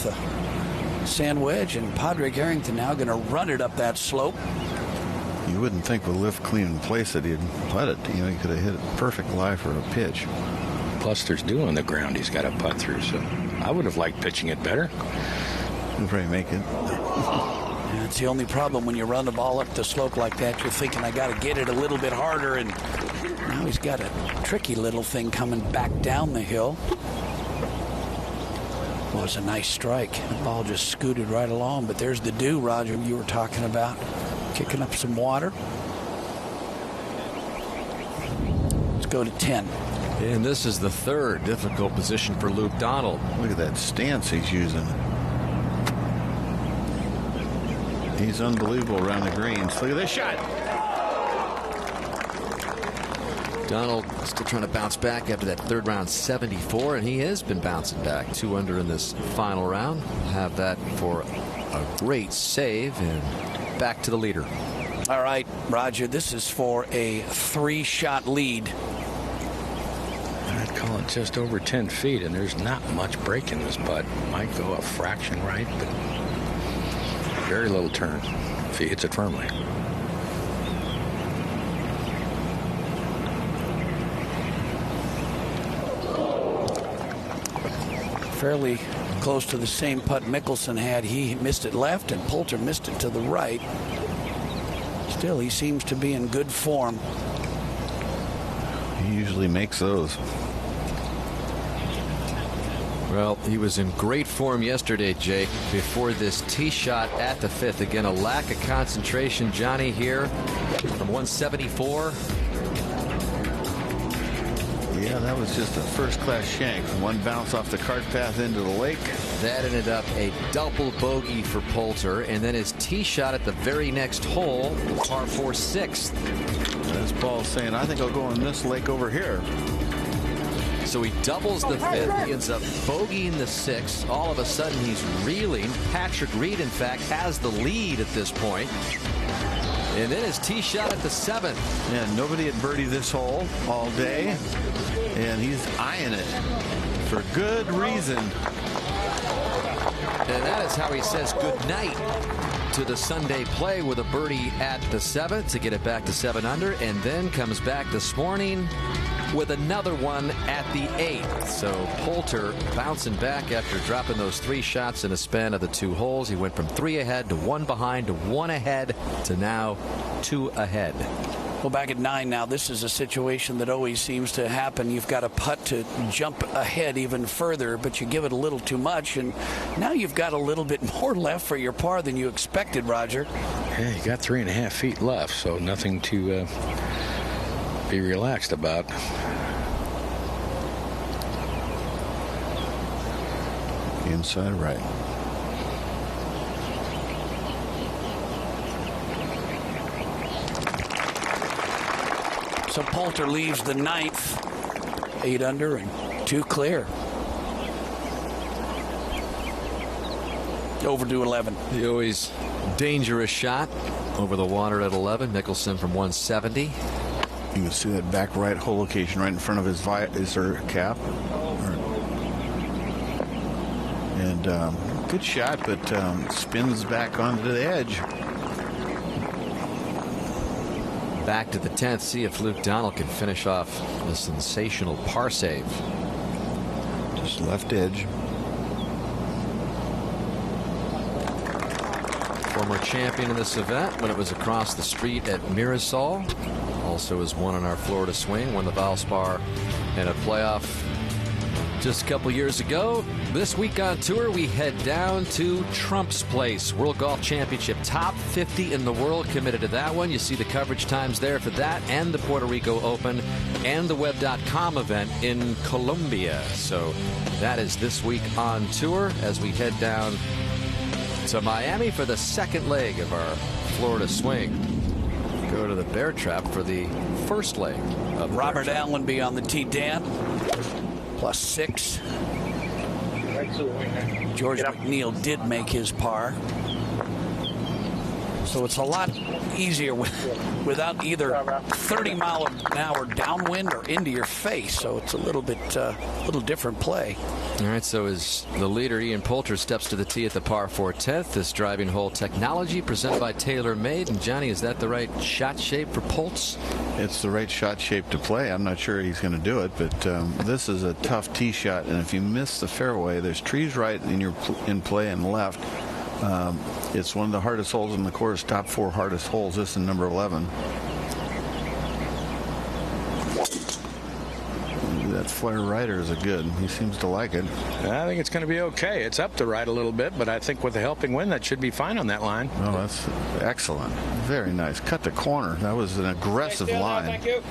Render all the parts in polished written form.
with a sand wedge, and Padraig Harrington now going to run it up that slope. You wouldn't think with lift clean in place that he'd putt it. You know, he could have hit it perfect lie for a pitch. Plus, there's dew on the ground he's got to putt through, so I would have liked pitching it better. He'll probably make it. That's the only problem when you run the ball up the slope like that. You're thinking, I got to get it a little bit harder, and now he's got a tricky little thing coming back down the hill. Well, it was a nice strike. The ball just scooted right along, but there's the dew, Roger, you were talking about. Kicking up some water. Let's go to 10. And this is the third difficult position for Luke Donald. Look at that stance he's using. He's unbelievable around the greens. Look at this shot. Donald still trying to bounce back after that third round 74, and he has been bouncing back. 2 under in this final round. Have that for a great save, and back to the leader. All right, Roger, this is for a 3-shot lead. I'd call it just over 10 feet, and there's not much break in this putt. Might go a fraction right, but very little turn if he hits it firmly. Fairly close to the same putt Mickelson had. He missed it left, and Poulter missed it to the right. Still, he seems to be in good form. He usually makes those. Well, he was in great form yesterday, Jake, before this tee shot at the 5th. Again, a lack of concentration. Johnny here from 174. Yeah, that was just a first-class shank. One bounce off the cart path into the lake. That ended up a double bogey for Poulter, and then his tee shot at the very next hole, par 4 6th. As Paul's saying, I think I'll go in this lake over here. So he doubles the 5th. He ends up bogeying the 6th. All of a sudden, he's reeling. Patrick Reed, in fact, has the lead at this point. And then his tee shot at the 7th. Yeah, nobody had birdied this hole all day, and he's eyeing it for good reason. And that is how he says good night to the Sunday play, with a birdie at the 7th to get it back to 7 under, and then comes back this morning with another one at the 8th. So Poulter bouncing back after dropping those 3 shots in a span of the 2 holes. He went from 3 ahead to 1 behind to 1 ahead to now 2 ahead. Well, back at 9 now, this is a situation that always seems to happen. You've got a putt to jump ahead even further, but you give it a little too much, and now you've got a little bit more left for your par than you expected, Roger. Yeah, you got 3.5 feet left, so nothing to be relaxed about. Inside right. So Poulter leaves the 9th, 8 under and 2 clear. Over to 11. The always dangerous shot over the water at 11. Mickelson from 170. You can see that back right hole location right in front of his visor cap. And good shot, but spins back onto the edge. Back to the 10th. See if Luke Donald can finish off the sensational par save. Just left edge. Former champion in this event when it was across the street at Mirasol. Also has won on our Florida swing. Won the Valspar in a playoff just a couple years ago. This week on tour, we head down to Trump's Place. World Golf Championship, top 50 in the world committed to that one. You see the coverage times there for that, and the Puerto Rico Open, and the Web.com event in Colombia. So that is this week on tour as we head down to Miami for the second leg of our Florida swing. Go to the Bear Trap for the first leg of Robert Allenby on the tee, Dan. +6. George McNeil did make his par. So it's a lot easier without either 30-mile-an-hour downwind or into your face. So it's a little bit, little different play. All right, so as the leader, Ian Poulter, steps to the tee at the par 4 10th. This driving hole technology presented by TaylorMade. And Johnny, is that the right shot shape for Poltz? It's the right shot shape to play. I'm not sure he's going to do it, but this is a tough tee shot. And if you miss the fairway, there's trees right in play and left. It's one of the hardest holes in the course, top 4 hardest holes. This is number 11. That flare rider is a good. He seems to like it. I think it's going to be okay. It's up the right a little bit, but I think with the helping wind, that should be fine on that line. Oh, that's excellent. Very nice. Cut the corner. That was an aggressive line. Thank you.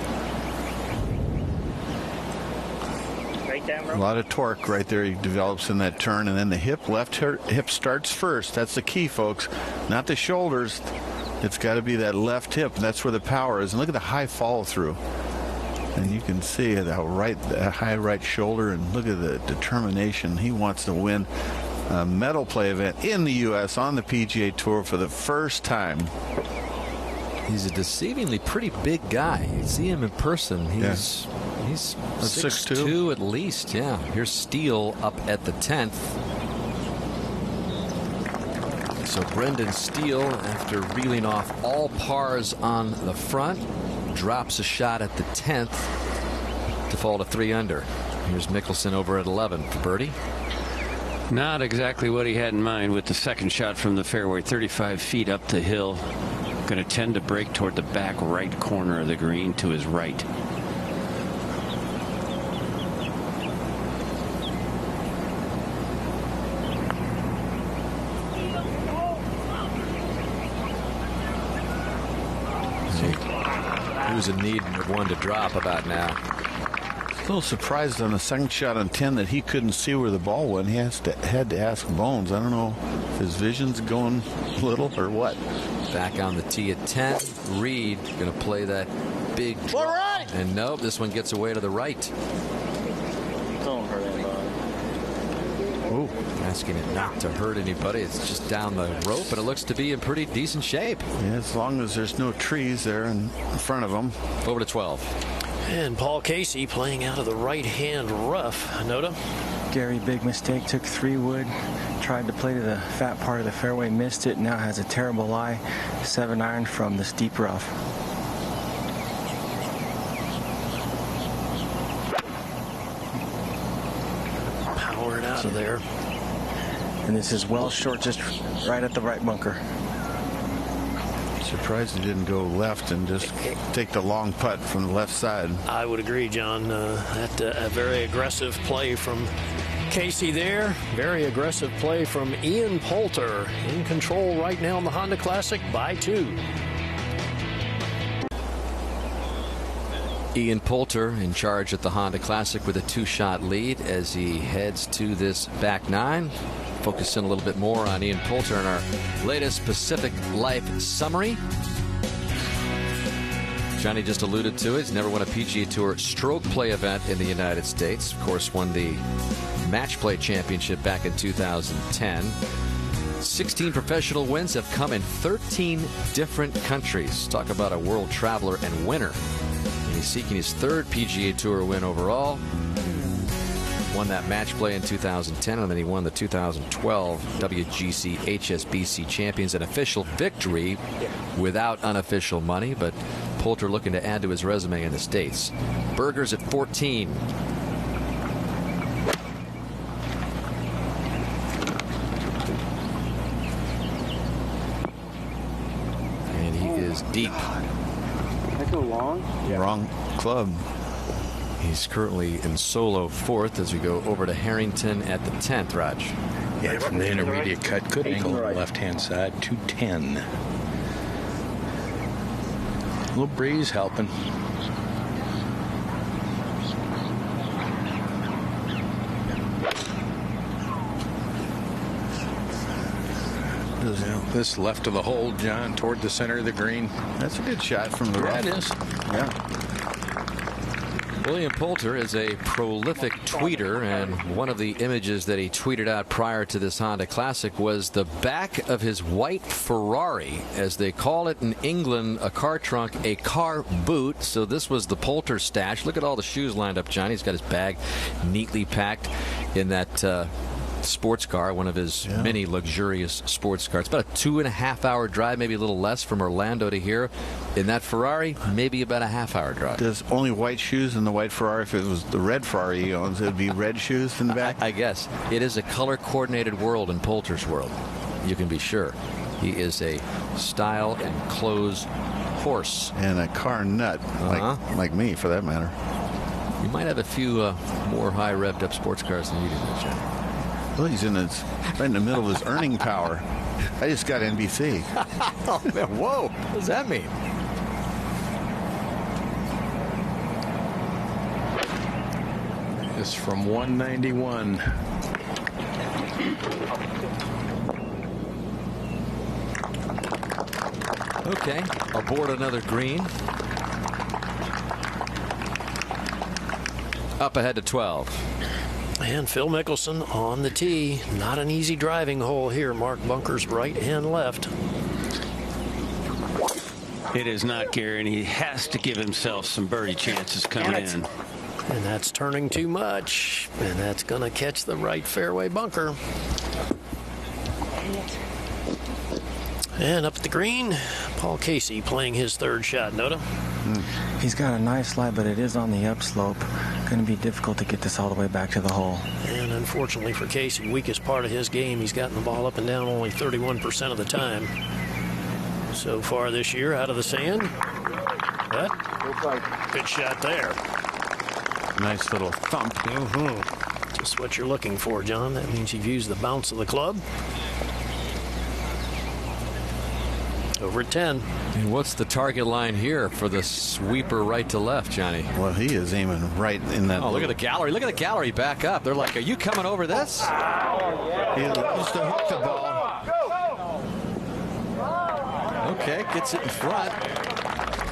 A lot of torque right there he develops in that turn, and then the left hip starts first. That's the key, folks. Not the shoulders. It's got to be that left hip. That's where the power is. And look at the high follow through. And you can see that high right shoulder, and look at the determination. He wants to win a medal play event in the U.S. on the PGA Tour for the first time. He's a deceivingly pretty big guy. You see him in person. He's 6'2" at least. Yeah. Here's Steele up at the 10th. So Brendan Steele, after reeling off all pars on the front, drops a shot at the 10th to fall to 3 under. Here's Mickelson over at 11 for birdie. Not exactly what he had in mind with the second shot from the fairway, 35 feet up the hill. Going to tend to break toward the back right corner of the green to his right. Who's in need of one to drop about now? A little surprised on the second shot on 10 that he couldn't see where the ball went. He had to ask Bones. I don't know if his vision's going a little or what. Back on the tee at 10. Reed going to play that big draw. Right. And nope, this one gets away to the right. Don't hurt anybody. Ooh, asking it not to hurt anybody. It's just down the rope, and it looks to be in pretty decent shape. Yeah, as long as there's no trees there in front of him. Over to 12. And Paul Casey playing out of the right-hand rough. Noda? Gary, big mistake. Took 3 wood. Tried to play to the fat part of the fairway. Missed it. Now has a terrible lie. 7-iron from the steep rough. Powered out of there. And this is well short, just right at the right bunker. Surprised he didn't go left and just take the long putt from the left side. I would agree, John. That a very aggressive play from Casey there. Very aggressive play from Ian Poulter. In control right now in the Honda Classic by 2. Ian Poulter in charge at the Honda Classic with a 2-shot lead as he heads to this back 9. Focusing a little bit more on Ian Poulter in our latest Pacific Life summary. Johnny just alluded to it. He's never won a PGA Tour stroke play event in the United States. Of course, won the match play championship back in 2010. 16 professional wins have come in 13 different countries. Talk about a world traveler and winner. And he's seeking his 3rd PGA Tour win overall. Won that match play in 2010, and then he won the 2012 WGC HSBC Champions, an official victory without unofficial money, but Poulter looking to add to his resume in the States. Berger's at 14. And he is deep. Can I go long? Wrong club. He's currently in solo 4th as we go over to Harrington at the 10th, Raj. Yeah, from the intermediate cut, good angle on the left-hand side, 210. A little breeze helping. This left of the hole, John, toward the center of the green. That's a good shot from the Yeah, right. it is. Yeah. William Poulter is a prolific tweeter, and one of the images that he tweeted out prior to this Honda Classic was the back of his white Ferrari, as they call it in England, a car trunk, a car boot. So this was the Poulter stash. Look at all the shoes lined up, Johnny. He's got his bag neatly packed in that sports car, one of his many luxurious sports cars. It's about a 2.5-hour drive, maybe a little less, from Orlando to here. In that Ferrari, maybe about a half-hour drive. There's only white shoes in the white Ferrari. If it was the red Ferrari he owns, it would be red shoes in the back. I guess. It is a color-coordinated world in Poulter's world. You can be sure. He is a style and clothes horse. And a car nut, like me, for that matter. You might have a few more high revved up sports cars than you do, John. Well, he's right in the middle of his earning power. I just got NBC. Oh, man, whoa. What does that mean? It's from 191. Okay, aboard another green. Up ahead to 12. And Phil Mickelson on the tee. Not an easy driving hole here. Mark bunkers right and left. It is not, Gary, and he has to give himself some birdie chances coming in. And that's turning too much. And that's going to catch the right fairway bunker. And up at the green, Paul Casey playing his third shot. Noda? He's got a nice lie, but it is on the upslope. Going to be difficult to get this all the way back to the hole. And unfortunately for Casey, weakest part of his game, he's gotten the ball up and down only 31% of the time. So far this year, out of the sand. But good shot there. Nice little thump. Just what you're looking for, John. That means you've used the bounce of the club. Over 10. And what's the target line here for the sweeper right to left, Johnny? Well, he is aiming right in that. Oh, look at the gallery. Look at the gallery back up. They're like, are you coming over this? He loves to hook the ball. Okay, gets it in front.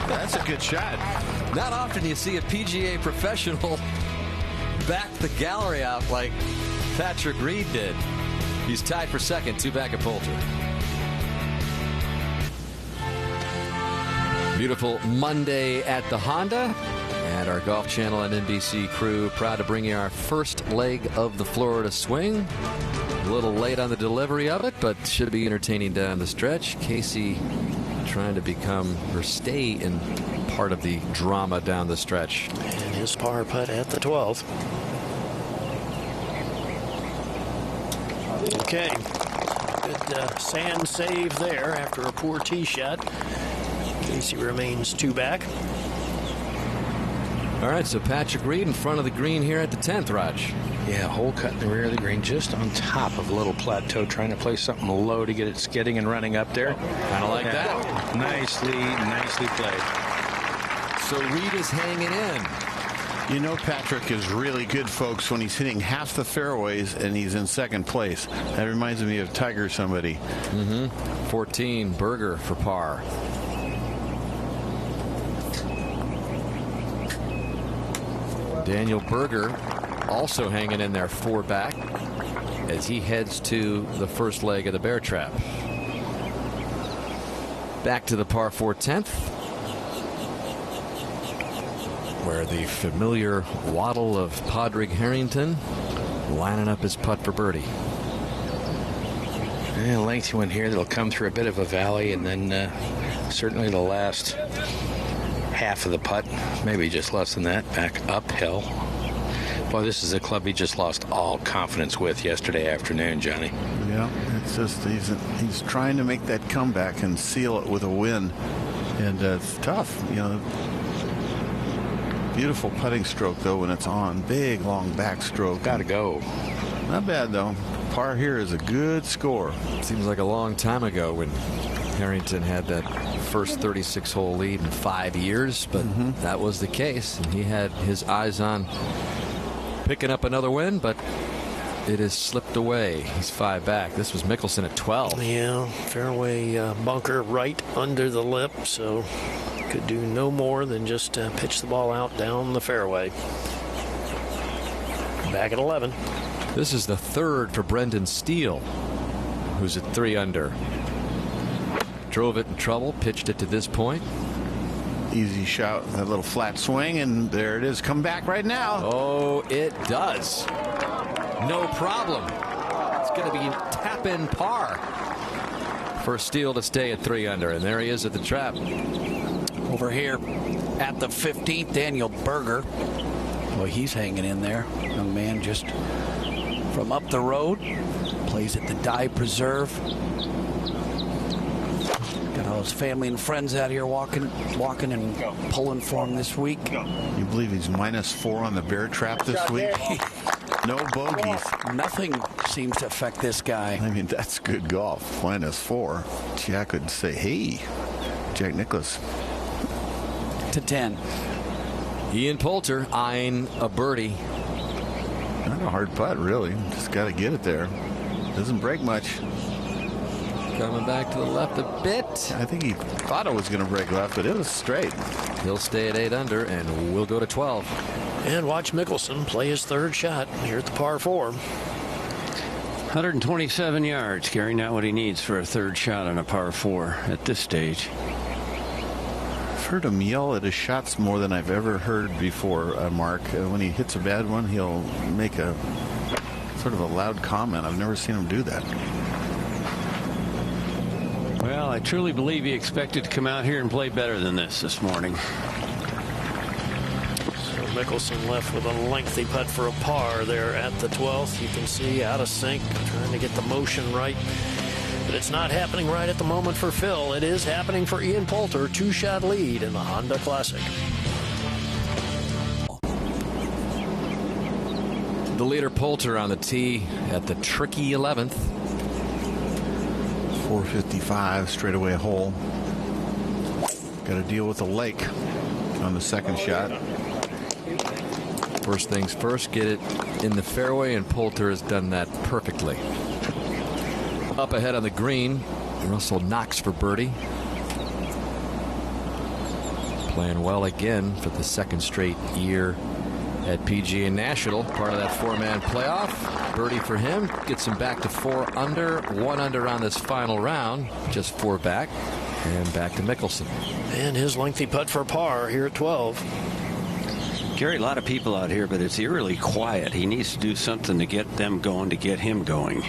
That's a good shot. Not often you see a PGA professional back the gallery out like Patrick Reed did. He's tied for second, 2 back of Poulter. Beautiful Monday at the Honda, and our Golf Channel and NBC crew proud to bring you our first leg of the Florida Swing. A little late on the delivery of it, but should be entertaining down the stretch. Casey trying to become or stay in part of the drama down the stretch. And his par putt at the 12th. Okay, good sand save there after a poor tee shot. Casey remains 2 back. All right, so Patrick Reed in front of the green here at the 10th, Raj. Yeah, hole cut in the rear of the green, just on top of a little plateau, trying to play something low to get it skidding and running up there. Kind of like that. Nicely played. So Reed is hanging in. You know, Patrick is really good, folks, when he's hitting half the fairways and he's in second place. That reminds me of Tiger somebody. 14, Berger for par. Daniel Berger also hanging in there 4 back as he heads to the first leg of the bear trap. Back to the par 4 10th, where the familiar waddle of Padraig Harrington lining up his putt for birdie. Yeah, lengthy one here that'll come through a bit of a valley, and then certainly the last half of the putt, maybe just less than that, back uphill. Boy, this is a club he just lost all confidence with yesterday afternoon, Johnny. Yeah, it's just he's trying to make that comeback and seal it with a win, and it's tough. You know, beautiful putting stroke though when it's on. Big long backstroke. Got to go. Not bad though. Par here is a good score. Seems like a long time ago when Harrington had that first 36-hole lead in 5 years, but that was the case, and he had his eyes on picking up another win, but it has slipped away. He's 5 back. This was Mickelson at 12. Yeah, fairway bunker right under the lip, so could do no more than just pitch the ball out down the fairway. Back at 11. This is the third for Brendan Steele, who's at 3 under. Drove it in trouble, pitched it to this point. Easy shot, that little flat swing, and there it is. Come back right now. Oh, it does. No problem. It's going to be tap-in par for Steele to stay at 3 under, and there he is at the trap. Over here at the 15th, Daniel Berger. Boy, he's hanging in there. Young man just from up the road. Plays at the Dye Preserve. Got all his family and friends out here walking and pulling for him this week. You believe he's -4 on the bear trap this week? No bogeys. Nothing seems to affect this guy. I mean, that's good golf. -4. Gee, I could say, hey, Jack Nicklaus. To 10. Ian Poulter eyeing a birdie. Not a hard putt, really. Just got to get it there. Doesn't break much. Coming back to the left a bit. I think he thought it was going to break left, but it was straight. He'll stay at 8 under, and we'll go to 12. And watch Mickelson play his third shot here at the par 4. 127 yards, Gary. Not what he needs for a third shot on a par 4 at this stage. I've heard him yell at his shots more than I've ever heard before, Mark. When he hits a bad one, he'll make a sort of a loud comment. I've never seen him do that. Well, I truly believe he expected to come out here and play better than this morning. So Mickelson left with a lengthy putt for a par there at the 12th. You can see out of sync, trying to get the motion right. But it's not happening right at the moment for Phil. It is happening for Ian Poulter. 2-shot lead in the Honda Classic. The leader Poulter on the tee at the tricky 11th. 455 straightaway hole. Got to deal with the lake on the second shot. First things first, get it in the fairway, and Poulter has done that perfectly. Up ahead on the green, Russell Knox for birdie. Playing well again for the second straight year at PGA National. Part of that 4-man playoff. Birdie for him gets him back to 4 under. 1 under on this final round. Just 4 back. And back to Mickelson. And his lengthy putt for par here at 12. Gary, a lot of people out here, but it's eerily quiet. He needs to do something to get them going, to get him going.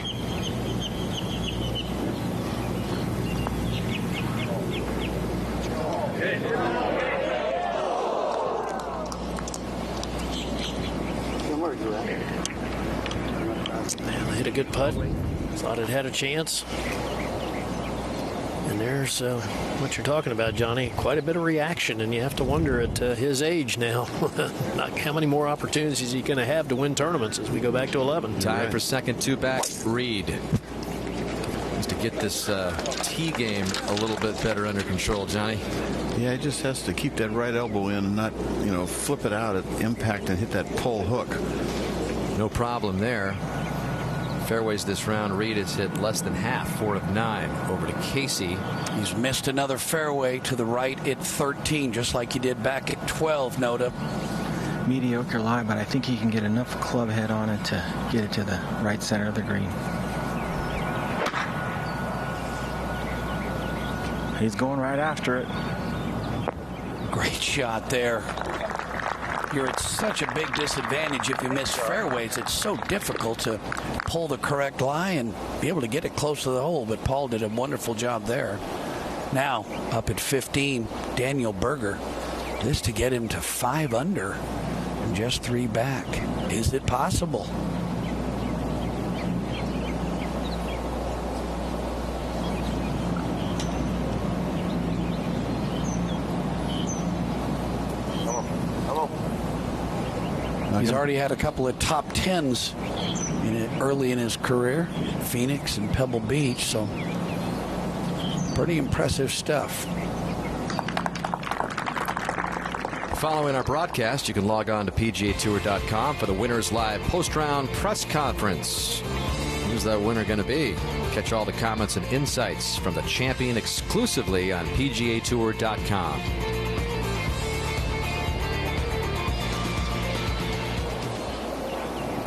Hit a good putt. Thought it had a chance. And there's what you're talking about, Johnny. Quite a bit of reaction, and you have to wonder at his age now, how many more opportunities is he going to have to win tournaments as we go back to 11. Time for second 2 back. Reed. Just to get this tee game a little bit better under control, Johnny. Yeah, he just has to keep that right elbow in and not, flip it out at impact and hit that pull hook. No problem there. Fairways this round, Reed has hit less than half, 4 of 9. Over to Casey. He's missed another fairway to the right at 13, just like he did back at 12, Noda. Mediocre lie, but I think he can get enough club head on it to get it to the right center of the green. He's going right after it. Great shot there. You're at such a big disadvantage if you miss fairways. It's so difficult to pull the correct lie and be able to get it close to the hole, but Paul did a wonderful job there. Now, up at 15, Daniel Berger. This to get him to 5 under and just 3 back. Is it possible? He's already had a couple of top 10s early in his career, Phoenix and Pebble Beach, so pretty impressive stuff. Following our broadcast, you can log on to PGAtour.com for the Winners Live post-round press conference. Who's that winner going to be? Catch all the comments and insights from the champion exclusively on PGAtour.com.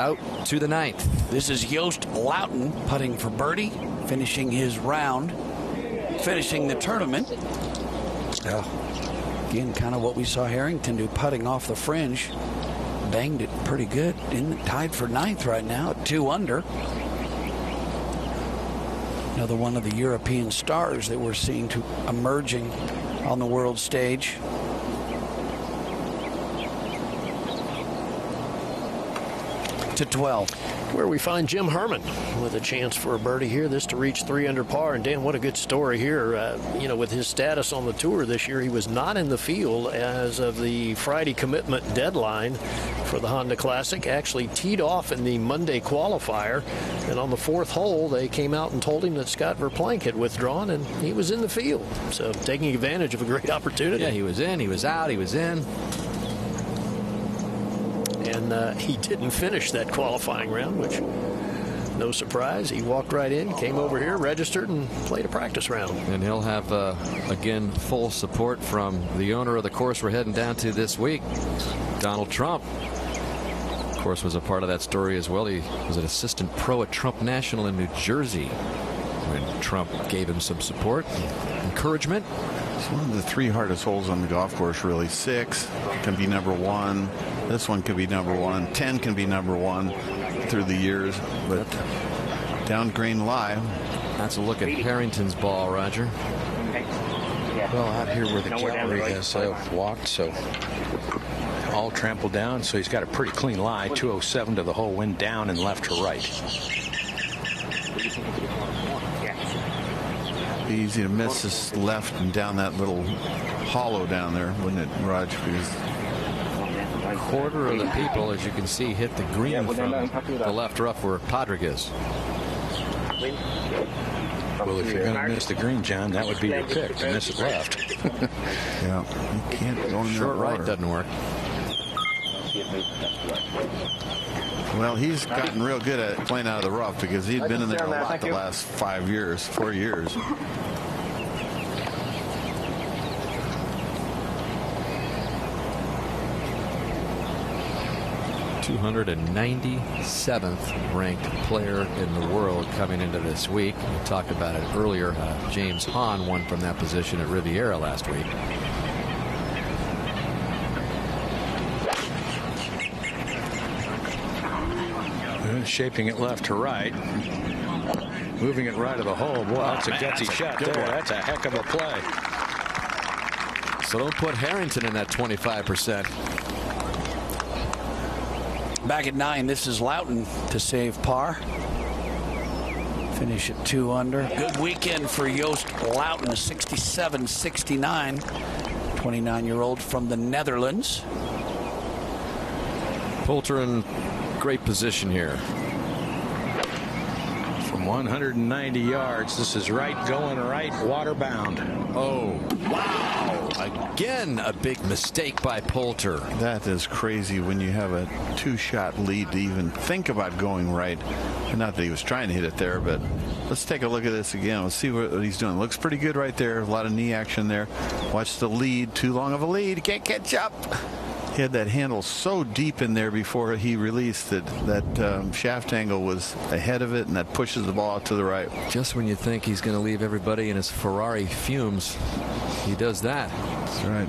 out to the 9th. This is Joost Luiten putting for birdie, finishing his round, finishing the tournament. Again, kind of what we saw Harrington do, putting off the fringe. Banged it pretty good. Tied for 9th right now at 2 under. Another one of the European stars that we're seeing emerging on the world stage. To 12. Where we find Jim Herman with a chance for a birdie here, this to reach 3 under par. And Dan, what a good story here. With his status on the tour this year, he was not in the field as of the Friday commitment deadline for the Honda Classic. Actually teed off in the Monday qualifier, and on the 4th hole they came out and told him that Scott Verplank had withdrawn, and he was in the field. So taking advantage of a great opportunity. Yeah, he was in, he was out, he was in. And he didn't finish that qualifying round, which, no surprise. He walked right in, came over here, registered, and played a practice round. And he'll have, again, full support from the owner of the course we're heading down to this week, Donald Trump. Of course, was a part of that story as well. He was an assistant pro at Trump National in New Jersey when Trump gave him some support, encouragement. It's one of the 3 hardest holes on the golf course, really. 6 can be number 1. This one could be number 1. 10 can be number 1 through the years. But down green lie. That's a look at Harrington's ball, Roger. Well, out here where the gallery has walked, so all trampled down. So he's got a pretty clean lie. 207 to the hole, wind down and left to right. Be easy to miss this left and down that little hollow down there, wouldn't it, Raj? Because a quarter of the people, as you can see, hit the green from the left rough where Padraig is. Well, if you're going to miss the green, John, that would be your pick, to miss it left. Yeah, you can't go in short right doesn't work. Well, he's gotten real good at playing out of the rough because he'd been in there a lot the last 4 years. 297th ranked player in the world coming into this week. We talked about it earlier. James Hahn won from that position at Riviera last week. Shaping it left to right. Moving it right of the hole. Boy, that's a gutsy shot there. That's a heck of a play. So don't put Harrington in that 25%. Back at 9, this is Luiten to save par. Finish at 2 under. Good weekend for Joost Luiten, 67-69. 29-year-old from the Netherlands. Poulter in great position here. From 190 yards, this is right, going right, water bound. Oh, wow. Again, a big mistake by Poulter. That is crazy when you have a 2-shot lead to even think about going right. Not that he was trying to hit it there, but let's take a look at this again. Let's see what he's doing. Looks pretty good right there. A lot of knee action there. Watch the lead. Too long of a lead. Can't catch up. He had that handle so deep in there before he released that shaft angle was ahead of it, and that pushes the ball out to the right. Just when you think he's going to leave everybody in his Ferrari fumes, he does that. That's right.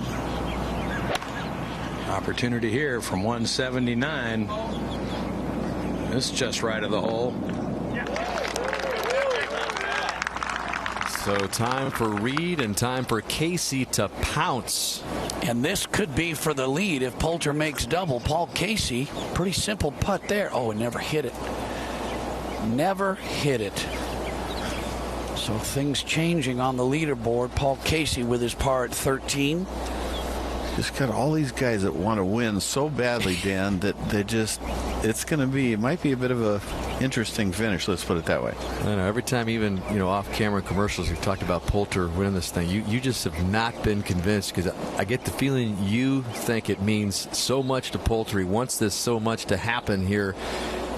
Opportunity here from 179. It's just right of the hole. So time for Reed and time for Casey to pounce. And this could be for the lead if Poulter makes double. Paul Casey, pretty simple putt there. Oh, it never hit it. Never hit it. So things changing on the leaderboard. Paul Casey with his par at 13. Just got all these guys that want to win so badly, Dan, that they just, it might be a bit of a interesting finish. Let's put it that way. I know every time, even off-camera commercials, we've talked about Poulter winning this thing. You just have not been convinced, because I get the feeling you think it means so much to Poulter. He wants this so much to happen here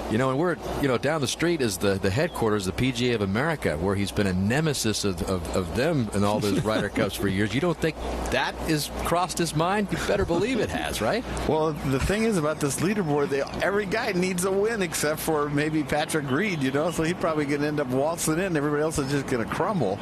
You know, and we're, down the street is the headquarters of the PGA of America, where he's been a nemesis of them and all those Ryder Cups for years. You don't think that has crossed his mind? You better believe it has, right? Well, the thing is about this leaderboard, every guy needs a win except for maybe Patrick Reed, so he's probably going to end up waltzing in. Everybody else is just going to crumble.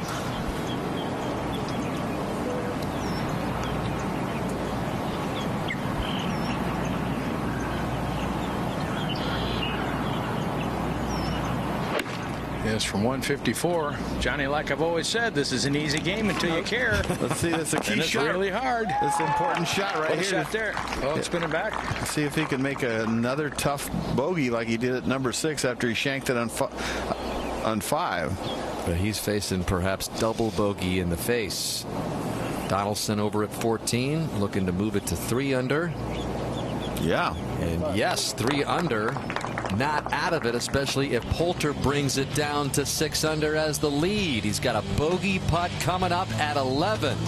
Yes, from 154. Johnny, like I've always said, this is an easy game until you care. Let's see, that's a key shot. It's really hard. That's an important shot right here. Shot there. Oh, it's spinning back. Let's see if he can make another tough bogey like he did at number 6 after he shanked it on 5. But he's facing perhaps double bogey in the face. Donaldson over at 14, looking to move it to 3 under. Yeah. And yes, 3 under. Not out of it, especially if Poulter brings it down to 6 under as the lead. He's got a bogey putt coming up at 11.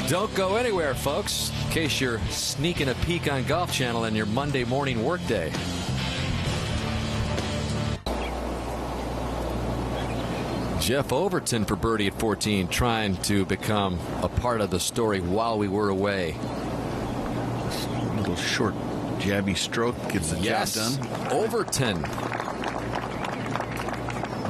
Don't go anywhere, folks, in case you're sneaking a peek on Golf Channel in your Monday morning workday. Jeff Overton for birdie at 14, trying to become a part of the story while we were away. A little short jabby stroke gets the job done. Overton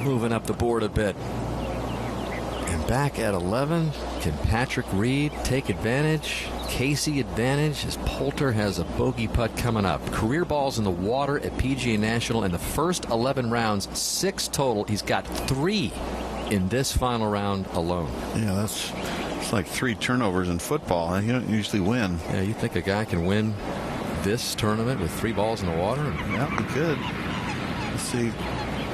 moving up the board a bit. And back at 11, can Patrick Reed take advantage? Casey advantage as Poulter has a bogey putt coming up. Career balls in the water at PGA National in the first 11 rounds, 6 total. He's got 3 in this final round alone. Yeah, it's like 3 turnovers in football. You don't usually win. Yeah, you think a guy can win this tournament with 3 balls in the water? Yeah, he could. Let's see.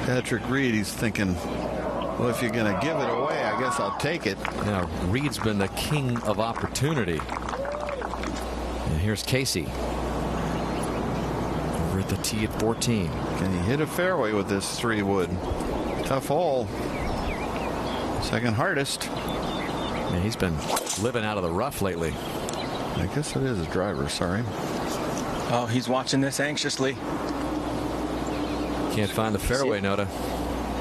Patrick Reed, he's thinking, well, if you're going to give it away, I guess I'll take it. Now, Reed's been the king of opportunity. And here's Casey over at the tee at 14. Can he hit a fairway with this 3-wood? Tough hole. Second hardest. Yeah, he's been living out of the rough lately. I guess it is a driver, sorry. Oh, he's watching this anxiously. Can't find the fairway, Noda.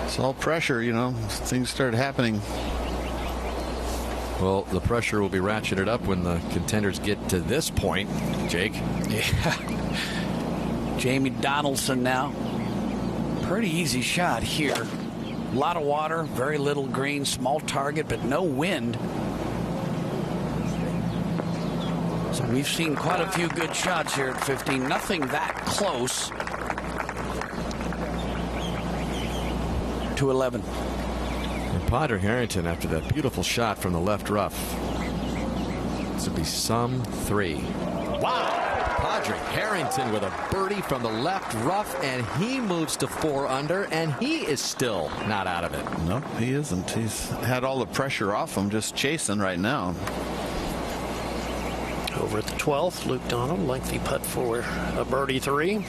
It's all pressure, things start happening. Well, the pressure will be ratcheted up when the contenders get to this point, Jake. Yeah. Jamie Donaldson now. Pretty easy shot here. A lot of water, very little green, small target, but no wind. So we've seen quite a few good shots here at 15. Nothing that close to 11. And Padraig Harrington, after that beautiful shot from the left rough, this would be some 3. Wow! Padraig Harrington with a birdie from the left rough, and he moves to 4 under, and he is still not out of it. No, he isn't. He's had all the pressure off him, just chasing right now. Over at the 12th, Luke Donald, lengthy putt for a birdie 3.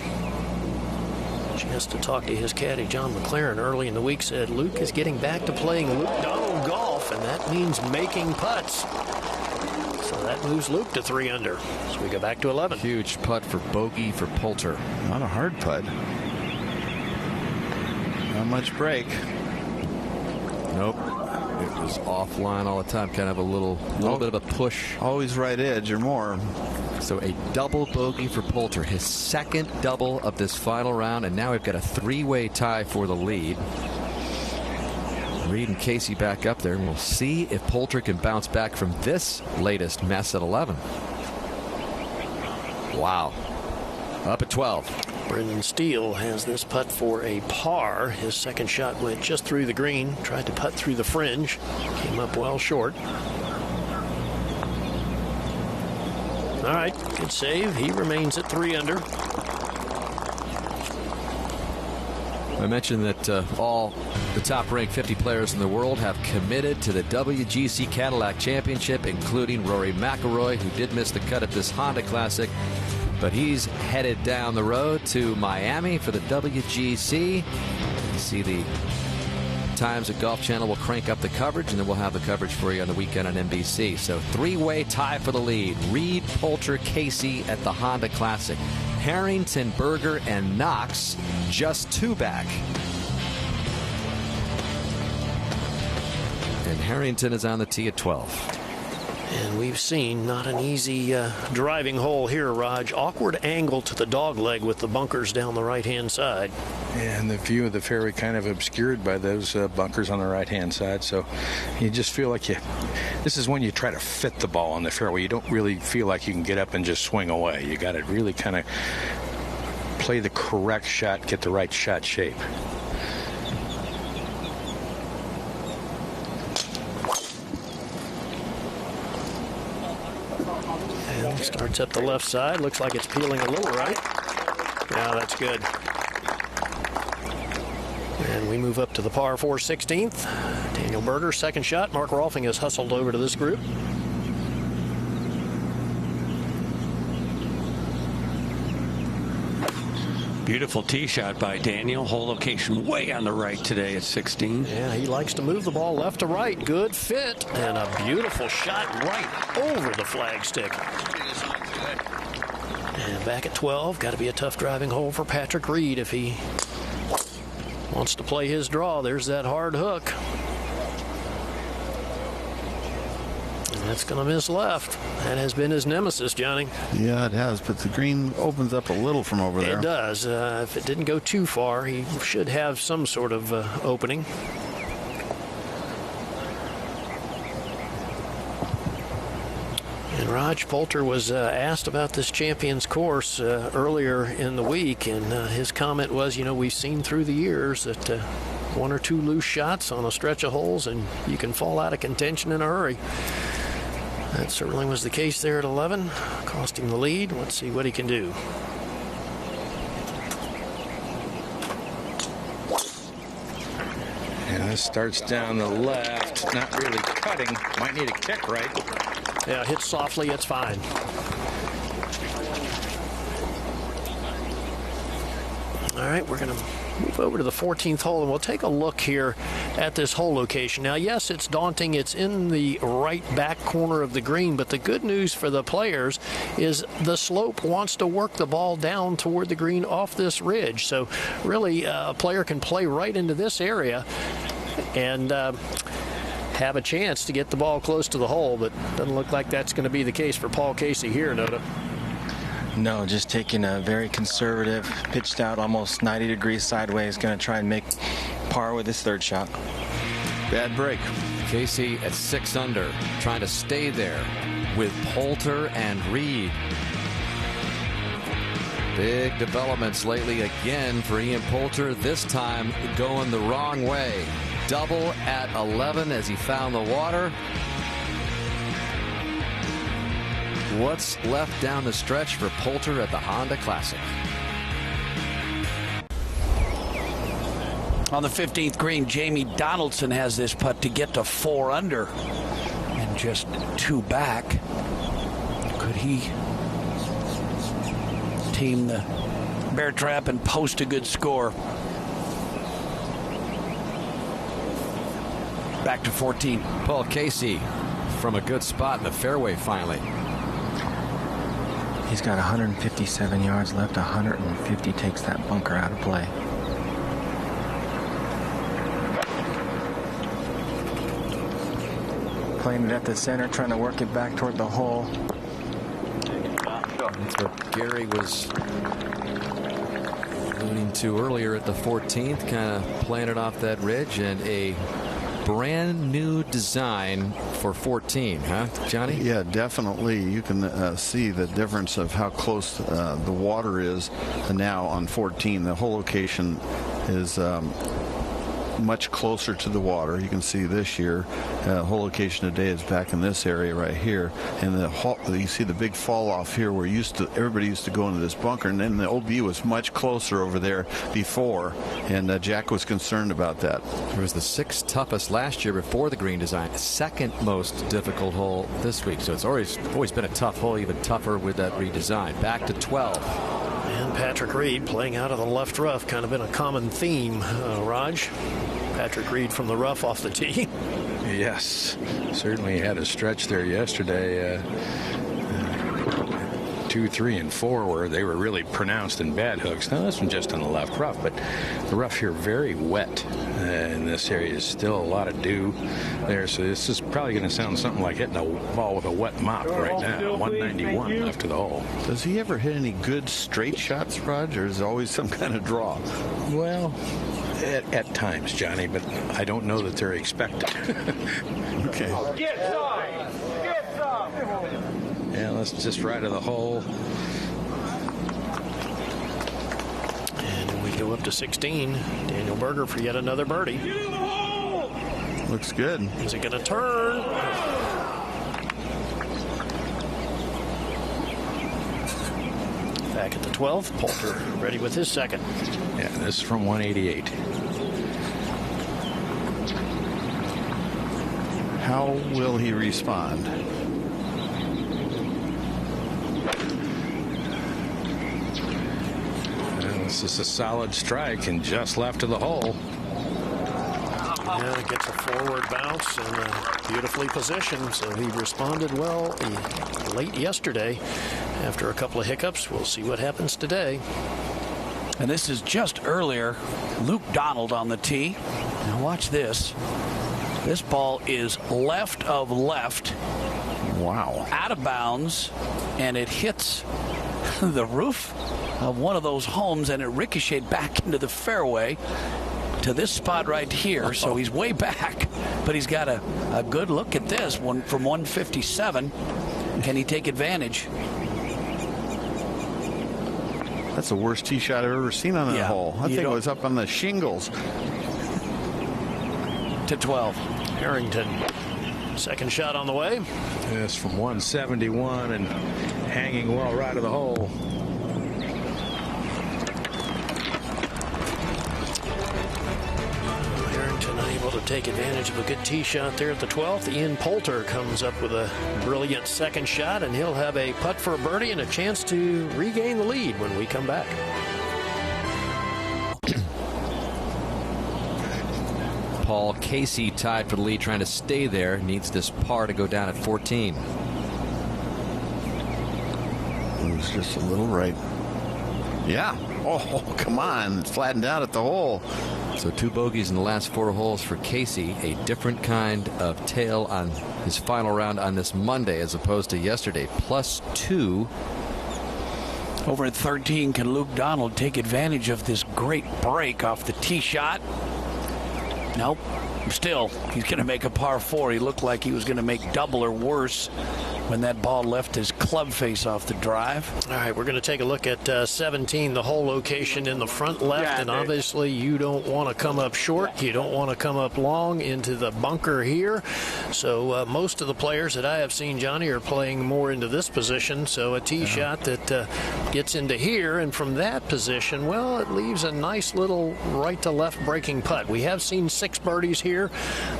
Chance to talk to his caddy, John McLaren, early in the week, said Luke is getting back to playing Luke Donald golf, and that means making putts. So that moves Luke to 3 under. So we go back to 11. Huge putt for bogey for Poulter. Not a hard putt. Not much break. Nope. It was offline all the time, kind of a little bit of a push. Always right edge or more. So a double bogey for Poulter, his second double of this final round, and now we've got a 3-way tie for the lead. Reed and Casey back up there, and we'll see if Poulter can bounce back from this latest mess at 11. Wow. Up at 12. Brendan Steele has this putt for a par. His second shot went just through the green. Tried to putt through the fringe. Came up well short. All right, good save. He remains at 3 under. I mentioned that all the top-ranked 50 players in the world have committed to the WGC Cadillac Championship, including Rory McIlroy, who did miss the cut at this Honda Classic. But he's headed down the road to Miami for the WGC. See the times that Golf Channel will crank up the coverage, and then we'll have the coverage for you on the weekend on NBC. So 3-way tie for the lead. Reed, Poulter, Casey at the Honda Classic. Harrington, Berger, and Knox just 2 back. And Harrington is on the tee at 12. And we've seen not an easy driving hole here, Raj. Awkward angle to the dog leg with the bunkers down the right-hand side. And the view of the fairway kind of obscured by those bunkers on the right-hand side. So you just feel like this is when you try to fit the ball on the fairway. You don't really feel like you can get up and just swing away. You got to really kind of play the correct shot, get the right shot shape. Starts up the left side. Looks like it's peeling a little right. Yeah, that's good. And we move up to the par 4 16th. Daniel Berger, second shot. Mark Rolfing has hustled over to this group. Beautiful tee shot by Daniel. Hole location way on the right today at 16. Yeah, he likes to move the ball left to right. Good fit. And a beautiful shot right over the flagstick. And back at 12. Got to be a tough driving hole for Patrick Reed if he wants to play his draw. There's that hard hook. And that's going to miss left. That has been his nemesis, Johnny. Yeah, it has, but the green opens up a little from over there. It does. If it didn't go too far, he should have some sort of opening. And Raj Poulter was asked about this Champions course earlier in the week, and his comment was, you know, we've seen through the years that 1 or 2 loose shots on a stretch of holes and you can fall out of contention in a hurry. That certainly was the case there at 11, cost him the lead. Let's see what he can do. Yeah, this starts down the left, not really cutting. Might need a kick right. Yeah, hit softly, it's fine. All right, we're going to move over to the 14th hole, and we'll take a look here at this hole location. Now, yes, it's daunting. It's in the right back corner of the green, but the good news for the players is the slope wants to work the ball down toward the green off this ridge. So really, a player can play right into this area and have a chance to get the ball close to the hole, but doesn't look like that's going to be the case for Paul Casey here, Noda. No, just taking a very conservative, pitched out almost 90 degrees sideways, going to try and make par with his third shot. Bad break. Casey at 6 under, trying to stay there with Poulter and Reed. Big developments lately again for Ian Poulter, this time going the wrong way. Double at 11 as he found the water. What's left down the stretch for Poulter at the Honda Classic? On the 15th green, Jamie Donaldson has this putt to get to 4 under and just 2 back. Could he team the bear trap and post a good score? Back to 14. Paul Casey from a good spot in the fairway finally. He's got 157 yards left. 150 takes that bunker out of play. Playing it at the center, trying to work it back toward the hole. That's what Gary was alluding to earlier at the 14th, kind of playing it off that ridge, and a brand new design for 14, huh, Johnny? Yeah, definitely. You can see the difference of how close the water is now on 14. The whole location is much closer to the water. You can see this year, whole location today is back in this area right here, and you see the big fall off here where everybody used to go into this bunker, and then the OB was much closer over there before, and Jack was concerned about that. It was the 6th toughest last year before the green design, 2nd most difficult hole this week, so it's always been a tough hole, even tougher with that redesign. Back to 12. And Patrick Reed playing out of the left rough, kind of been a common theme, Raj. Patrick Reed from the rough off the tee. Yes, certainly had a stretch there yesterday. 2, 3, and 4 where they were really pronounced in bad hooks. Now this one's just on the left rough, but the rough here very wet in this area. Is still a lot of dew there, so this is probably going to sound something like hitting a ball with a wet mop right now. 191 left to the hole. Does he ever hit any good straight shots, Rod, or is it always some kind of draw? Well, at times, Johnny, but I don't know that they're expected. Okay. Get some! Get some! Yeah, let's just right to the hole. And we go up to 16. Daniel Berger for yet another birdie. Looks good. Is it going to turn? Back at the 12th, Poulter ready with his second. Yeah, this is from 188. How will he respond? And this is a solid strike and just left of the hole. Yeah, gets a forward bounce and beautifully positioned, so he responded well late yesterday after a couple of hiccups. We'll see what happens today. And this is just earlier. Luke Donald on the tee. Now watch this. This ball is left of left. Wow. Out of bounds, and it hits the roof of one of those homes, and it ricocheted back into the fairway to this spot right here. So he's way back, but he's got a good look at this one from 157. Can he take advantage? That's the worst tee shot I've ever seen on that hole. I think it was up on the shingles. To 12. Harrington, second shot on the way. Yes, from 171 and hanging well right of the hole. Harrington unable to take advantage of a good tee shot there at the 12th. Ian Poulter comes up with a brilliant second shot, and he'll have a putt for a birdie and a chance to regain the lead when we come back. Paul Casey tied for the lead, trying to stay there. Needs this par to go down at 14. It was just a little right. Yeah. Oh, come on. It's flattened out at the hole. So 2 bogeys in the last 4 holes for Casey. A different kind of tail on his final round on this Monday as opposed to yesterday. +2. Over at 13, can Luke Donald take advantage of this great break off the tee shot? Nope. Still, he's going to make a par 4. He looked like he was going to make double or worse when that ball left his club face off the drive. All right, we're going to take a look at 17, the hole location in the front left. And obviously, you don't want to come up short. You don't want to come up long into the bunker here. So most of the players that I have seen, Johnny, are playing more into this position. So a tee shot that gets into here. And from that position, well, it leaves a nice little right to left breaking putt. We have seen 6 birdies here,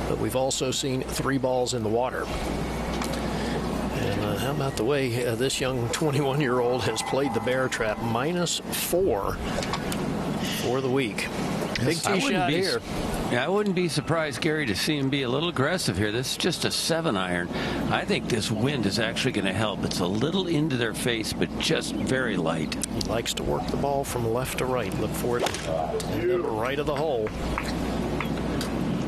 but we've also seen 3 balls in the water. And how about the way this young 21-year-old has played the bear trap? -4 for the week. Big tee shot here. Yeah, I wouldn't be surprised, Gary, to see him be a little aggressive here. This is just a 7-iron. I think this wind is actually going to help. It's a little into their face, but just very light. He likes to work the ball from left to right. Look for it to the right of the hole.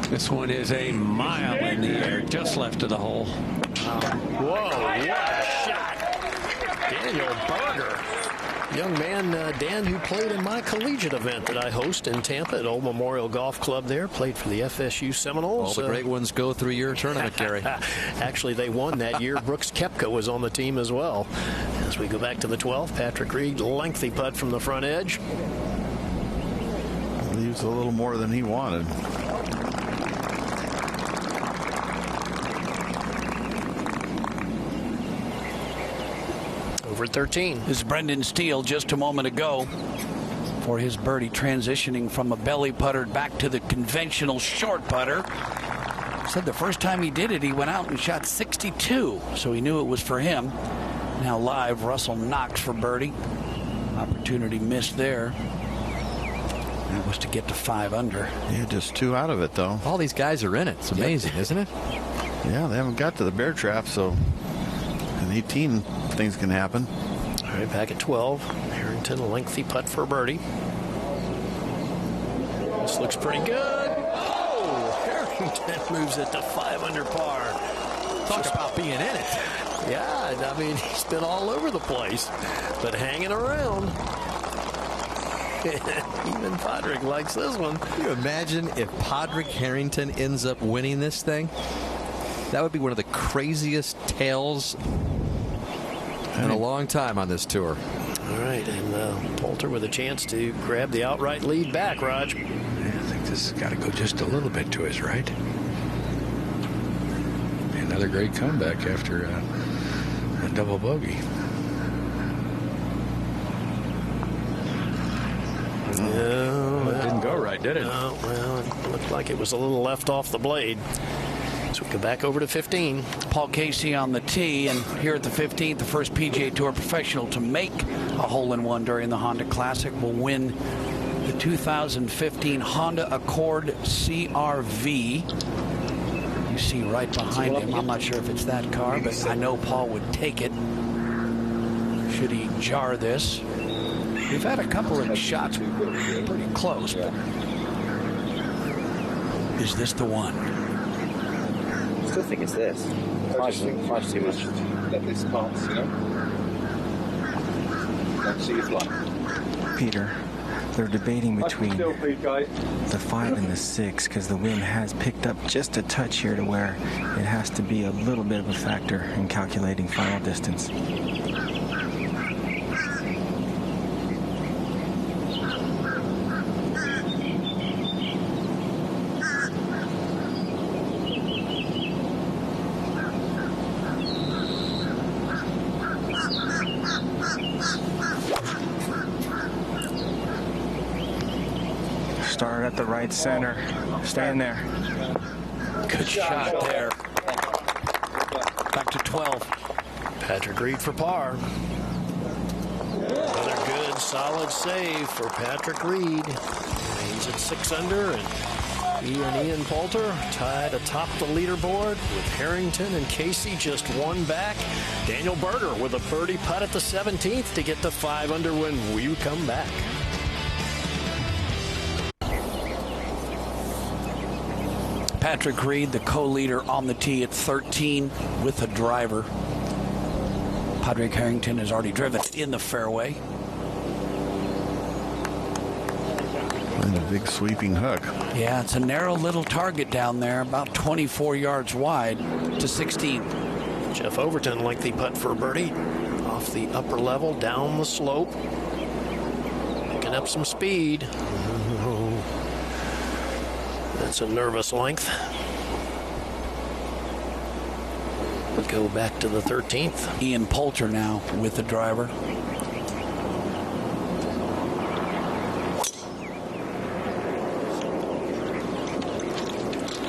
This one is a mile in the air, just left of the hole. Whoa, what a shot. Daniel Berger. Young man, Dan, who played in my collegiate event that I host in Tampa at Old Memorial Golf Club there. Played for the FSU Seminoles. All the great ones go through your tournament, Gary. Actually, they won that year. Brooks Koepka was on the team as well. As we go back to the 12th, Patrick Reed, lengthy putt from the front edge. Leaves a little more than he wanted. Over 13. This is Brendan Steele just a moment ago for his birdie, transitioning from a belly putter back to the conventional short putter. Said the first time he did it, he went out and shot 62, so he knew it was for him. Now live, Russell Knox for birdie. Opportunity missed there. That was to get to 5 under. Yeah, just 2 out of it, though. All these guys are in it. It's amazing, isn't it? Yeah, they haven't got to the bear trap, so in 18, things can happen. All All right, back at 12. Harrington, a lengthy putt for a birdie. This looks pretty good. Oh, Harrington moves it to 5 under par. Talk about being in it. Yeah, I mean, he's been all over the place, but hanging around. Even Padraig likes this one. Can you imagine if Padraig Harrington ends up winning this thing? That would be one of the craziest tales in a long time on this tour. All right, and Poulter with a chance to grab the outright lead back, Raj. I think this has got to go just a little bit to his right. Another great comeback after a double bogey. No, it didn't go right, did it? No, well, it looked like it was a little left off the blade. So we go back over to 15. Paul Casey on the tee, and here at the 15th, the first PGA Tour professional to make a hole-in-one during the Honda Classic will win the 2015 Honda Accord CR-V. You see right behind him. I'm not sure if it's that car, but I know Paul would take it should he jar this. We've had a couple of shots pretty close, but is this the one? I still think it's this. I just think flash too much. Let this pass, you know? Don't see you fly. Peter, they're debating between the 5 and the 6 because the wind has picked up just a touch here to where it has to be a little bit of a factor in calculating final distance. Start at the right center. Stand there. Good shot there. Back to 12. Patrick Reed for par. Another good, solid save for Patrick Reed. He's at 6 under, and he and Ian Poulter tied atop the leaderboard with Harrington and Casey just one back. Daniel Berger with a birdie putt at the 17th to get to 5 under when we come back. Patrick Reed, the co-leader on the tee at 13 with a driver. Padraig Harrington has already driven in the fairway. And a big sweeping hook. Yeah, it's a narrow little target down there, about 24 yards wide to 16. Jeff Overton, lengthy putt for a birdie. Off the upper level, down the slope. Picking up some speed. That's a nervous length. We go back to the 13th. Ian Poulter now with the driver.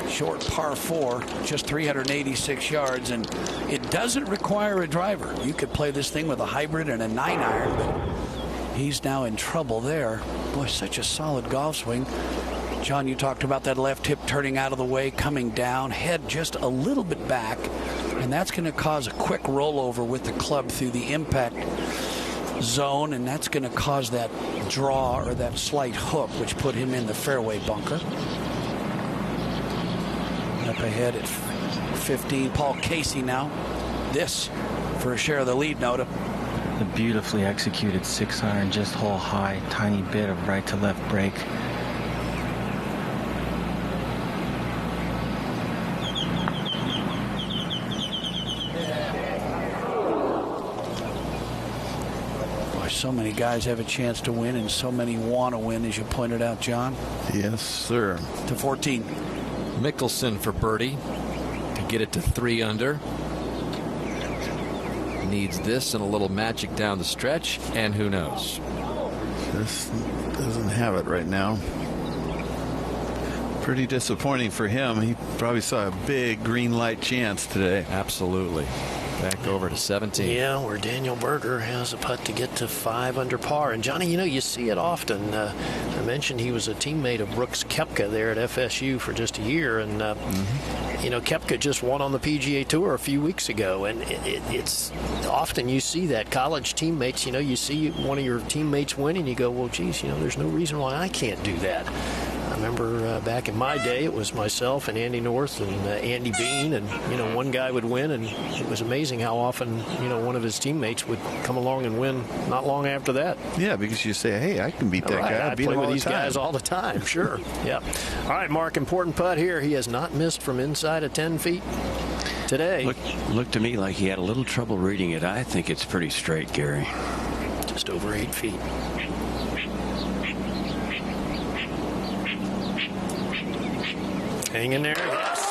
Short par 4, just 386 yards, and it doesn't require a driver. You could play this thing with a hybrid and a 9-iron, but he's now in trouble there. Boy, such a solid golf swing. John, you talked about that left hip turning out of the way, coming down, head just a little bit back, and that's going to cause a quick rollover with the club through the impact zone, and that's going to cause that draw or that slight hook, which put him in the fairway bunker. Up ahead at 15, Paul Casey now. This for a share of the lead, Noda. The beautifully executed 6-iron, just hole high, tiny bit of right to left break. So many guys have a chance to win, and so many want to win, as you pointed out, John. Yes, sir. To 14. Mickelson for birdie to get it to 3 under. Needs this and a little magic down the stretch, and who knows? This doesn't have it right now. Pretty disappointing for him. He probably saw a big green light chance today. Absolutely. Back over to 17. Yeah, where Daniel Berger has a putt to get to 5 under par. And Johnny, you see it often. I mentioned he was a teammate of Brooks Koepka there at FSU for just a year, and Koepka just won on the PGA Tour a few weeks ago. And it's often you see that college teammates. You see one of your teammates win, and you go, well, geez, there's no reason why I can't do that. I remember back in my day, it was myself and Andy North and Andy Bean, and one guy would win, and it was amazing how often one of his teammates would come along and win not long after that. Yeah, because you say, hey, I can beat that guy. I play with these guys all the time. Sure. Yeah. All right, Mark, important putt here. He has not missed from inside of 10 feet today. Looked to me like he had a little trouble reading it. I think it's pretty straight, Gary. Just over 8 feet. Hang in there. Yes.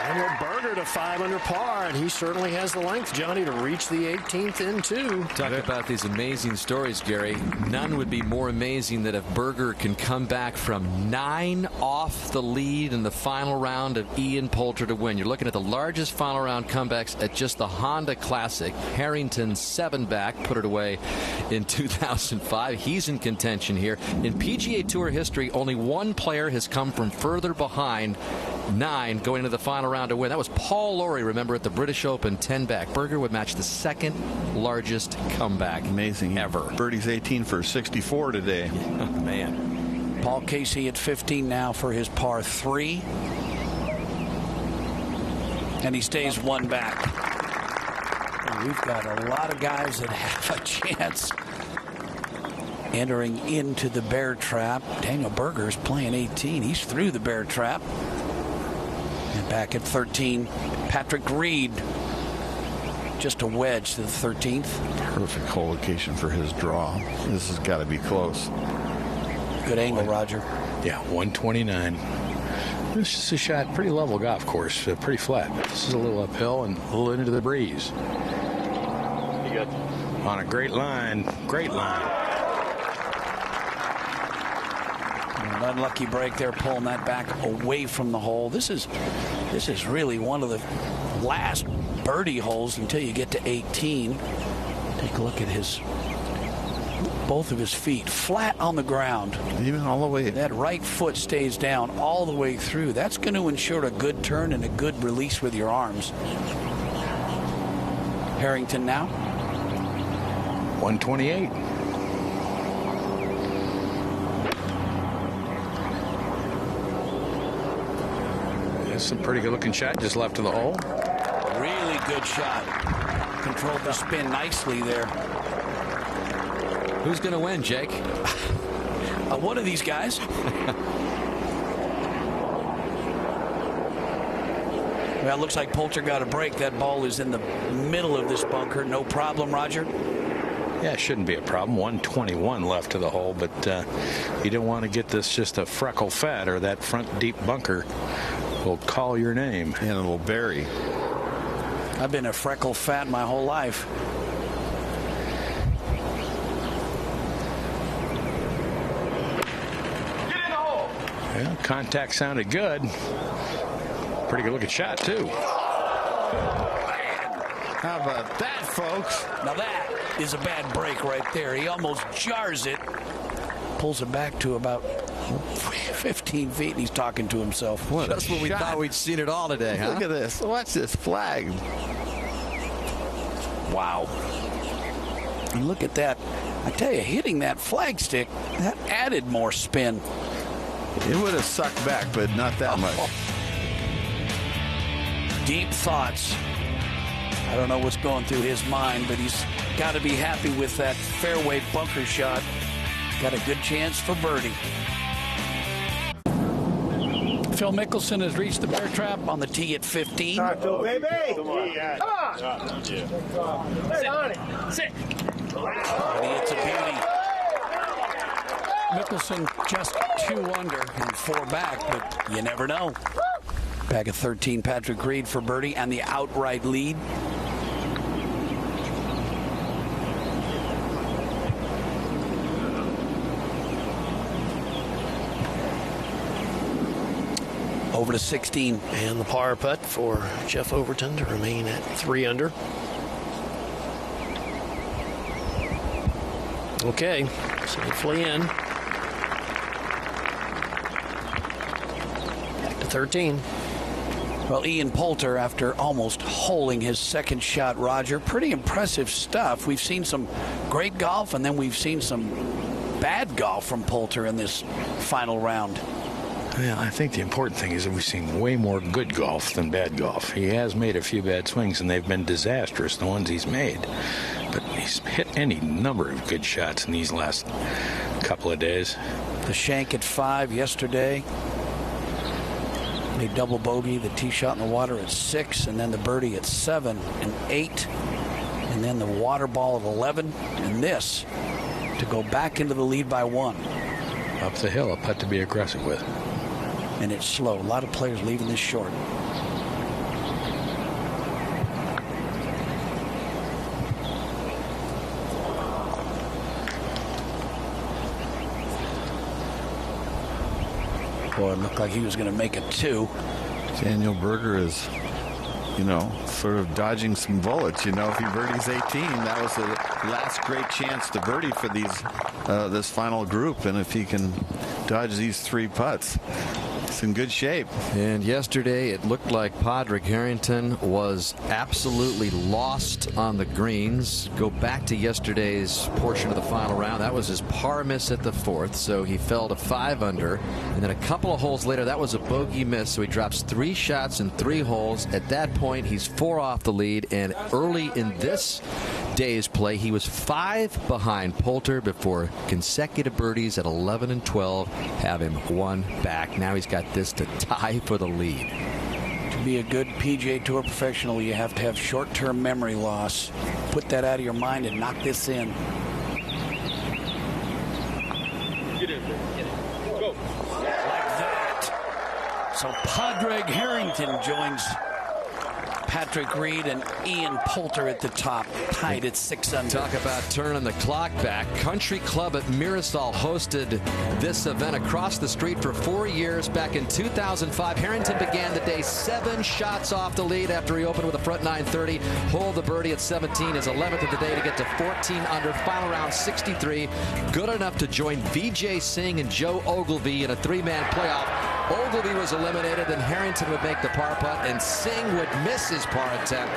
Daniel Berger to 5 under par, and he certainly has the length, Johnny, to reach the 18th in two. Talk about these amazing stories, Gary. None would be more amazing than if Berger can come back from 9 off the lead in the final round of Ian Poulter to win. You're looking at the largest final round comebacks at just the Honda Classic. Harrington 7 back, put it away in 2005. He's in contention here. In PGA Tour history, only one player has come from further behind 9 going into the final round to win. That was Paul Lawrie, remember, at the British Open, 10 back. Berger would match the second largest comeback. Amazing. Ever. Birdie's 18 for 64 today. Oh, man. Paul Casey at 15 now for his par 3. And he stays 1 back. And we've got a lot of guys that have a chance entering into the bear trap. Daniel Berger is playing 18. He's through the bear trap. And back at 13, Patrick Reed. Just a wedge to the 13th. Perfect hole location for his draw. This has got to be close. Good angle, Roger. Yeah, 129. This is a shot, pretty level golf course, pretty flat. This is a little uphill and a little into the breeze. On a great line. Great line. An unlucky break there, pulling that back away from the hole. This is really one of the last birdie holes until you get to 18. Take a look at both of his feet flat on the ground. Even all the way. That right foot stays down all the way through. That's going to ensure a good turn and a good release with your arms. Harrington now. 128. That's a pretty good looking shot just left of the hole. Really good shot. Controlled the spin nicely there. Who's going to win, Jake? One of these guys. Well, it looks like Poulter got a break. That ball is in the middle of this bunker. No problem, Roger? Yeah, it shouldn't be a problem. 121 left to the hole, but you don't want to get this just a freckle fat, or that front deep bunker will call your name. And it'll bury. I've been a freckle fat my whole life. Well, contact sounded good. Pretty good looking shot, too. How about that, folks? Now that is a bad break right there. He almost jars it. Pulls it back to about 15 feet, and he's talking to himself. That's what we thought we'd seen it all today, huh? Look at this. Watch this flag. Wow. And look at that. I tell you, hitting that flagstick, that added more spin. It would have sucked back, but not that much. Deep thoughts. I don't know what's going through his mind, but he's got to be happy with that fairway bunker shot. Got a good chance for birdie. Phil Mickelson has reached the bear trap on the tee at 15. All right, Phil, baby. Come on. Sit on it. Sit. And it's a beauty. Mickelson just 2 under and 4 back, but you never know. Back at 13, Patrick Reed for birdie and the outright lead. over to 16. And the par putt for Jeff Overton to remain at 3 under. Okay, safely in. Back to 13. Well, Ian Poulter, after almost holing his second shot, Roger, pretty impressive stuff. We've seen some great golf, and then we've seen some bad golf from Poulter in this final round. Yeah, I think the important thing is that we've seen way more good golf than bad golf. He has made a few bad swings, and they've been disastrous, the ones he's made. But he's hit any number of good shots in these last couple of days. The shank at 5 yesterday. Made double bogey, the tee shot in the water at 6, and then the birdie at 7 and 8, and then the water ball at 11, and this to go back into the lead by 1. Up the hill, a putt to be aggressive with. And it's slow. A lot of players leaving this short. Boy, it looked like he was going to make it 2. Daniel Berger is, sort of dodging some bullets. If he birdies 18, that was the last great chance to birdie for this final group. And if he can dodge these 3 putts, it's in good shape. And yesterday it looked like Padraig Harrington was absolutely lost on the greens. Go back to yesterday's portion of the final round. That was his par miss at the 4th, so he fell to 5 under. And then a couple of holes later, that was a bogey miss, so he drops 3 shots in 3 holes. At that point, he's 4 off the lead, and early in this day's play, he was 5 behind Poulter before consecutive birdies at 11 and 12 have him 1 back. Now he's got this to tie for the lead. To be a good PGA Tour professional, you have to have short-term memory loss. Put that out of your mind and knock this in. Get in there. Get in. Go. Like that. So Padraig Harrington joins Patrick Reed and Ian Poulter at the top, tied at 6 under. Talk about turning the clock back. Country Club at Mirasol hosted this event across the street for 4 years. Back in 2005, Harrington began the day 7 shots off the lead after he opened with a front 930. Hold the birdie at 17, his 11th of the day to get to 14 under. Final round 63. Good enough to join Vijay Singh and Joe Ogilvy in a 3-man playoff. Ogilvy was eliminated, then Harrington would make the par putt, and Singh would miss his par attempt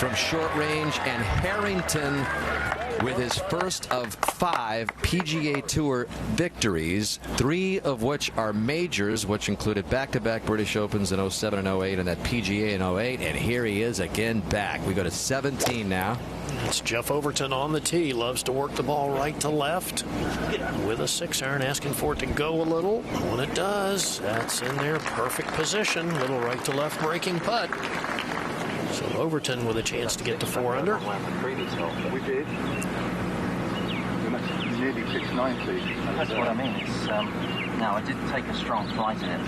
from short range, and Harrington with his first of 5 PGA Tour victories, 3 of which are majors, which included back-to-back British Opens in 07 and 08 and that PGA in 08, and here he is again back. We go to 17 now. It's Jeff Overton on the tee. Loves to work the ball right to left with a 6-iron, asking for it to go a little. When it does, that's in their perfect position. Little right to left breaking putt. So Overton with a chance to get to 4 under. We did. Nearly 690. That's what I mean. It's, no, I did take a strong flight in it.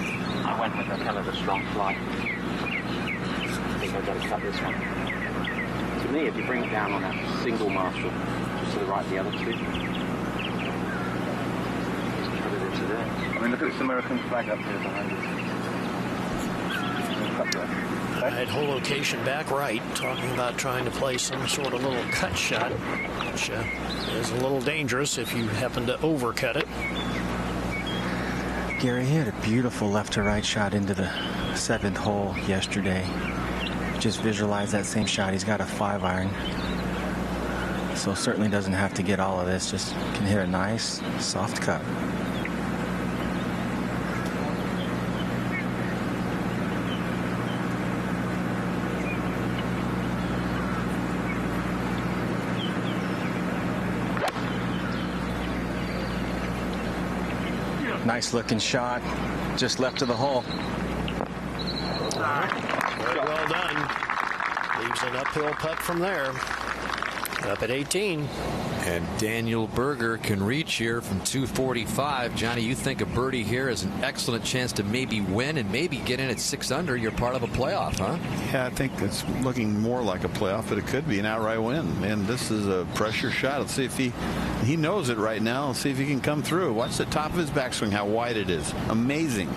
I went with a hell of a strong flight. I think I've got to cut this one. To me, if you bring it down on that single marshal, just to the right of the other 2. Just put it into there. I mean, look at this American flag up here behind us. I had whole location back right, talking about trying to play some sort of little cut shot, which is a little dangerous if you happen to overcut it. Gary, he had a beautiful left to right shot into the 7th hole yesterday. Just visualize that same shot. He's got a 5-iron. So certainly doesn't have to get all of this. Just can hit a nice, soft cut. Nice looking shot. Just left of the hole. Very well done. Leaves an uphill putt from there. Up at 18. And Daniel Berger can reach here from 245. Johnny, you think a birdie here is an excellent chance to maybe win and maybe get in at 6 under. You're part of a playoff, huh? Yeah, I think it's looking more like a playoff, but it could be an outright win. And this is a pressure shot. Let's see if he knows it right now. Let's see if he can come through. Watch the top of his backswing, how wide it is. Amazing.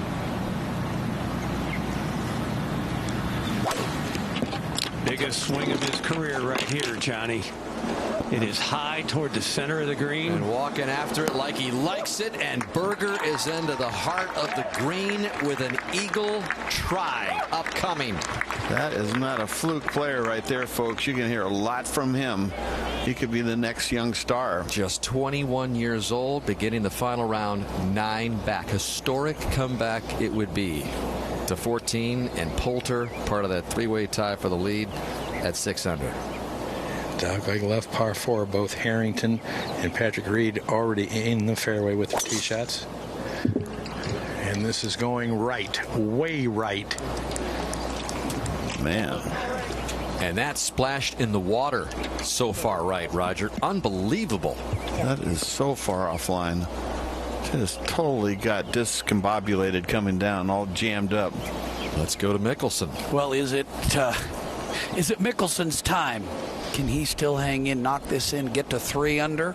biggest swing of his career right here, Johnny. It is high toward the center of the green. And walking after it like he likes it. And Berger is into the heart of the green with an eagle try upcoming. That is not a fluke player right there, folks. You can hear a lot from him. He could be the next young star. Just 21 years old, beginning the final round 9 back. Historic comeback it would be to 14, and Poulter part of that 3-way tie for the lead at 6 under. Dogleg left par 4, both Harrington and Patrick Reed already in the fairway with their tee shots. And this is going right, way right. Man. And that splashed in the water so far right, Roger. Unbelievable. That is so far offline. Just totally got discombobulated coming down, all jammed up. Let's go to Mickelson. Well, is it Mickelson's time? Can he still hang in, knock this in, get to 3 under?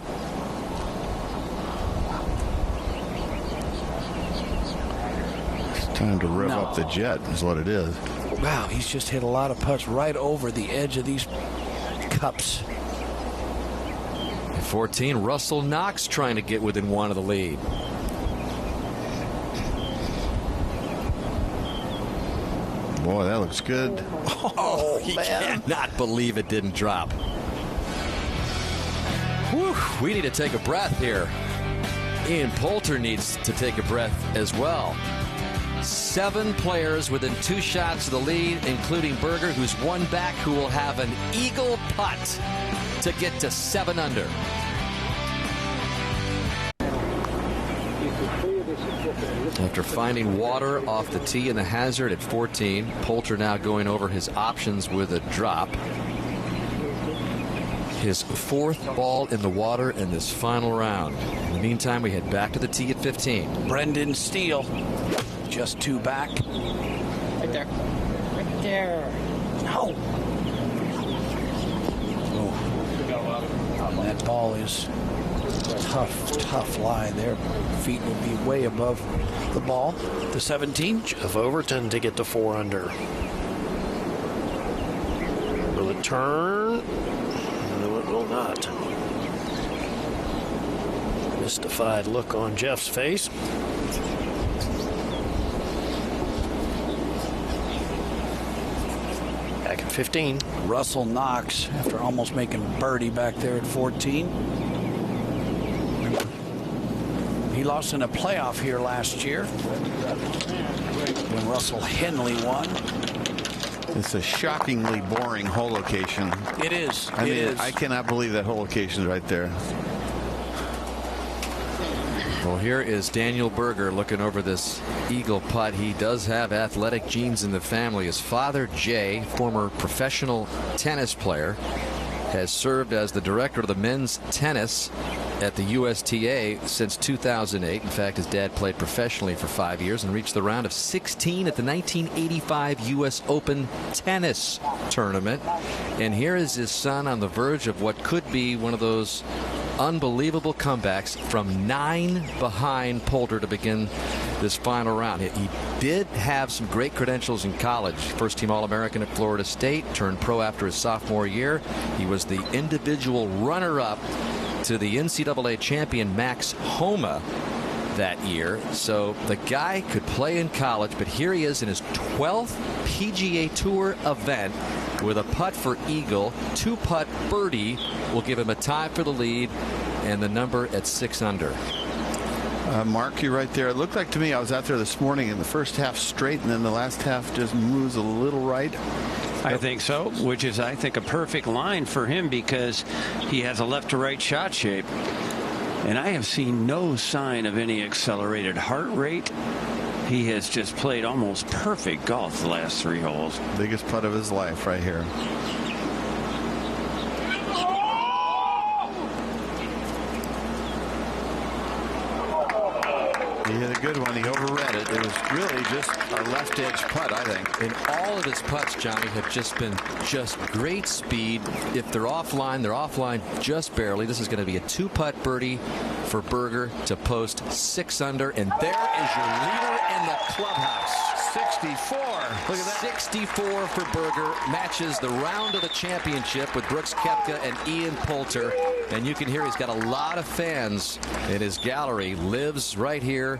It's time to rev up the jet is what it is. Wow, he's just hit a lot of putts right over the edge of these cups. At 14, Russell Knox trying to get within 1 of the lead. Boy, that looks good. Oh, he cannot believe it didn't drop. Whew, we need to take a breath here. Ian Poulter needs to take a breath as well. 7 players within 2 shots of the lead, including Berger, who's 1 back, who will have an eagle putt to get to 7 under. After finding water off the tee in the hazard at 14, Poulter now going over his options with a drop. His 4th ball in the water in this final round. In the meantime, we head back to the tee at 15. Brendan Steele, just 2 back. Right there. Right there. No. Oh, that ball is tough lie there. Feet will be way above the ball. To 17. Jeff Overton to get to 4 under. Will it turn? No, it will not. Mystified look on Jeff's face. Back at 15. Russell Knox, after almost making birdie back there at 14. He lost in a playoff here last year when Russell Henley won. It's a shockingly boring hole location. It is. I mean, I cannot believe that hole location is right there. Well, here is Daniel Berger looking over this eagle putt. He does have athletic genes in the family. His father, Jay, former professional tennis player, has served as the director of the men's tennis at the USTA since 2008. In fact, his dad played professionally for 5 years and reached the round of 16 at the 1985 U.S. Open tennis tournament. And here is his son on the verge of what could be one of those unbelievable comebacks from 9 behind Poulter to begin this final round. He did have some great credentials in college. First team All-American at Florida State, turned pro after his sophomore year. He was the individual runner-up to the NCAA champion Max Homa that year. So the guy could play in college, but here he is in his 12th PGA Tour event with a putt for eagle, 2-putt birdie will give him a tie for the lead, and the number at 6 under. Mark, you right there. It looked like to me I was out there this morning in the first half straight, and then the last half just moves a little right. I think so, which is, I think, a perfect line for him because he has a left to right shot shape. And I have seen no sign of any accelerated heart rate. He has just played almost perfect golf the last 3 holes. Biggest putt of his life right here. He hit a good one. He overread it. It was really just a left edge putt, I think. And all of his putts, Johnny, have just been great speed. If they're offline just barely. This is going to be a 2-putt birdie for Berger to post 6 under. And there is your leader in the clubhouse. 64. Look at that. 64 for Berger. Matches the round of the championship with Brooks Koepka and Ian Poulter. And you can hear he's got a lot of fans in his gallery. Lives right here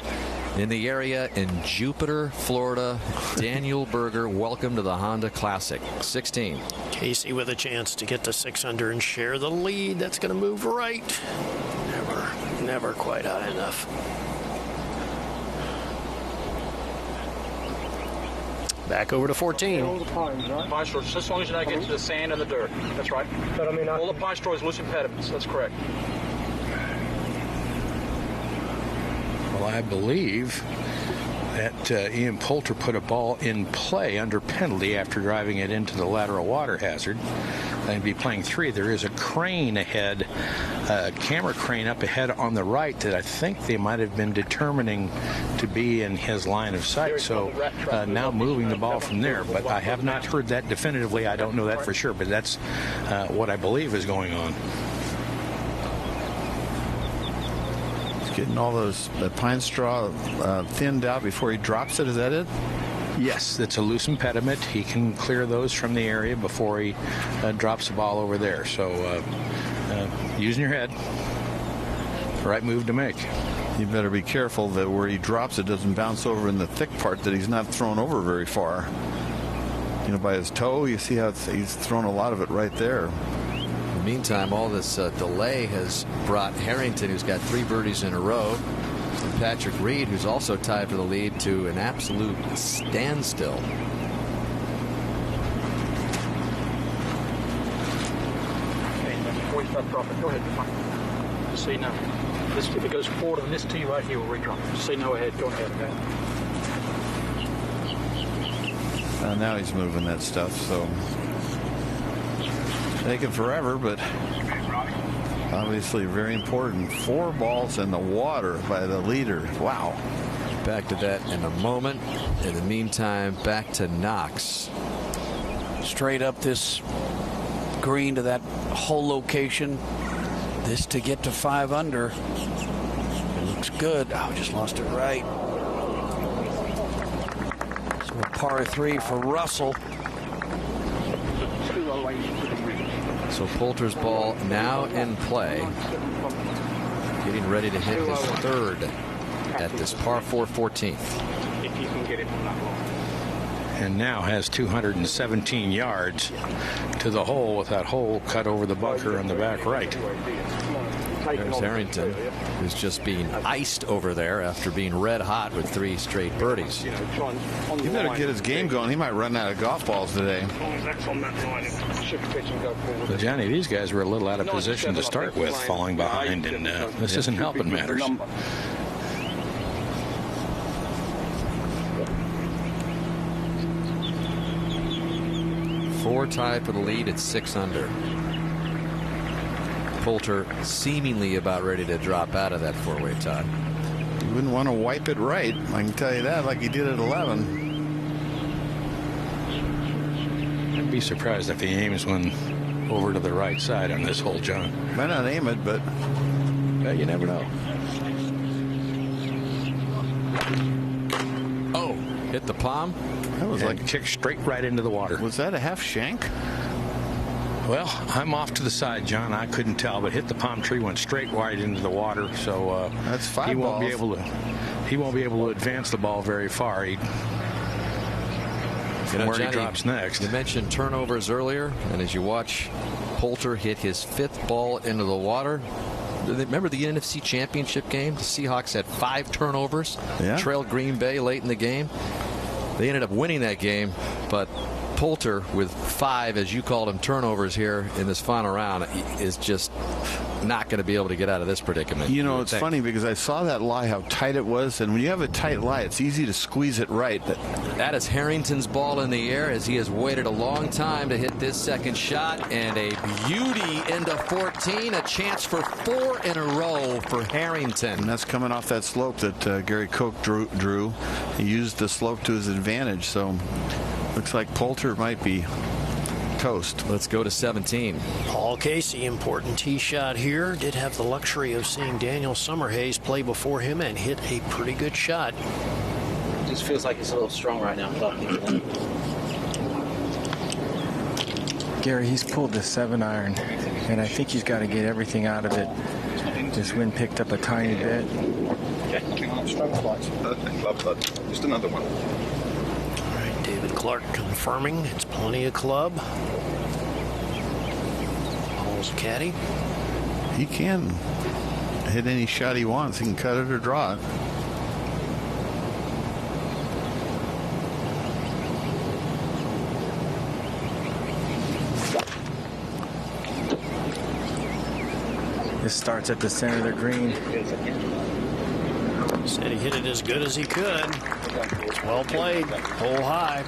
in the area in Jupiter, Florida. Daniel Berger, welcome to the Honda Classic. 16. Casey with a chance to get to 6 under and share the lead. That's going to move right. Never quite high enough. Back over to 14. All the pines, right? Pine straws, just as long as you're not getting to the sand and the dirt. That's right. But I mean, all the pine straws, loose impediments. That's correct. Well, I believe that Ian Poulter put a ball in play under penalty after driving it into the lateral water hazard. And be playing 3. There is a crane ahead, a camera crane up ahead on the right that I think they might have been determining to be in his line of sight. So now moving the ball from there. But I have not heard that definitively. I don't know that for sure. But that's what I believe is going on. Getting all those pine straw thinned out before he drops it. Is that it? Yes, it's a loose impediment. He can clear those from the area before he drops the ball over there. So using your head, right move to make. You better be careful that where he drops it doesn't bounce over in the thick part that he's not thrown over very far. You know, by his toe, you see how he's thrown a lot of it right there. In the meantime, all this delay has brought Harrington, who's got 3 birdies in a row, and Patrick Reed, who's also tied for the lead, to an absolute standstill. Okay, before you start dropping, go ahead. Just so you know. This, if it goes forward on this tee right here, we'll re-drop. Just so you know ahead, go ahead, okay? Now he's moving that stuff, so taking forever, but obviously very important. 4 balls in the water by the leader. Wow. Back to that in a moment. In the meantime, back to Knox. Straight up this green to that hole location. This to get to 5 under. It looks good. Oh, just lost it right. So a par 3 for Russell. So Poulter's ball now in play, getting ready to hit his 3rd at this par 4 14th. If you can get it from that long. And now has 217 yards to the hole with that hole cut over the bunker on the back right. There's Harrington, who's just being iced over there after being red hot with 3 straight birdies. He better get his game going. He might run out of golf balls today. But Johnny, these guys were a little out of position to start with, falling behind, and this isn't helping matters. Four tied for the lead at 6 under. Poulter seemingly about ready to drop out of that 4-way tie. You wouldn't want to wipe it right, I can tell you that, like he did at 11. I'd be surprised if he aims one over to the right side on this hole, John. Might not aim it, but you never know. Oh, hit the palm. That was like kicked straight right into the water. Was that a half shank? Well, I'm off to the side, John. I couldn't tell, but hit the palm tree, went straight wide into the water. So that's 5 he won't balls. He won't be able to advance the ball very far. Where Johnny, he drops next. You mentioned turnovers earlier, and as you watch Poulter hit his 5th ball into the water. Remember the NFC Championship game? The Seahawks had 5 turnovers, trailed Green Bay late in the game. They ended up winning that game, but Poulter with 5, as you called them, turnovers here in this final round is just not going to be able to get out of this predicament. You know, it's funny because I saw that lie, how tight it was, and when you have a tight lie, it's easy to squeeze it right. That is Harrington's ball in the air as he has waited a long time to hit this 2nd shot, and a beauty into 14, a chance for 4 in a row for Harrington. And that's coming off that slope that Gary Koch drew. He used the slope to his advantage, so looks like Poulter might be toast. Let's go to 17. Paul Casey, important tee shot here. Did have the luxury of seeing Daniel Summerhays play before him and hit a pretty good shot. Just feels like it's a little strong right now. Gary, he's pulled the 7-iron, and I think he's got to get everything out of it. This wind picked up a tiny bit. Strong flights. Perfect. Love that. Just another one. All right, David Clark confirming it's plenty of club. Paul's caddy. He can hit any shot he wants. He can cut it or draw it. This starts at the center of the green. Said he hit it as good as he could. It's well played. Hole high.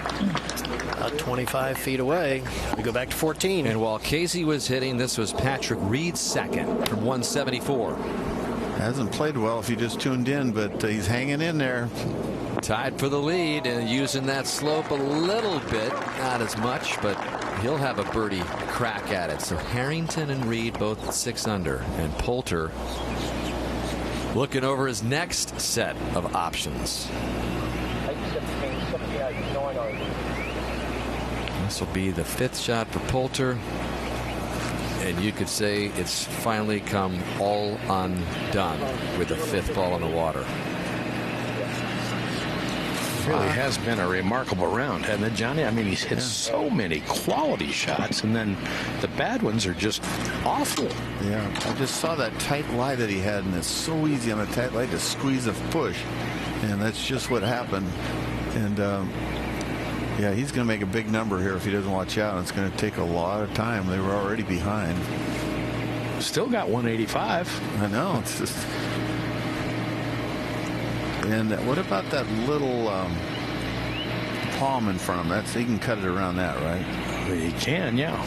About 25 feet away. We go back to 14. And while Casey was hitting, this was Patrick Reed's second from 174. Hasn't played well if you just tuned in, but he's hanging in there. Tied for the lead and using that slope a little bit. Not as much, but he'll have a birdie crack at it. So Harrington and Reed both at 6 under. And Poulter looking over his next set of options. This will be the 5th shot for Poulter. And you could say it's finally come all undone with the 5th ball in the water. Really has been a remarkable round, hasn't it, Johnny? I mean, he's hit so many quality shots, and then the bad ones are just awful. Yeah, I just saw that tight lie that he had, and it's so easy on a tight lie to squeeze a push, and that's just what happened. And yeah, he's going to make a big number here if he doesn't watch out. It's going to take a lot of time. They were already behind. Still got 185. I know. It's just. And what about that little palm in front of him? He can cut it around that, right? He can, yeah.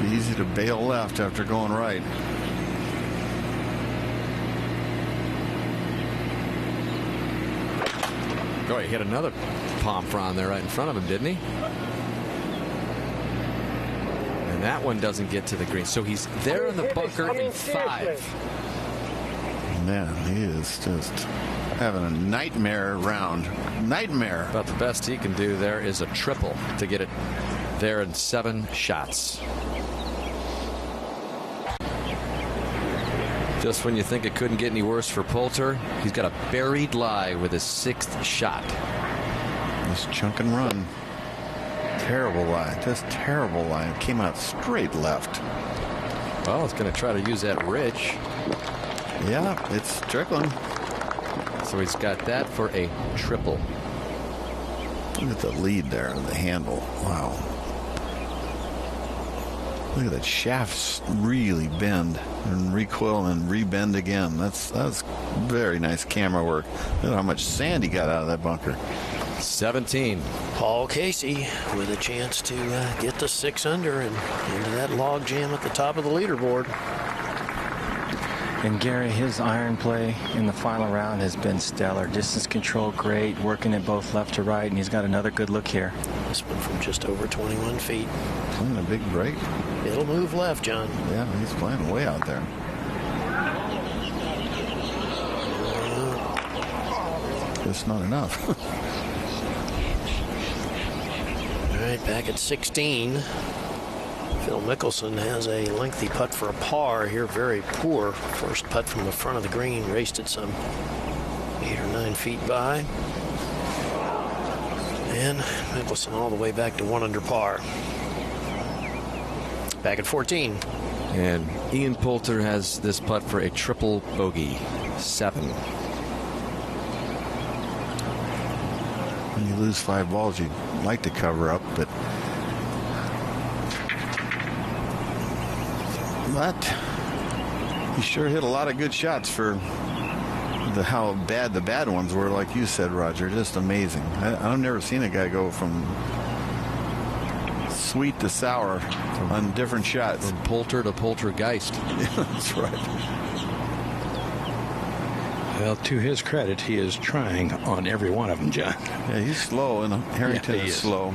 Be easy to bail left after going right. Oh, he hit another palm frond there right in front of him, didn't he? And that one doesn't get to the green. So he's there in the bunker in 5. Man, he is just having a nightmare round. Nightmare. But the best he can do there is a triple to get it there in 7 shots. Just when you think it couldn't get any worse for Poulter, he's got a buried lie with his 6th shot. This chunk and run. Terrible lie. Just terrible lie. It came out straight left. Well, it's going to try to use that ridge. Yeah, it's trickling. So he's got that for a triple. Look at the lead there on the handle. Wow. Look at that shaft really bend and recoil and rebend again. That's very nice camera work. Look at how much sand he got out of that bunker. 17. Paul Casey with a chance to get the 6 under and into that log jam at the top of the leaderboard. And Gary, his iron play in the final round has been stellar. Distance control great, working it both left to right, and he's got another good look here. This one from just over 21 feet. Playing a big break. It'll move left, John. Yeah, he's playing way out there. Just not enough. All right, back at 16. Phil Mickelson has a lengthy putt for a par here. Very poor first putt from the front of the green. Raced it some 8 or 9 feet by. And Mickelson all the way back to 1 under par. Back at 14. And Ian Poulter has this putt for a triple bogey. 7. When you lose 5 balls, you'd like to cover up, but he sure hit a lot of good shots for how bad the bad ones were, like you said, Roger. Just amazing. I've never seen a guy go from sweet to sour on different shots. From Poulter to Poltergeist. Yeah, that's right. Well, to his credit, he is trying on every one of them, John. Yeah, he's slow, and Harrington is slow.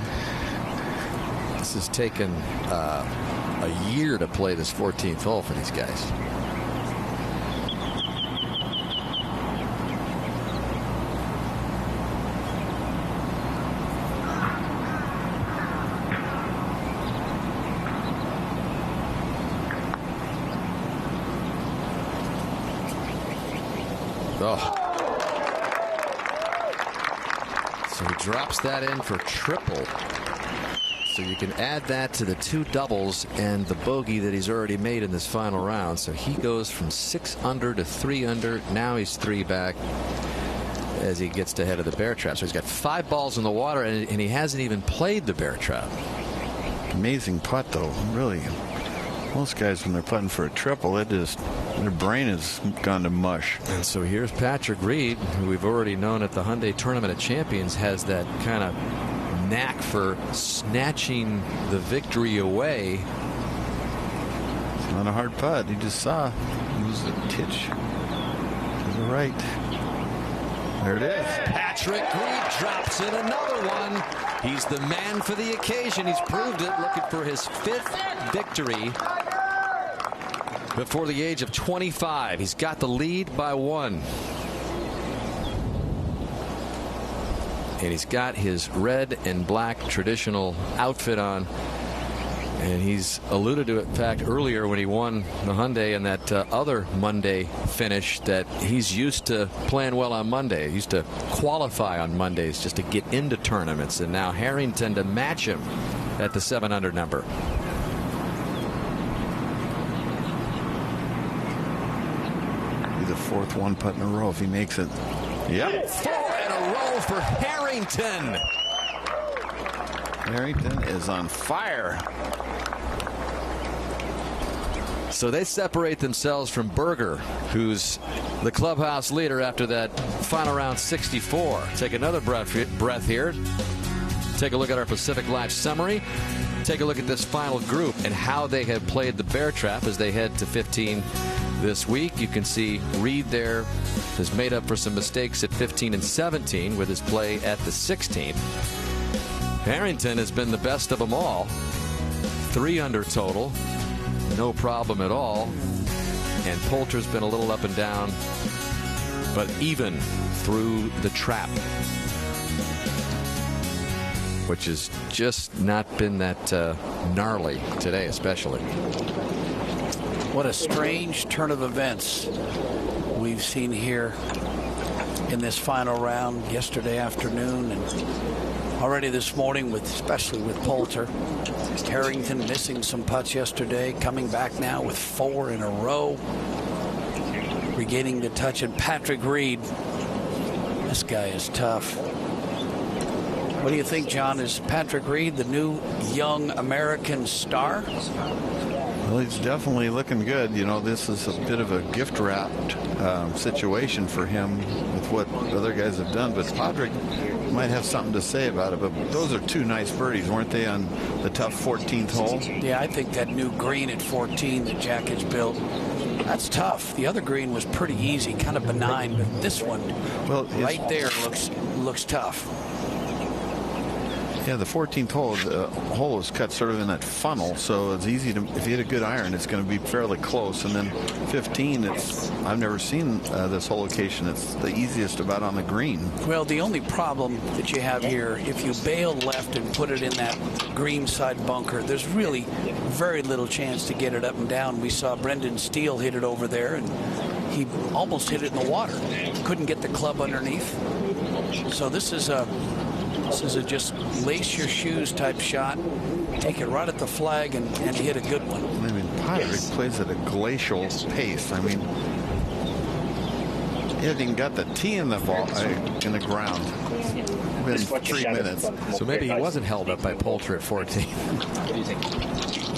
This has taken a year to play this 14th hole for these guys. Oh. So he drops that in for triple. So you can add that to the 2 doubles and the bogey that he's already made in this final round. So he goes from 6 under to 3 under. Now he's 3 back as he gets to head of the bear trap. So he's got 5 balls in the water, and he hasn't even played the bear trap. Amazing putt, though. Really, most guys, when they're putting for a triple, their brain has gone to mush. And so here's Padraig Reed, who we've already known at the Hyundai Tournament of Champions has that kind of knack for snatching the victory away. It's not a hard putt. He just saw it was a titch to the right. There it is. Padraig Reed drops in another one. He's the man for the occasion. He's proved it, looking for his 5th victory before the age of 25. He's got the lead by 1. And he's got his red and black traditional outfit on. And he's alluded to it, in fact, earlier when he won the Hyundai in that other Monday finish, that he's used to playing well on Monday. He used to qualify on Mondays just to get into tournaments. And now Harrington to match him at the 700 number. Be the 4th 1 putt in a row if he makes it. Yep. 4 in a row for Harrington. Harrington is on fire. So they separate themselves from Berger, who's the clubhouse leader after that final round 64. Take another breath here. Take a look at our Pacific Live summary. Take a look at this final group and how they have played the bear trap as they head to 15 this week. You can see Reed there has made up for some mistakes at 15 and 17 with his play at the 16th. Harrington has been the best of them all. 3 under total. No problem at all. And Poulter's been a little up and down, but even through the trap, which has just not been that gnarly today, especially. What a strange turn of events we've seen here in this final round yesterday afternoon and already this morning, especially with Poulter. Harrington missing some putts yesterday, coming back now with 4 in a row, regaining the touch. And Padraig Reed, this guy is tough. What do you think, John? Is Padraig Reed the new young American star? Well, he's definitely looking good. You know, this is a bit of a gift-wrapped situation for him with what other guys have done. But Padraig might have something to say about it. But those are 2 nice birdies, weren't they, on the tough 14th hole? Yeah, I think that new green at 14 that Jack has built, that's tough. The other green was pretty easy, kind of benign, but this one, well, right there looks tough. Yeah, the 14th hole, the hole is cut sort of in that funnel, so it's easy to, if you hit a good iron, it's going to be fairly close. And then 15, I've never seen this whole location. It's the easiest about on the green. Well, the only problem that you have here, if you bail left and put it in that green side bunker, there's really very little chance to get it up and down. We saw Brendan Steele hit it over there, and he almost hit it in the water. Couldn't get the club underneath. So this is a just lace your shoes type shot. Take it right at the flag and hit a good one. I mean, Padraig plays at a glacial pace. I mean, he hasn't even got the tee in the ball in the ground. Been 3 minutes. So maybe he wasn't held up by Poulter at 14. What do you think? I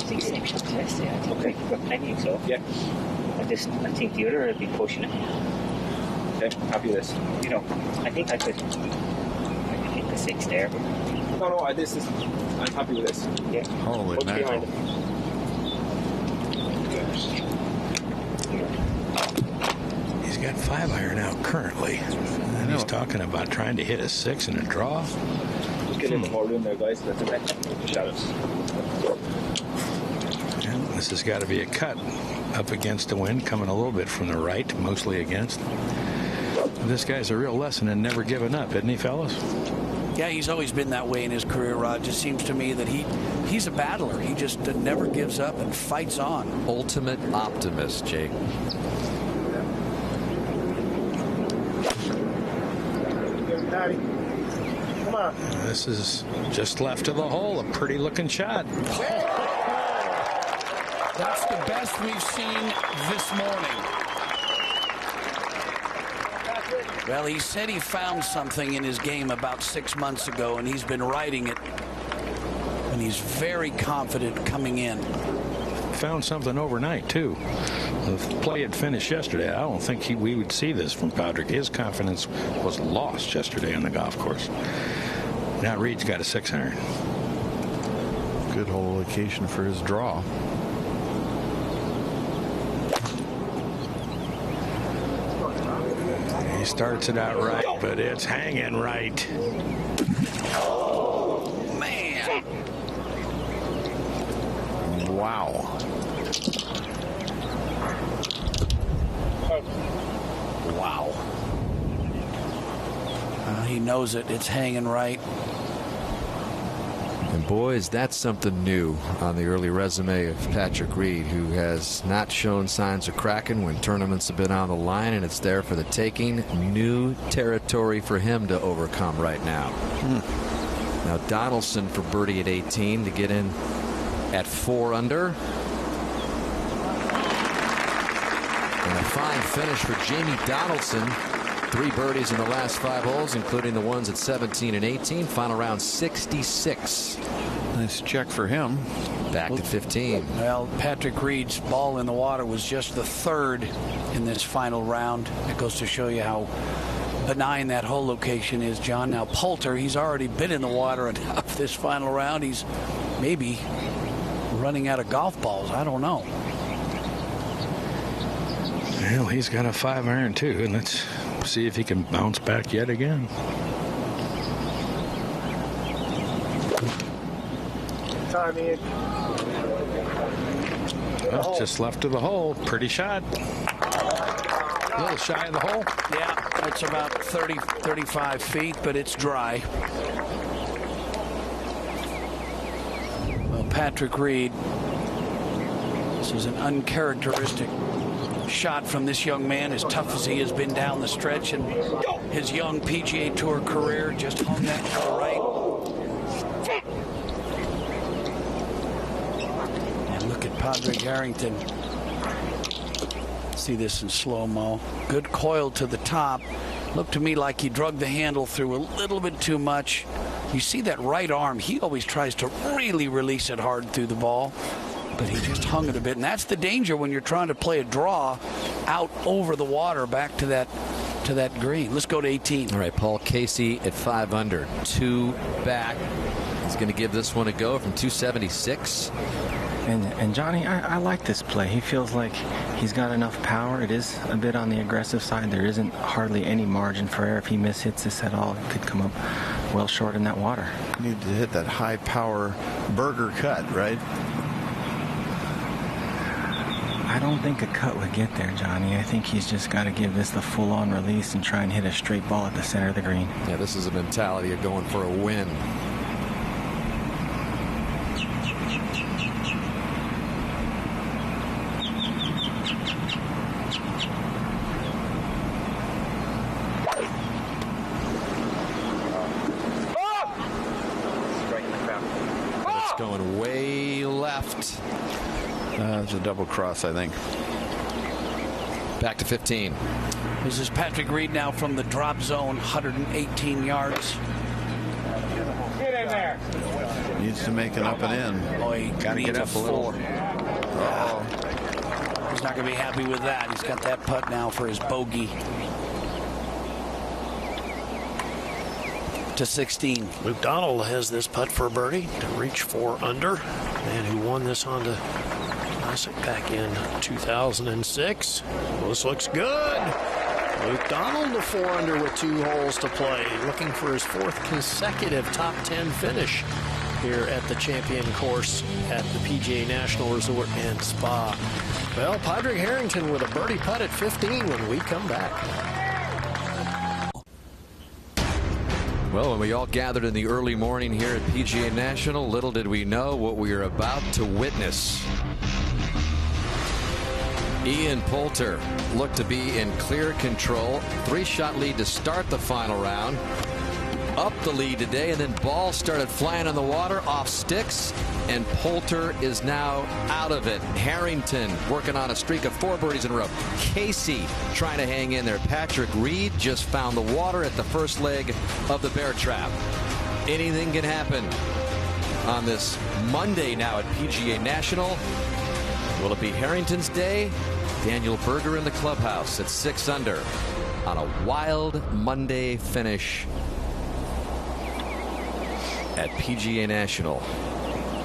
think same shot as yesterday. Okay, I think so. Yeah. I think the other would be pushing it. Okay, happy with this. You know, I think I could. 6 there. No, I'm happy with this. Yeah. Holy mackerel. He's got 5 iron out currently. And he's talking about trying to hit a 6 in a draw. Just get in the more room there, guys. That's a shadows. And this has got to be a cut up against the wind, coming a little bit from the right, mostly against. This guy's a real lesson in never giving up, isn't he, fellas? Yeah, he's always been that way in his career, Rod. Just seems to me that he's a battler. He just never gives up and fights on. Ultimate optimist, Jake. Maddie. Come on. This is just left of the hole. A pretty looking shot. That's the best we've seen this morning. Well, he said he found something in his game about 6 months ago, and he's been riding it. And he's very confident coming in. Found something overnight, too. The play had finished yesterday. I don't think we would see this from Padraig. His confidence was lost yesterday on the golf course. Now Reed's got a 6-iron. Good hole location for his draw. He starts it out right, but it's hanging right. Oh, man. Wow. Wow. He knows it. It's hanging right. And boys, that's something new on the early resume of Patrick Reed, who has not shown signs of cracking when tournaments have been on the line, and it's there for the taking. New territory for him to overcome right now. Now Donaldson for birdie at 18 to get in at 4 under. And a fine finish for Jamie Donaldson. 3 birdies in the last 5 holes, including the ones at 17 and 18. Final round 66. Nice check for him. Back to 15. Well, Patrick Reed's ball in the water was just the 3rd in this final round. It goes to show you how benign that hole location is, John. Now Poulter, he's already been in the water enough this final round. He's maybe running out of golf balls. I don't know. Well, he's got a 5-iron too, and let's see if he can bounce back yet again. Time, Ian. Well, just left of the hole. Pretty shot. A little shy of the hole. Yeah, it's about 35 feet, but it's dry. Well, Patrick Reed, this is an uncharacteristic shot from this young man, as tough as he has been down the stretch in his young PGA Tour career. Just hung that to the right. And look at Padraig Harrington. See this in slow-mo. Good coil to the top. Looked to me like he drug the handle through a little bit too much. You see that right arm. He always tries to really release it hard through the ball, but he just hung it a bit. And that's the danger when you're trying to play a draw out over the water back to that green. Let's go to 18. All right, Paul Casey at 5 under, 2 back. He's going to give this one a go from 276. And Johnny, I like this play. He feels like he's got enough power. It is a bit on the aggressive side. There isn't hardly any margin for error. If he mishits this at all, it could come up well short in that water. You need to hit that high power burger cut, right? I don't think a cut would get there, Johnny. I think he's just got to give this the full-on release and try and hit a straight ball at the center of the green. Yeah, this is a mentality of going for a win. It's going way left. It's a double cross, I think. Back to 15. This is Patrick Reed now from the drop zone, 118 yards. Get in there. Needs to make an up and in. Boy, Got to get up a little. He's not going to be happy with that. He's got that putt now for his bogey. To 16. Luke Donald has this putt for a birdie to reach 4 under. Man who won this Honda Classic back in 2006. Well, this looks good. Luke Donald to 4 under with 2 holes to play, looking for his 4th consecutive top 10 finish here at the Champion Course at the PGA National Resort and Spa. Well, Padraig Harrington with a birdie putt at 15 when we come back. Well, when we all gathered in the early morning here at PGA National, little did we know what we were about to witness. Ian Poulter looked to be in clear control. 3-shot lead to start the final round. up the lead today, and then balls started flying on the water off sticks, and Poulter is now out of it. Harrington working on a streak of 4 birdies in a row. Casey trying to hang in there. Padraig Reed just found the water at the first leg of the bear trap. Anything can happen on this Monday now at PGA National. Will it be Harrington's day? Daniel Berger in the clubhouse at 6 under on a wild Monday finish at PGA National.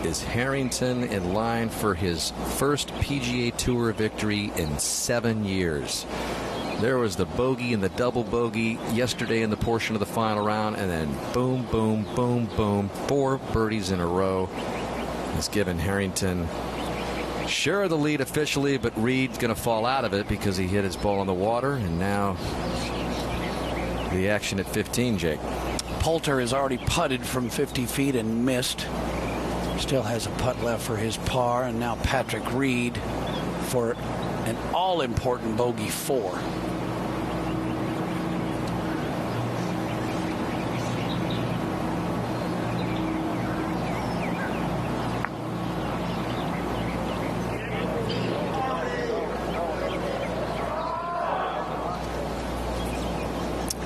Is Harrington in line for his first PGA Tour victory in 7 years? There was the bogey and the double bogey yesterday in the portion of the final round, and then boom, boom, boom, boom. 4 birdies in a row has given Harrington share of the lead officially, but Reed's going to fall out of it because he hit his ball in the water. And now the action at 15, Jake. Poulter has already putted from 50 feet and missed. Still has a putt left for his par, and now Padraig Reed for an all-important bogey 4.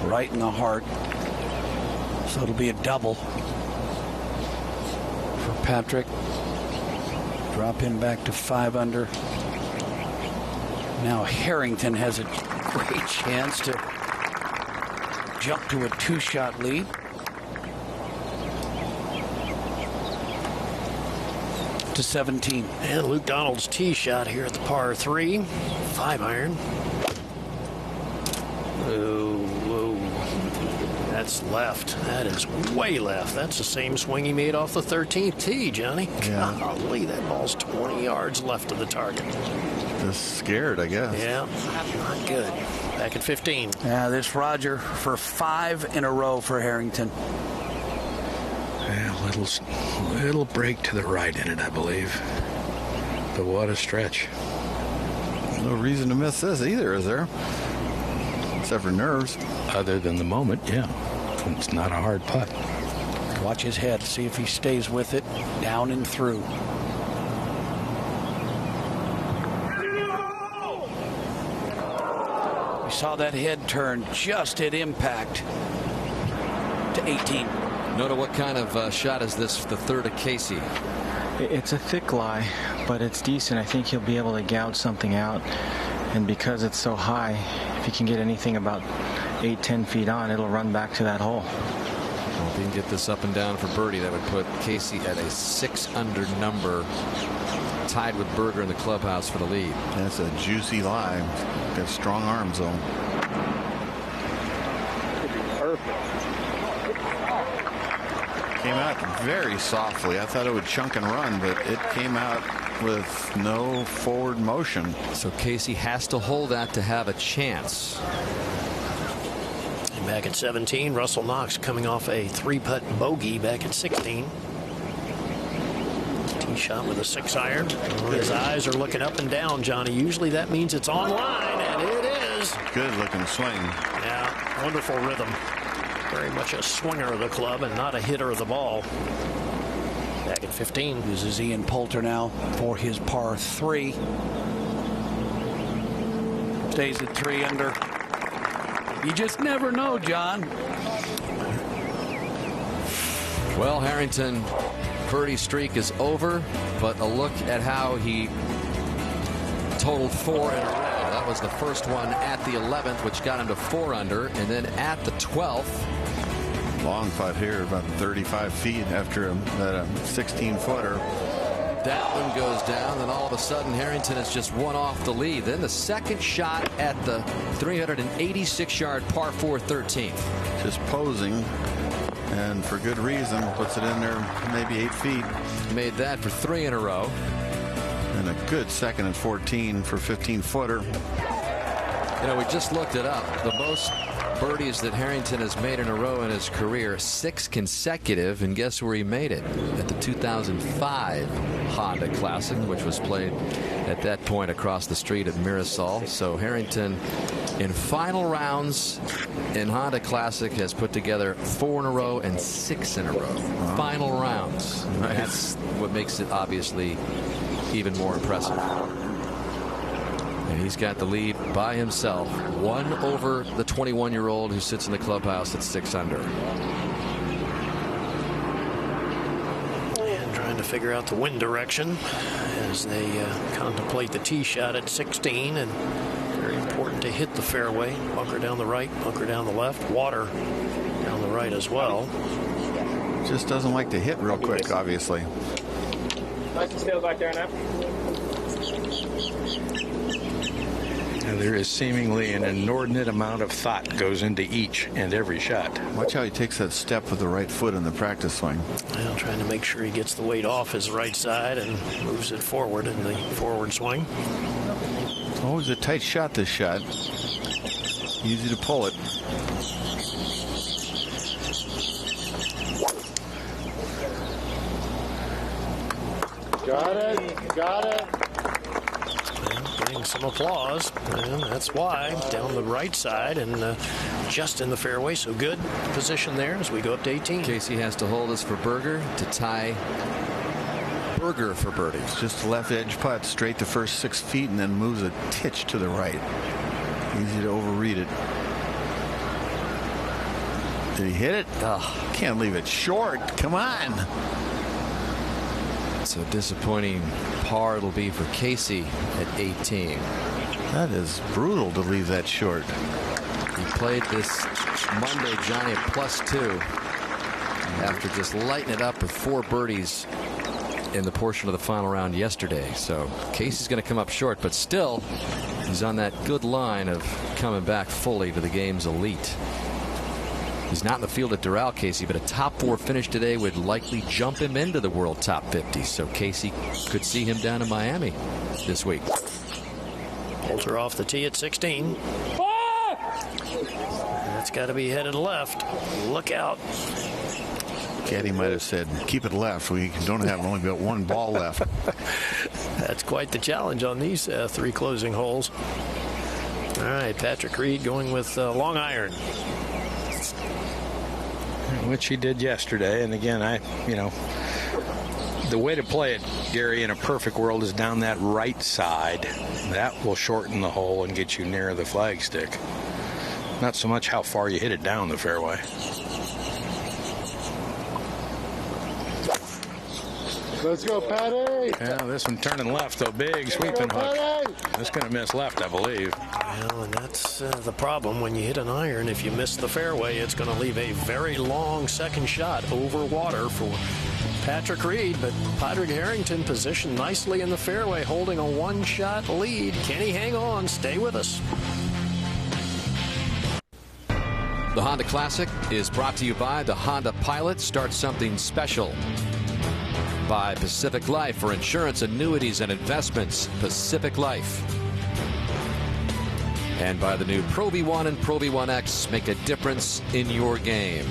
Right in the heart. So it'll be a double for Padraig. Drop him back to 5 under. Now Harrington has a great chance to jump to a 2-shot lead. To 17. And Luke Donald's tee shot here at the par 3. 5-iron. Whoa. That's left. That is way left. That's the same swing he made off the 13th tee, Johnny. Yeah. Golly, that ball's 20 yards left of the target. Just scared, I guess. Yeah, not good. Back at 15. Yeah, this Roger for 5 in a row for Harrington. Yeah, little break to the right in it, I believe. But what a stretch. No reason to miss this either, is there? Except for nerves. Other than the moment, yeah. It's not a hard putt. Watch his head, see if he stays with it. Down and through. We saw that head turn just at impact to 18. Nota, what kind of shot is this, the third of Casey? It's a thick lie, but it's decent. I think he'll be able to gouge something out. And because it's so high, if he can get anything about 8-10 feet on, it'll run back to that hole. Well, if he can get this up and down for birdie, that would put Casey at a 6 under number, tied with Berger in the clubhouse for the lead. That's a juicy lie. Got strong arms though. Came out very softly. I thought it would chunk and run, but it came out with no forward motion. So Casey has to hold that to have a chance. And back at 17, Russell Knox coming off a 3-putt bogey back at 16. Tee shot with a 6-iron. His eyes are looking up and down, Johnny. Usually that means it's online, and it is. Good looking swing. Yeah, wonderful rhythm. Very much a swinger of the club and not a hitter of the ball. Back at 15. This is Ian Poulter now for his par 3. Stays at 3 under. You just never know, John. Well, Harrington, birdie streak is over, but a look at how he totaled 4 in a row. That was the first one at the 11th, which got him to 4 under, and then at the 12th. Long putt here, about 35 feet after that 16-footer. That one goes down, and all of a sudden Harrington is just 1 off the lead. Then the second shot at the 386-yard par 4 13th. Just posing, and for good reason. Puts it in there maybe 8 feet. Made that for 3 in a row. And a good second and 14 for 15-footer. You know, we just looked it up. The most birdies that Harrington has made in a row in his career, 6 consecutive, and guess where he made it? At the 2005 Honda Classic, which was played at that point across the street at Mirasol. So Harrington, in final rounds in Honda Classic, has put together 4 in a row and 6 in a row. Wow. Final rounds. Nice. That's what makes it obviously even more impressive. And he's got the lead by himself, 1 over the 21-year-old who sits in the clubhouse at 6 under. And trying to figure out the wind direction as they contemplate the tee shot at 16. And very important to hit the fairway. Bunker down the right, bunker down the left, water down the right as well. Just doesn't like to hit real quick, obviously. Nice and still back there now. And there is seemingly an inordinate amount of thought goes into each and every shot. Watch how he takes that step with the right foot in the practice swing. Well, trying to make sure he gets the weight off his right side and moves it forward in the forward swing. It's always a tight shot, this shot. Easy to pull it. Got it. Got it. Getting some applause, and that's why down the right side and just in the fairway. So good position there as we go up to 18. Casey has to hold this for Berger to tie Berger for birdie. It's just a left edge putt straight the first 6 feet and then moves a titch to the right. Easy to overread it. Did he hit it? Oh, can't leave it short. Come on. So disappointing par it'll be for Casey at 18. That is brutal to leave that short. He played this Monday, Johnny, at +2 after just lighting it up with 4 birdies in the portion of the final round yesterday. So Casey's going to come up short, but still he's on that good line of coming back fully to the game's elite. He's not in the field at Doral, Casey, but a top 4 finish today would likely jump him into the world top 50. So Casey could see him down in Miami this week. Holter off the tee at 16. That's got to be headed left. Look out. Caddy might have said, keep it left. We don't have only got 1 ball left. That's quite the challenge on these 3 closing holes. All right, Patrick Reed going with long iron. Which he did yesterday. And again, the way to play it, Gary, in a perfect world is down that right side. That will shorten the hole and get you near the flagstick. Not so much how far you hit it down the fairway. Let's go, Patty. Yeah, this one turning left, though. Big sweeping hook. It's going to miss left, I believe. Well, and that's the problem when you hit an iron. If you miss the fairway, it's going to leave a very long second shot over water for Patrick Reed. But Padraig Harrington positioned nicely in the fairway, holding a 1-shot lead. Can he hang on? Stay with us. The Honda Classic is brought to you by the Honda Pilot. Start something special. By Pacific Life for insurance, annuities, and investments. Pacific Life. And by the new Pro V1 and Pro V1X. Make a difference in your game.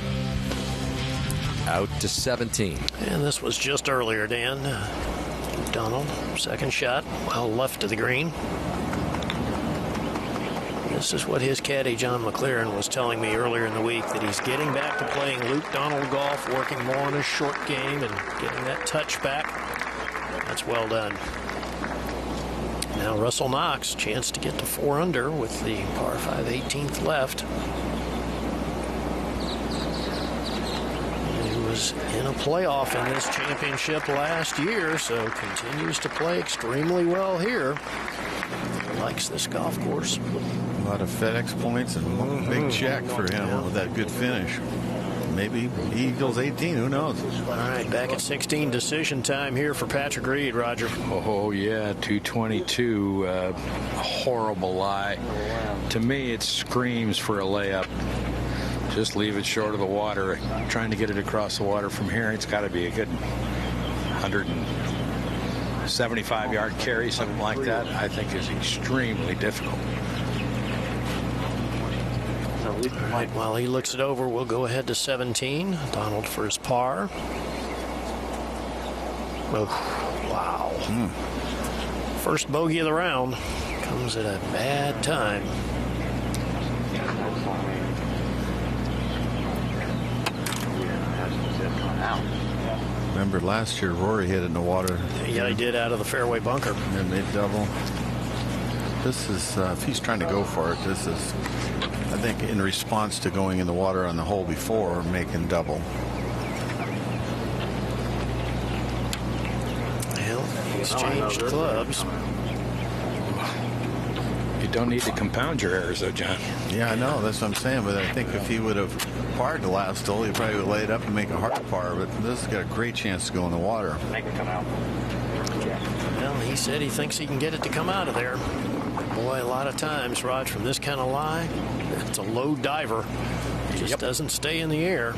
Out to 17. And this was just earlier, Dan. Donald, second shot, well left to the green. This is what his caddy, John McLaren, was telling me earlier in the week, that he's getting back to playing Luke Donald golf, working more on his short game and getting that touch back. That's well done. Now Russell Knox, chance to get to 4 under with the par 5 18th left. He was in a playoff in this championship last year, so continues to play extremely well here. Likes this golf course. A lot of FedEx points and a big check for him with that good finish. Maybe he goes 18. Who knows? All right, back at 16. Decision time here for Patrick Reed, Roger. Oh, yeah, 222. A horrible lie. To me, it screams for a layup. Just leave it short of the water. Trying to get it across the water from here, it's got to be a good 175-yard carry, something like that. I think is extremely difficult. All right, while he looks it over, we'll go ahead to 17. Donald for his par. Oh, wow. First bogey of the round comes at a bad time. Remember last year, Rory hit it in the water. Yeah, he did, out of the fairway bunker. And they double. This is, if he's trying to go for it, this is, I think, in response to going in the water on the hole before, making double. Well, he's changed clubs. You don't need to compound your errors, though, John. Yeah, I know. That's what I'm saying. But I think if he would have parred the last hole, he probably would lay it up and make a hard par. But this has got a great chance to go in the water. Make it come out. Well, he said he thinks he can get it to come out of there. Boy, a lot of times, Rod, from this kind of lie, it's a low diver. It just doesn't stay in the air.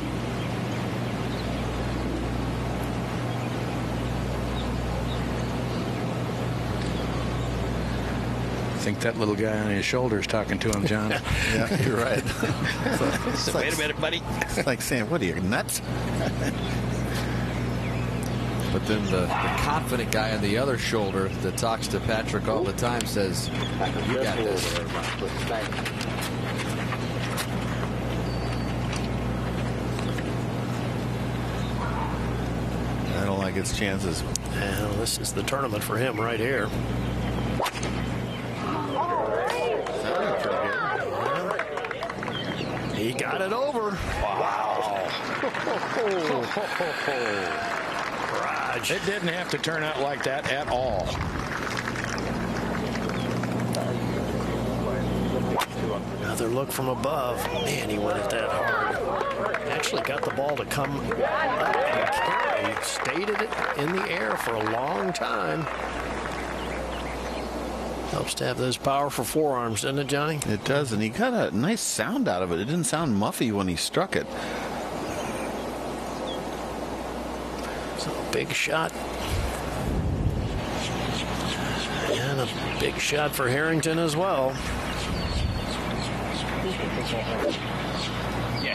I think that little guy on his shoulder is talking to him, John. Yeah, you're right. So wait a minute, buddy. It's like saying, what are you, nuts? But then the confident guy on the other shoulder that talks to Patrick all the time says, you got this. I don't like his chances. Well, this is the tournament for him right here. He got it over. Wow. Raj. It didn't have to turn out like that at all. Another look from above. Man, he went at that hard. Actually got the ball to come up and carry. Stayed it in the air for a long time. Helps to have those powerful forearms, doesn't it, Johnny? It does, and he got a nice sound out of it. It didn't sound muffy when he struck it. So big shot. And a big shot for Harrington as well.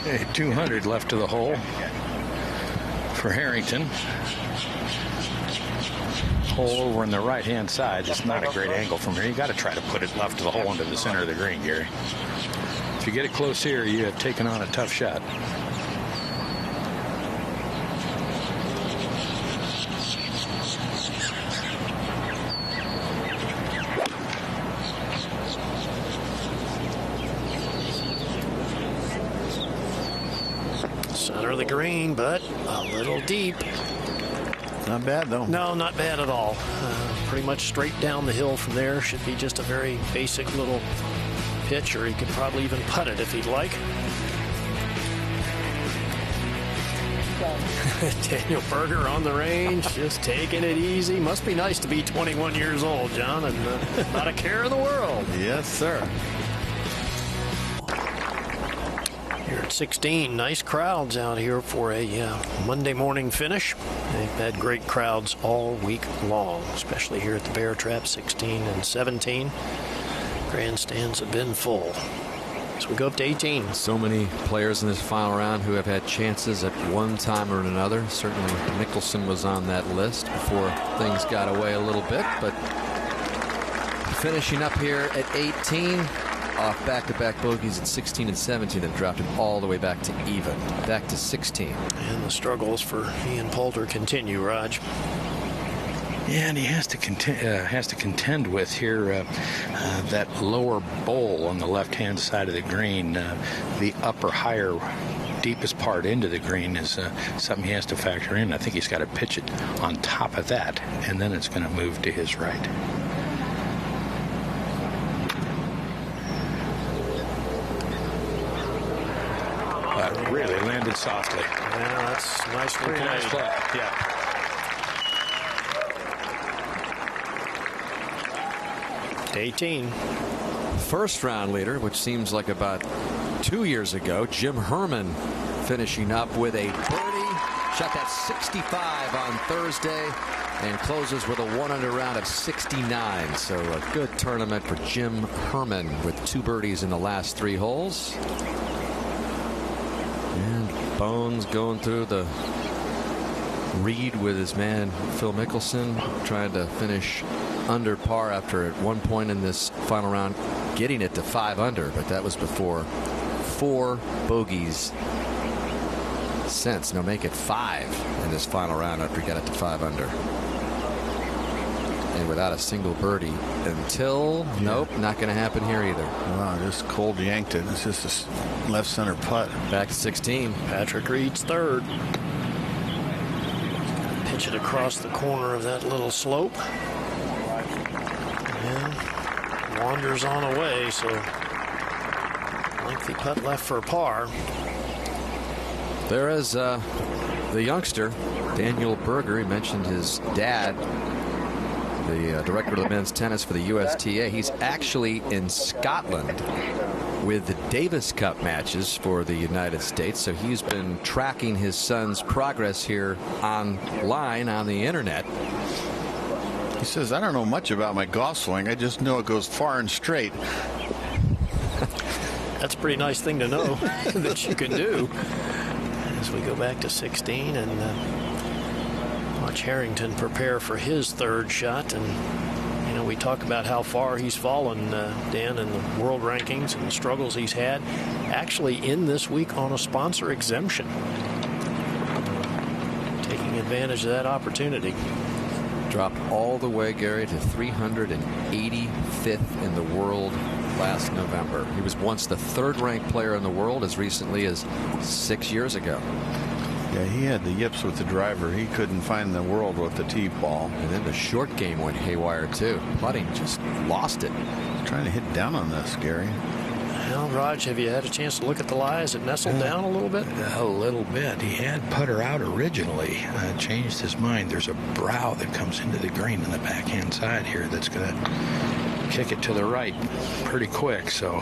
Hey, 200 left to the hole for Harrington. Hole over on the right-hand side. It's not a great angle from here. You got to try to put it left to the hole into the center of the green, Gary. If you get it close here, you have taken on a tough shot. Center of the green, but a little deep. Not bad, though. No, not bad at all. Pretty much straight down the hill from there. Should be just a very basic little pitch, or he could probably even putt it if he'd like. Daniel Berger on the range, just taking it easy. Must be nice to be 21 years old, John, and not a care in the world. Yes, sir. Here at 16, nice crowds out here for a Monday morning finish. They've had great crowds all week long, especially here at the Bear Trap, 16 and 17. Grandstands have been full. So we go up to 18. So many players in this final round who have had chances at one time or another. Certainly Nicholson was on that list before things got away a little bit, but finishing up here at 18. Off back-to-back bogeys at 16 and 17 that dropped him all the way back to even. Back to 16. And the struggles for Ian Poulter continue, Raj. Yeah, and he has to contend with here that lower bowl on the left-hand side of the green. The upper, higher, deepest part into the green is something he has to factor in. I think he's got to pitch it on top of that, and then it's going to move to his right. Really landed softly. Yeah, that's nicely Pretty played. nice play. Yeah. To 18. First round leader, which seems like about 2 years ago, Jim Herman finishing up with a birdie. Shot that 65 on Thursday and closes with a 1-under round of 69. So a good tournament for Jim Herman with 2 birdies in the last 3 holes. Bones going through the read with his man Phil Mickelson, trying to finish under par after at one point in this final round getting it to 5 under, but that was before 4 bogeys since. Now make it 5 in this final round after he got it to 5 under. And without a single birdie until nope, not going to happen here either. Wow, just cold yanked it. It's just a left center putt. Back to 16. Patrick Reed's third. Pitch it across the corner of that little slope. And wanders on away, so lengthy putt left for a par. There is the youngster, Daniel Berger. He mentioned his dad, the director of the men's tennis for the USTA. He's actually in Scotland with the Davis Cup matches for the United States. So he's been tracking his son's progress here online on the internet. He says, I don't know much about my golf swing. I just know it goes far and straight. That's a pretty nice thing to know that you can do. As we go back to 16 and watch Harrington prepare for his third shot. And, you know, we talk about how far he's fallen, Dan, in the world rankings and the struggles he's had. Actually in this week on a sponsor exemption. Taking advantage of that opportunity. Dropped all the way, Gary, to 385th in the world last November. He was once the 3rd-ranked player in the world as recently as 6 years ago. Yeah, he had the yips with the driver. He couldn't find the world with the tee ball. And then the short game went haywire, too. Putting just lost it. He's trying to hit down on this, Gary. Well, Raj, have you had a chance to look at the lie? Has it nestled down a little bit? A little bit. He had putter out originally. Changed his mind. There's a brow that comes into the green on the backhand side here that's going to kick it to the right pretty quick. So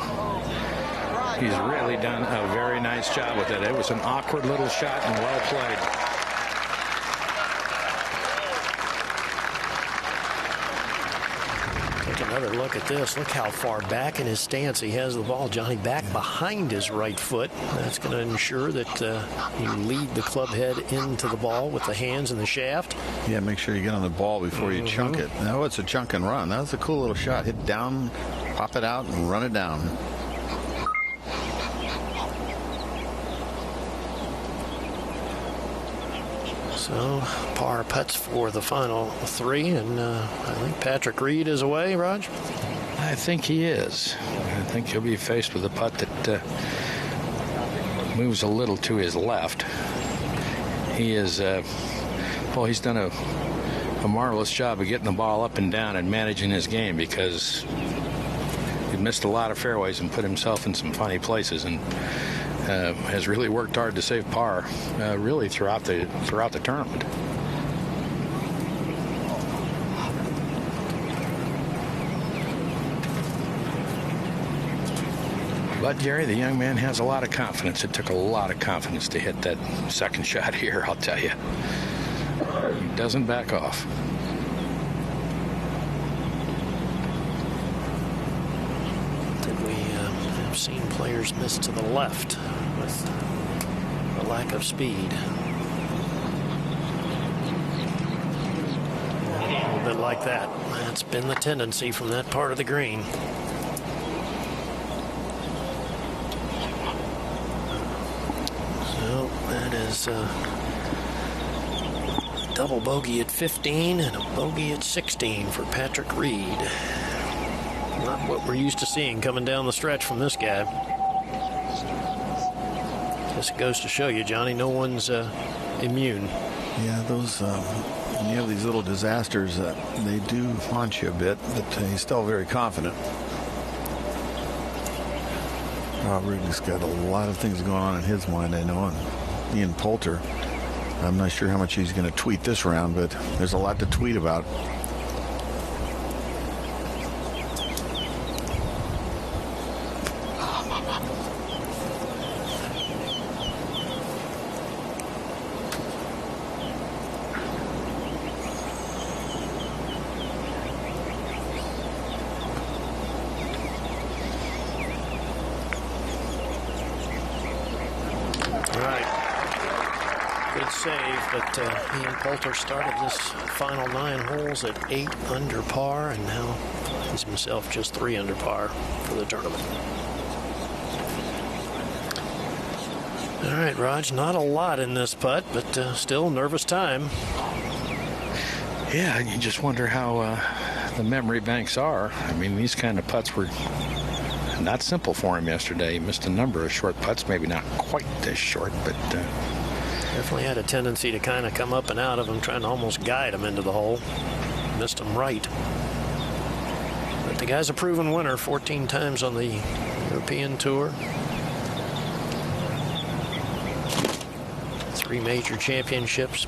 he's really done a very nice job with it. It was an awkward little shot and well played. Another look at this. Look how far back in his stance he has the ball, Johnny, back behind his right foot. That's going to ensure that you lead the club head into the ball with the hands and the shaft. Yeah, make sure you get on the ball before you chunk it. Now it's a chunk and run. That was a cool little shot. Hit down, pop it out, and run it down. So par putts for the final 3, and I think Patrick Reed is away, Raj? I think he is. I think he'll be faced with a putt that moves a little to his left. He is, well, he's done a marvelous job of getting the ball up and down and managing his game, because he missed a lot of fairways and put himself in some funny places, and has really worked hard to save par really throughout the tournament. But Gary, the young man has a lot of confidence. It took a lot of confidence to hit that second shot here, I'll tell you. He doesn't back off. Seen players miss to the left with a lack of speed. A little bit like that. That's been the tendency from that part of the green. So that is a double bogey at 15 and a bogey at 16 for Patrick Reed. Not what we're used to seeing coming down the stretch from this guy. Just goes to show you, Johnny, no one's immune. Yeah, those when you have these little disasters, they do haunt you a bit, but he's still very confident. Padraig's got a lot of things going on in his mind, I know. And Ian Poulter, I'm not sure how much he's going to tweet this round, but there's a lot to tweet about. Good save, but he and Poulter started this final 9 holes at 8 under par, and now he's himself just 3 under par for the tournament. All right, Raj, not a lot in this putt, but still nervous time. Yeah, you just wonder how the memory banks are. I mean, these kind of putts were not simple for him yesterday. He missed a number of short putts, maybe not quite this short, but definitely had a tendency to kind of come up and out of him, trying to almost guide him into the hole. Missed him right. But the guy's a proven winner, 14 times on the European Tour. 3 major championships.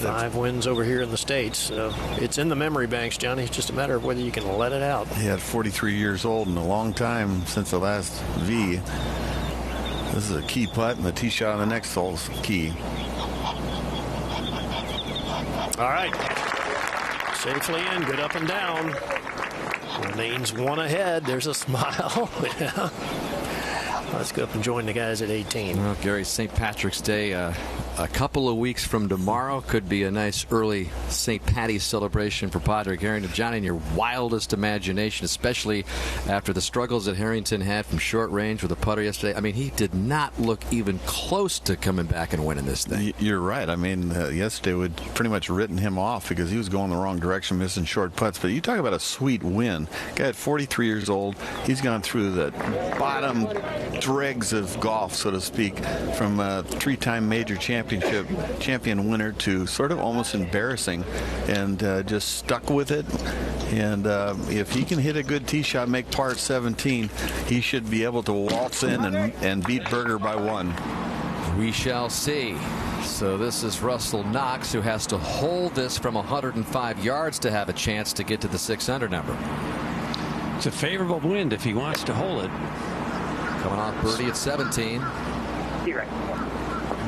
5 wins over here in the States. So it's in the memory banks, Johnny. It's just a matter of whether you can let it out. He had 43 years old and a long time since the last V. This is a key putt, and the tee shot on the next hole is key. All right. Safely in, good up and down. Remains 1 ahead. There's a smile. Yeah. Let's go up and join the guys at 18. Well, Gary, St. Patrick's Day, a couple of weeks from tomorrow could be a nice early St. Patty's celebration for Padraig Harrington. Johnny, in your wildest imagination, especially after the struggles that Harrington had from short range with the putter yesterday. I mean, he did not look even close to coming back and winning this thing. You're right. I mean, yesterday would pretty much written him off because he was going the wrong direction, missing short putts. But you talk about a sweet win. Guy at 43 years old. He's gone through the bottom dregs of golf, so to speak, from a 3-time major champion winner to sort of almost embarrassing, and just stuck with it. And if he can hit a good tee shot, make par at 17, he should be able to waltz in and beat Berger by 1. We shall see. So this is Russell Knox, who has to hold this from 105 yards to have a chance to get to the 600 number. It's a favorable wind if he wants to hold it. Coming off birdie at 17.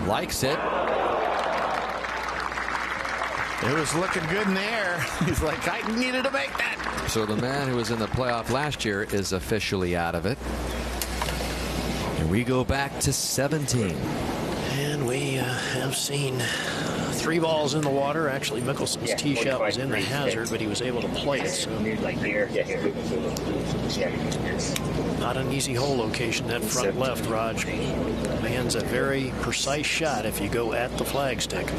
Likes it. It was looking good in the air. He's like, I needed to make that. So the man who was in the playoff last year is officially out of it. And we go back to 17. And we have seen 3 balls in the water. Actually, Mickelson's tee shot was in the hazard, but he was able to play it. So not an easy hole location, that front left, Raj. Man's a very precise shot if you go at the flagstick.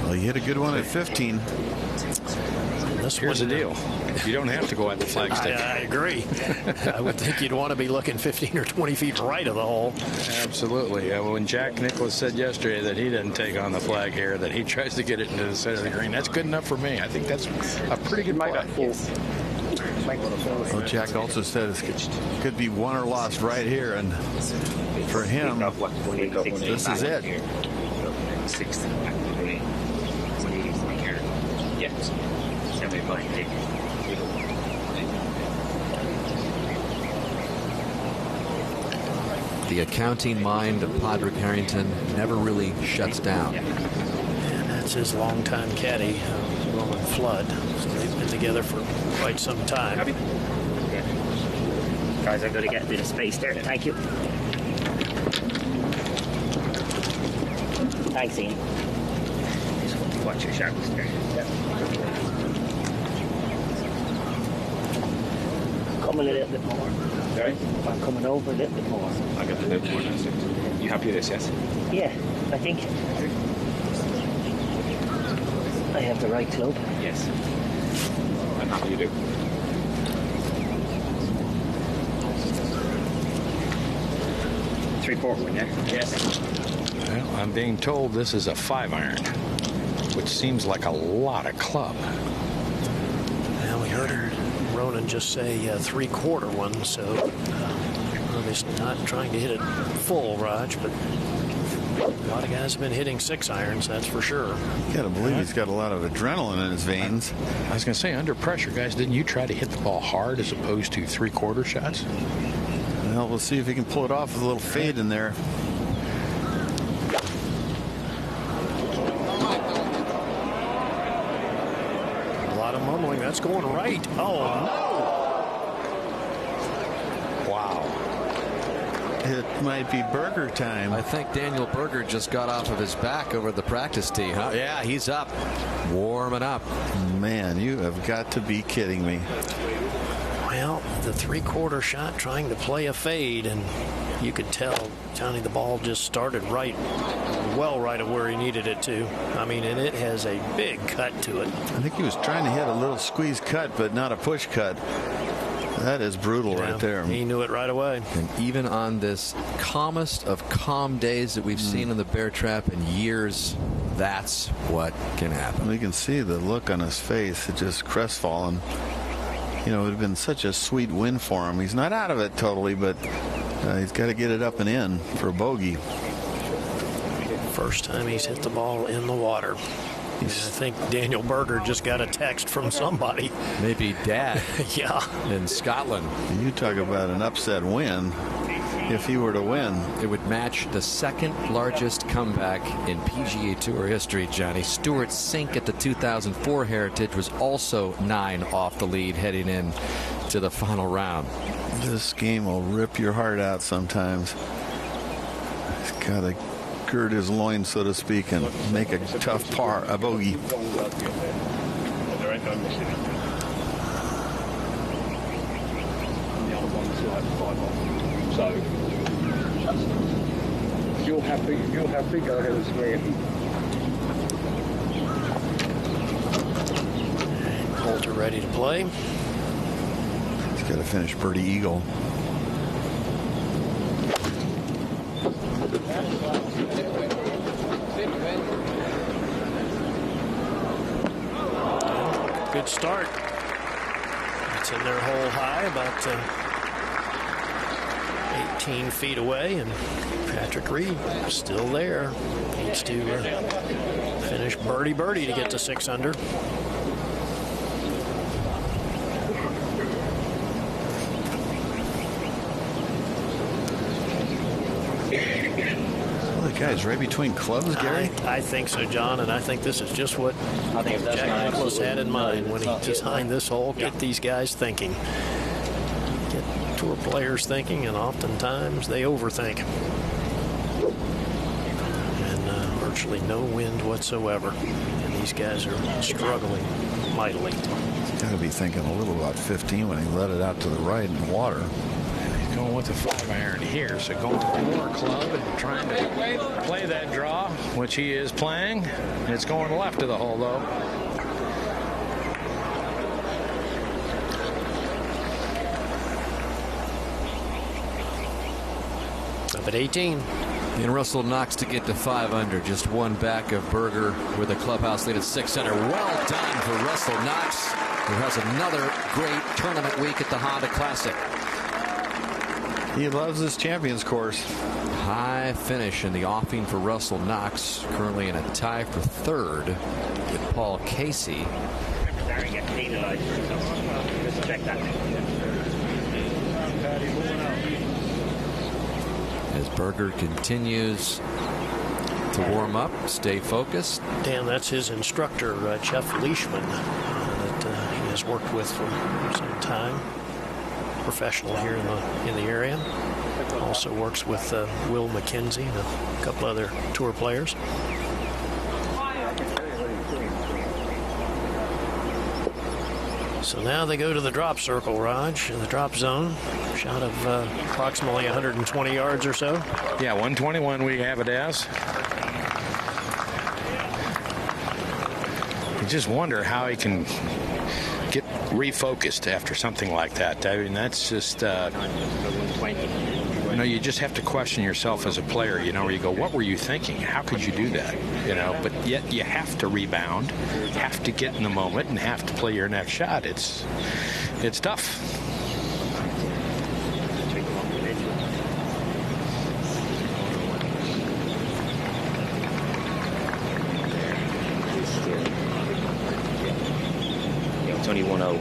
Well, he hit a good one at 15. Here's the deal. You don't have to go at the flagstick. I agree. I would think you'd want to be looking 15 or 20 feet right of the hole. Absolutely. When Jack Nicklaus said yesterday that he doesn't take on the flag here, that he tries to get it into the center of the green, that's good enough for me. I think that's a pretty good play. Well, Jack also said it could be won or lost right here, and for him, this is it. The accounting mind of Padraig Harrington never really shuts down. And that's his longtime caddy, Roman Flood. So they've been together for quite some time. Guys, I've got to get a bit of space there. Thank you. Thanks, Ian. Just watch your sharpness there. Come a little bit more. Sorry? I'm coming over a little bit more. I got a little bit more now. You happy with this, yes? Yeah, I think I have the right club. Yes. I'm happy you do. Three-quarter one, yeah? Yes. Well, I'm being told this is a 5-iron, which seems like a lot of club. Well, we heard Ronan just say 3/4 one, so he's not trying to hit it full, Raj, but a lot of guys have been hitting 6-irons, that's for sure. You got to believe he's got a lot of adrenaline in his veins. I was going to say, under pressure, guys, didn't you try to hit the ball hard as opposed to 3/4 shots? Well, we'll see if he can pull it off with a little fade in there. A lot of mumbling. That's going right. Oh, no. Wow. It might be Berger time. I think Daniel Berger just got off of his back over the practice tee. Huh? Yeah, he's up, warming up. Man, you have got to be kidding me. Well, the three-quarter shot trying to play a fade, and you could tell, Johnny, the ball just started right of where he needed it to. I mean, and it has a big cut to it. I think he was trying to hit a little squeeze cut, but not a push cut. That is brutal right there. He knew it right away. And even on this calmest of calm days that we've seen in the Bear Trap in years, that's what can happen. We can see the look on his face. It's just crestfallen. You know, it would have been such a sweet win for him. He's not out of it totally, but he's got to get it up and in for a bogey. First time he's hit the ball in the water. I think Daniel Berger just got a text from somebody. Maybe Dad. Yeah. In Scotland. You talk about an upset win. If he were to win, it would match the second largest comeback in PGA Tour history, Johnny. Stuart Sink at the 2004 Heritage was also 9 off the lead heading in to the final round. This game will rip your heart out sometimes. He's got to gird his loins, so to speak, and make a tough a bogey. So you'll have to go ahead and swing. Coulter ready to play. He's got to finish birdie eagle. Good start. It's in their hole high, about 18 feet away, and Patrick Reed still there. Needs to finish birdie to get to 6 under. Guys, right between clubs, Gary? I think so, John, and I think this is just what Jack Nicklaus had in mind when he designed this hole. Get these guys thinking. Get tour players thinking, and oftentimes they overthink. And virtually no wind whatsoever. And these guys are struggling mightily. He's got to be thinking a little about 15 when he let it out to the right in the water. Going with the 5-iron here, so going to the lower club and trying to play that draw, which he is playing. It's going left of the hole, though. Up at 18. And Russell Knox to get to 5 under, just one back of Berger with a clubhouse lead at 6 under. Well done for Russell Knox, who has another great tournament week at the Honda Classic. He loves this Champions course. High finish in the offing for Russell Knox, currently in a tie for 3rd with Paul Casey. As Berger continues to warm up, stay focused. Dan, that's his instructor, Jeff Leishman, that he has worked with for some time. Professional here in the area. Also works with Will McKenzie and a couple other tour players. So now they go to the drop circle, Raj, in the drop zone. Shot of approximately 120 yards or so. Yeah, 121 we have it as. You just wonder how he can get refocused after something like that. I mean, that's just, you just have to question yourself as a player, where you go, what were you thinking? How could you do that? But yet you have to rebound, have to get in the moment, and have to play your next shot. It's tough. It's only 1-0.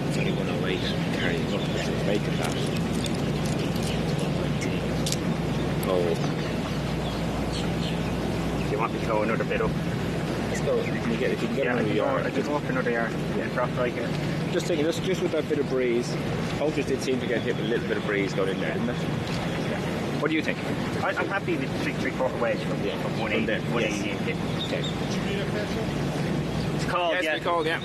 It's only 108. Carrying up to making that. Oh. Do you want me to go another bit up? Let's go. If you can get another yard. I just walk another yard. Yeah, drop right here. Just thinking, just with that bit of breeze. Hopefully did seem to get hit with a little bit of breeze going in there, didn't it? Yeah. What do you think? I'm happy with 3/4 wedge from 180 in hit. Okay. It's called, yes, we called, yeah.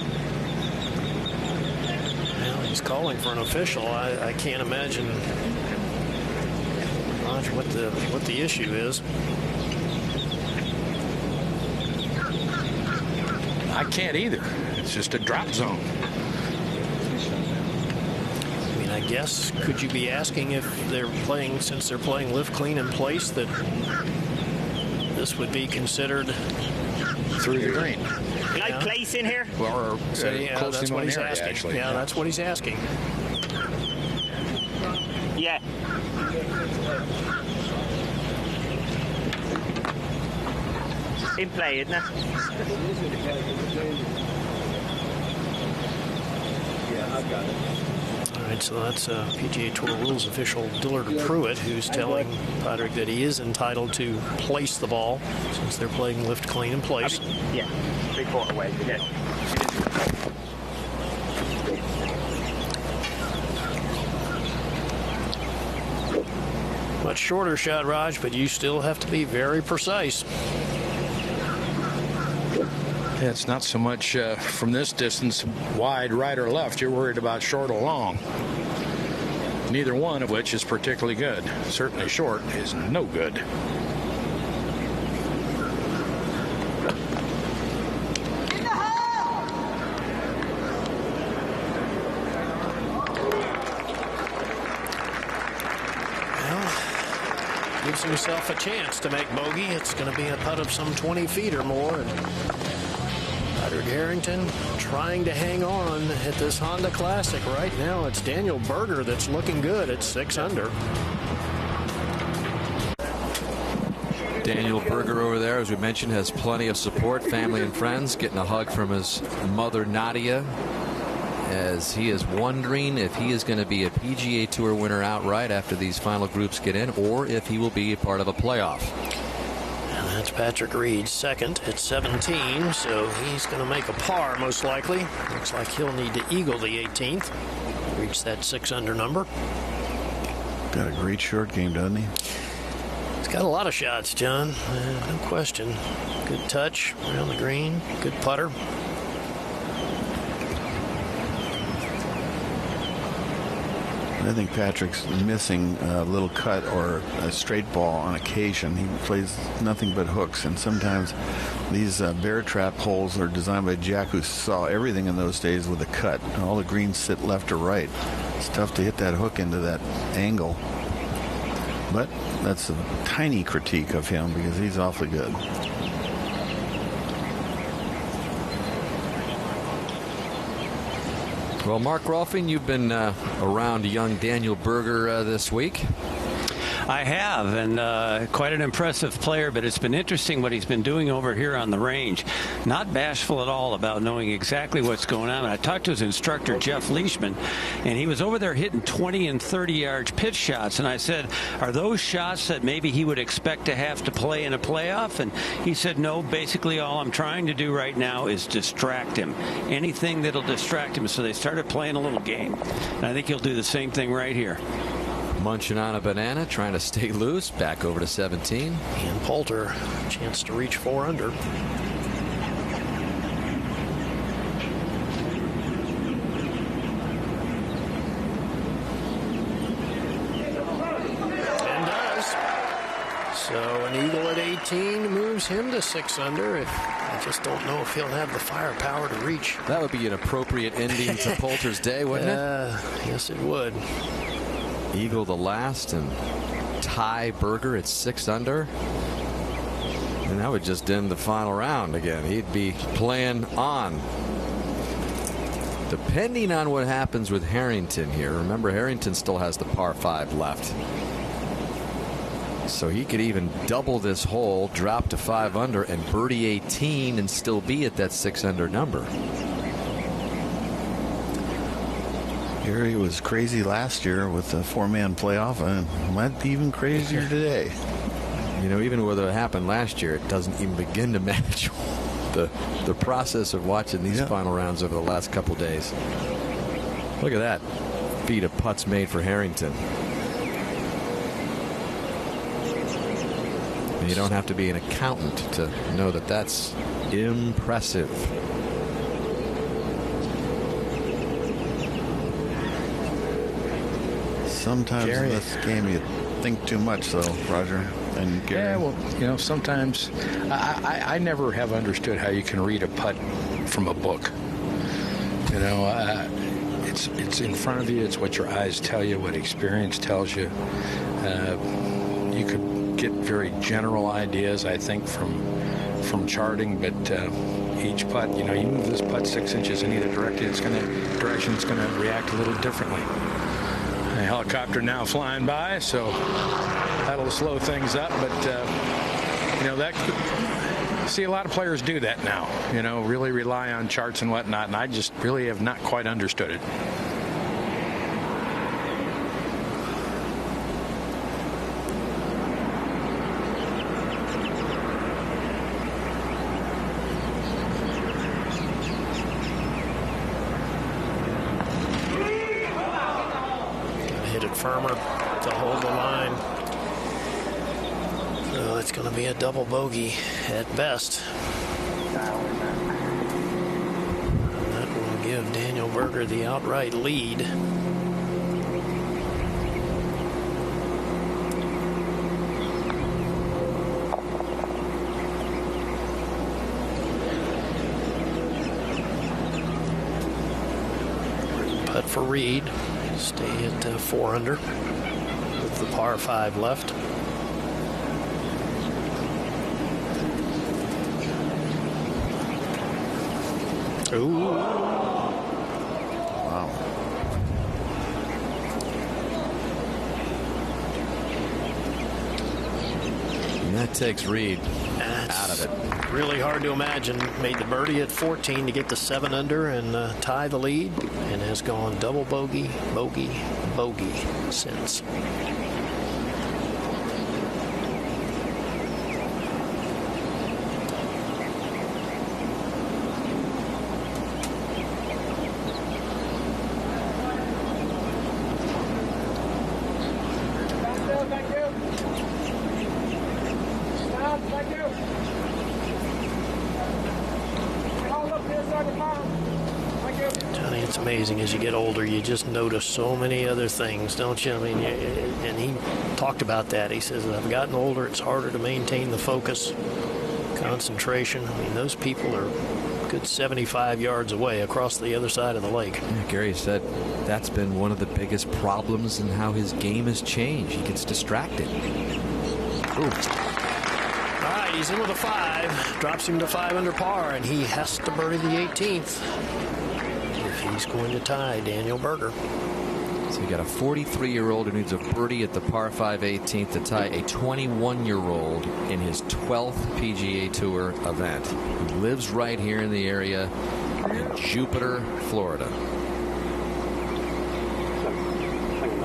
Well, he's calling for an official. I can't imagine, Roger, what the issue is. I can't either. It's just a drop zone. I mean, I guess, could you be asking if they're playing, since they're playing lift clean in place, that this would be considered through the green? Can I place in here? Or so, yeah, close that's to what one he's area, asking. actually. Yeah, that's what he's asking. Yeah. In play, isn't it? Yeah, I've got it. All right, so that's PGA Tour rules official Dillard Pruitt, who's telling Padraig that he is entitled to place the ball since they're playing lift clean in place. Yeah, 3/4 wedge. Yeah. Much shorter shot, Raj, but you still have to be very precise. Yeah, it's not so much from this distance wide, right or left. You're worried about short or long. Neither one of which is particularly good. Certainly short is no good. Gives himself a chance to make bogey. It's going to be a putt of some 20 feet or more. And Padraig Harrington trying to hang on at this Honda Classic. Right now, it's Daniel Berger that's looking good at 6 under. Daniel Berger over there, as we mentioned, has plenty of support, family and friends, getting a hug from his mother, Nadia, as he is wondering if he is going to be a PGA Tour winner outright after these final groups get in, or if he will be a part of a playoff. And that's Patrick Reed's second at 17, so he's going to make a par most likely. Looks like he'll need to eagle the 18th, reach that 6 under number. Got a great short game, doesn't he? He's got a lot of shots, John. No question. Good touch around the green, good putter. I think Patrick's missing a little cut or a straight ball on occasion. He plays nothing but hooks, and sometimes these bear trap holes are designed by Jack, who saw everything in those days with a cut. All the greens sit left or right. It's tough to hit that hook into that angle. But that's a tiny critique of him because he's awfully good. Well, Mark Rolfing, you've been around young Daniel Berger this week. I have, and quite an impressive player, but it's been interesting what he's been doing over here on the range. Not bashful at all about knowing exactly what's going on. And I talked to his instructor, Jeff Leishman, and he was over there hitting 20 and 30-yard pitch shots. And I said, are those shots that maybe he would expect to have to play in a playoff? And he said, no, basically all I'm trying to do right now is distract him. Anything that'll distract him. So they started playing a little game. And I think he'll do the same thing right here. Munching on a banana, trying to stay loose. Back over to 17. And Poulter, chance to reach 4 under. And does. So an eagle at 18 moves him to 6 under. I just don't know if he'll have the firepower to reach. That would be an appropriate ending to Poulter's day, wouldn't it? Yes, it would. Eagle the last and tie Berger at 6 under. And that would just end the final round again. He'd be playing on. Depending on what happens with Harrington here. Remember, Harrington still has the par 5 left. So he could even double this hole, drop to 5 under, and birdie 18 and still be at that 6 under number. Here he was crazy last year with the 4-man playoff, and might be even crazier today. You know, even with what happened last year, it doesn't even begin to match the process of watching these final rounds over the last couple days. Look at that feat of putts made for Harrington. And you don't have to be an accountant to know that that's impressive. Sometimes in this game you think too much, though, Roger and Gary. Yeah, well, you know, sometimes I never have understood how you can read a putt from a book. You know, it's in front of you. It's what your eyes tell you, what experience tells you. You could get very general ideas, I think, from charting, but each putt, you know, you move this putt 6 inches in either direction, it's going to react a little differently. A helicopter now flying by, so that'll slow things up. But you know, see a lot of players do that now. You know, really rely on charts and whatnot, and I just really have not quite understood it. Firmer to hold the line. So it's going to be a double bogey at best. And that will give Daniel Berger the outright lead. Putt for Reed. Stay at 4 under with the par 5 left. Ooh. Wow. And that takes Reed out of it. Really hard to imagine. Made the birdie at 14 to get to 7 under and tie the lead, and has gone double bogey, bogey, bogey since. Johnny, it's amazing as you get older, you just notice so many other things, don't you? I mean, and he talked about that. He says, as I've gotten older, it's harder to maintain the focus, concentration. I mean, those people are a good 75 yards away across the other side of the lake. Yeah, Gary said that's been one of the biggest problems in how his game has changed. He gets distracted. Ooh. All right, he's in with a 5, drops him to 5 under par, and he has to birdie the 18th if he's going to tie Daniel Berger. So you got a 43-year-old who needs a birdie at the par 5 18th to tie a 21-year-old in his 12th PGA Tour event, who lives right here in the area in Jupiter, Florida.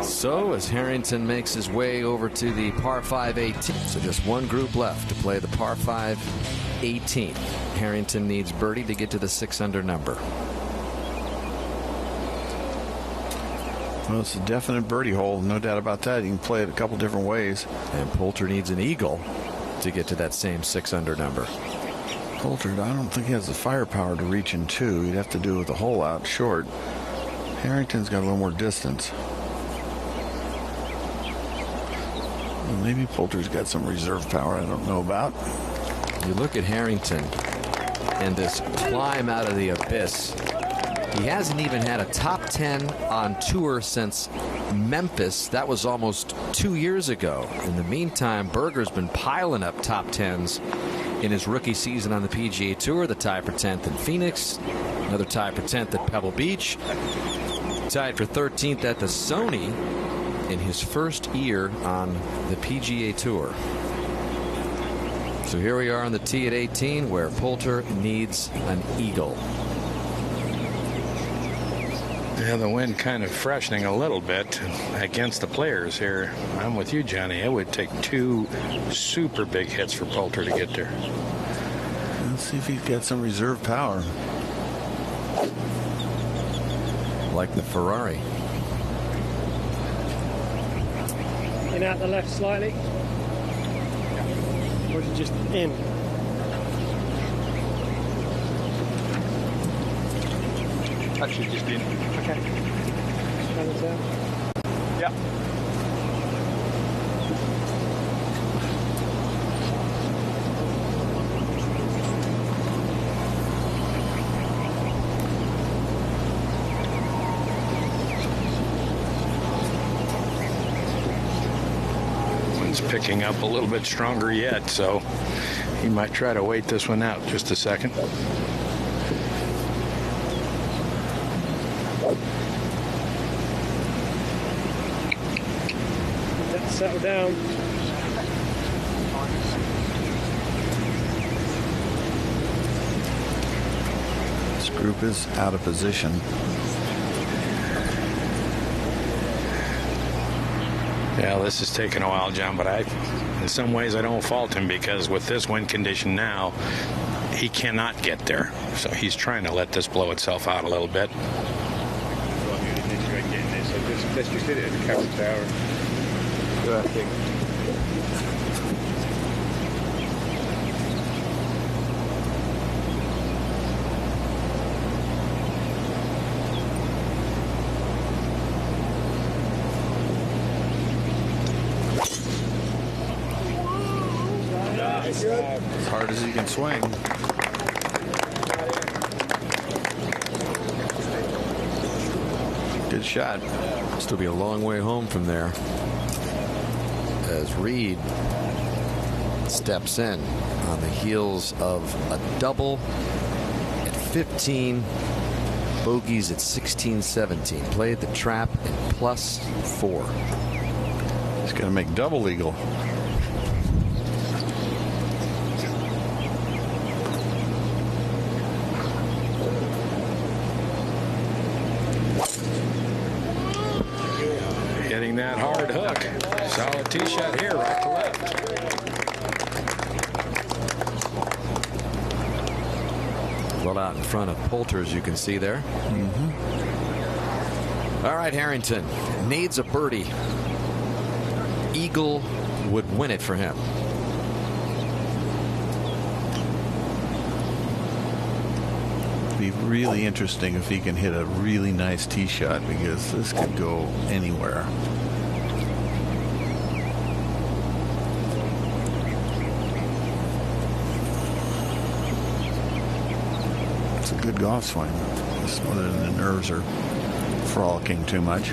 So as Harrington makes his way over to the par 5 18th, so just one group left to play the par 5 18th. Harrington needs birdie to get to the 6 under number. Well, it's a definite birdie hole, no doubt about that. You can play it a couple different ways. And Poulter needs an eagle to get to that same 6 under number. Poulter, I don't think he has the firepower to reach in 2. He'd have to do it with a hole out short. Harrington's got a little more distance. Well, maybe Poulter's got some reserve power I don't know about. You look at Harrington and this climb out of the abyss. He hasn't even had a top 10 on tour since Memphis. That was almost 2 years ago. In the meantime, Berger's been piling up top 10s in his rookie season on the PGA Tour. The tie for 10th in Phoenix. Another tie for 10th at Pebble Beach. Tied for 13th at the Sony in his first year on the PGA Tour. So here we are on the tee at 18, where Poulter needs an eagle. Yeah, the wind kind of freshening a little bit against the players here. I'm with you, Johnny. It would take 2 super big hits for Poulter to get there. Let's see if he's got some reserve power. Like the Ferrari. In out the left slightly. Or is it just in? Actually, just in. Okay. Yeah. One's picking up a little bit stronger yet, so he might try to wait this one out just a second. Settle down. This group is out of position. Yeah, this is taking a while, John, but in some ways I don't fault him, because with this wind condition now, he cannot get there. So he's trying to let this blow itself out a little bit. Let's just hit it at the camera tower. I think. As hard as he can swing. Good shot. Still be a long way home from there, as Reed steps in on the heels of a double at 15, bogeys at 16, 17. Played the trap in +4. He's got to make double eagle. Hitting that hard hook. Solid tee shot here, right to left. Well out in front of Poulter, as you can see there. All right, Harrington needs a birdie. Eagle would win it for him. Be really interesting if he can hit a really nice tee shot, because this could go anywhere. It's a good golf swing. Just whether the nerves are frolicking too much.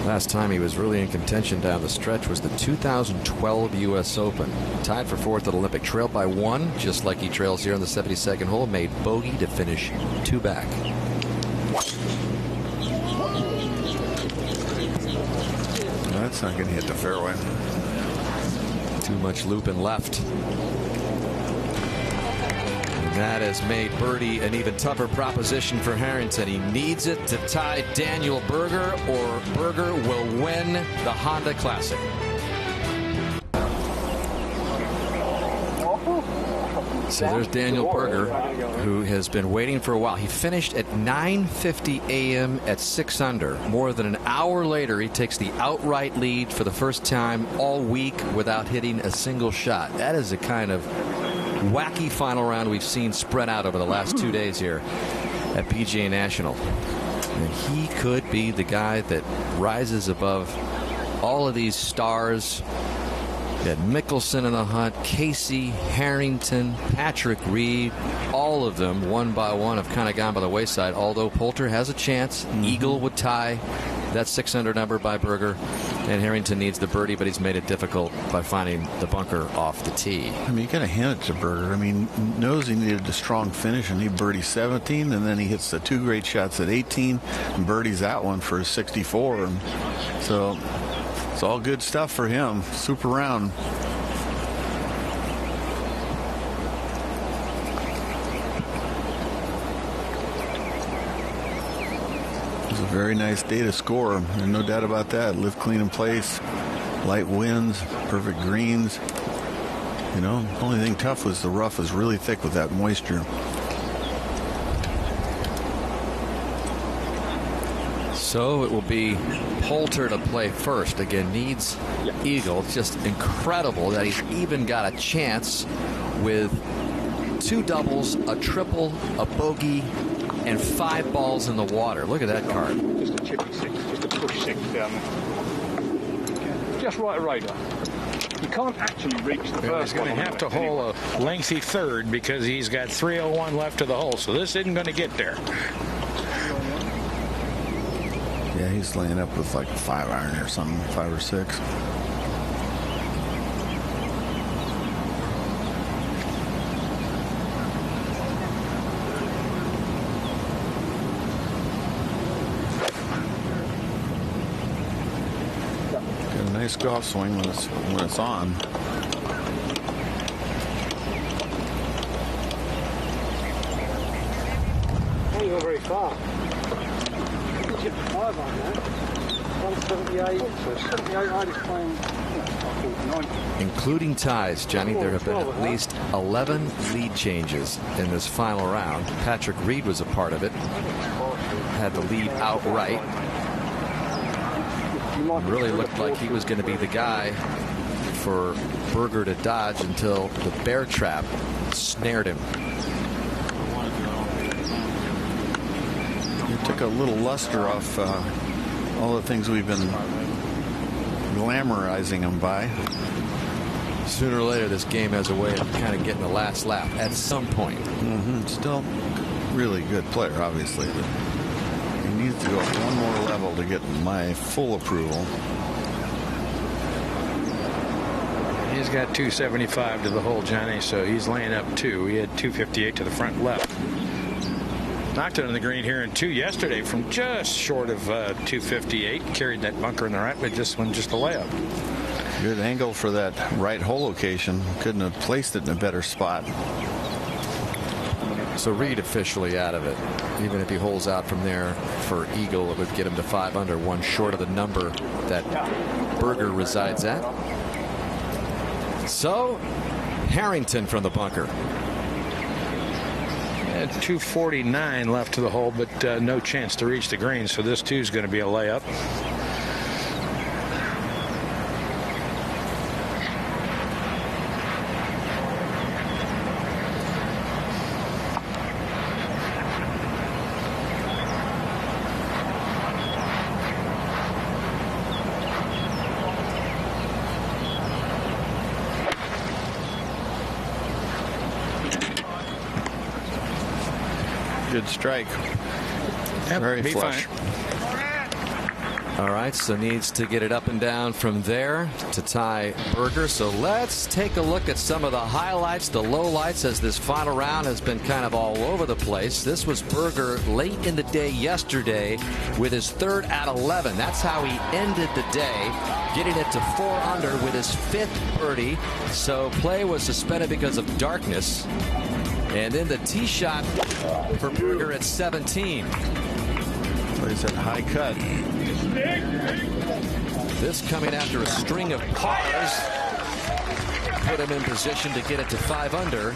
Last time he was really in contention down the stretch was the 2012 U.S. Open. Tied for 4th at Olympic, trailed by 1, just like he trails here on the 72nd hole. Made bogey to finish 2 back. That's not going to hit the fairway. Too much looping left. That has made birdie an even tougher proposition for Harrington. He needs it to tie Daniel Berger, or Berger will win the Honda Classic. So there's Daniel Berger, who has been waiting for a while. He finished at 9:50 a.m. at 6 under. More than an hour later, he takes the outright lead for the first time all week without hitting a single shot. That is a kind of wacky final round we've seen spread out over the last 2 days here at PGA National. And he could be the guy that rises above all of these stars. You had Mickelson in the hunt, Casey, Harrington, Patrick Reed. All of them, one by one, have kind of gone by the wayside, although Poulter has a chance. Eagle would tie that 600 number by Berger, and Harrington needs the birdie, but he's made it difficult by finding the bunker off the tee. I mean, you got to hand it to Berger. I mean, knows he needed a strong finish, and he birdied 17, and then he hits the 2 great shots at 18, and birdies that one for 64. And so it's all good stuff for him. Super round. It's a very nice day to score. There's no doubt about that. Live clean in place, light winds, perfect greens. You know, the only thing tough was the rough was really thick with that moisture. So it will be Poulter to play first. Again, needs eagle. It's just incredible that he's even got a chance with 2 doubles, a triple, a bogey, and 5 balls in the water. Look at that card. Just a chippy 6, just a push 6 down there. Just right radar. You can't actually reach the first one. He's going to have to hole a lengthy third because he's got 301 left to the hole, so this isn't going to get there. Yeah, he's laying up with like a 5 iron or something, 5 or 6. Got a nice golf swing when it's on. Don't go very far. Hit the 5 on that. 178. 78. I just playing. Including ties, Johnny, there have been at least 11 lead changes in this final round. Patrick Reed was a part of it. Had the lead outright. Really looked like he was going to be the guy for Berger to dodge until the bear trap snared him. It took a little luster off all the things we've been glamorizing him by. Sooner or later, this game has a way of kind of getting the last lap at some point. Still really good player, obviously, but he needs to go up one more level to get my full approval. He's got 275 to the hole, Johnny, so he's laying up 2. He had 258 to the front left. Knocked it on the green here in 2 yesterday from just short of 258. Carried that bunker in the right, but this one just a layup. Good angle for that right hole location. Couldn't have placed it in a better spot. So Reed officially out of it. Even if he holds out from there for eagle, it would get him to 5 under, 1 short of the number that Berger resides at. So Harrington from the bunker. 249 left to the hole, but no chance to reach the green, so this too is going to be a layup. Good strike. Very flush. All right, so needs to get it up and down from there to tie Berger. So let's take a look at some of the highlights, the lowlights, as this final round has been kind of all over the place. This was Berger late in the day yesterday with his 3rd at 11. That's how he ended the day, getting it to 4 under with his 5th birdie. So play was suspended because of darkness. And then the tee shot for Berger at 17. Plays that high cut. This coming after a string of pars. Put him in position to get it to 5 under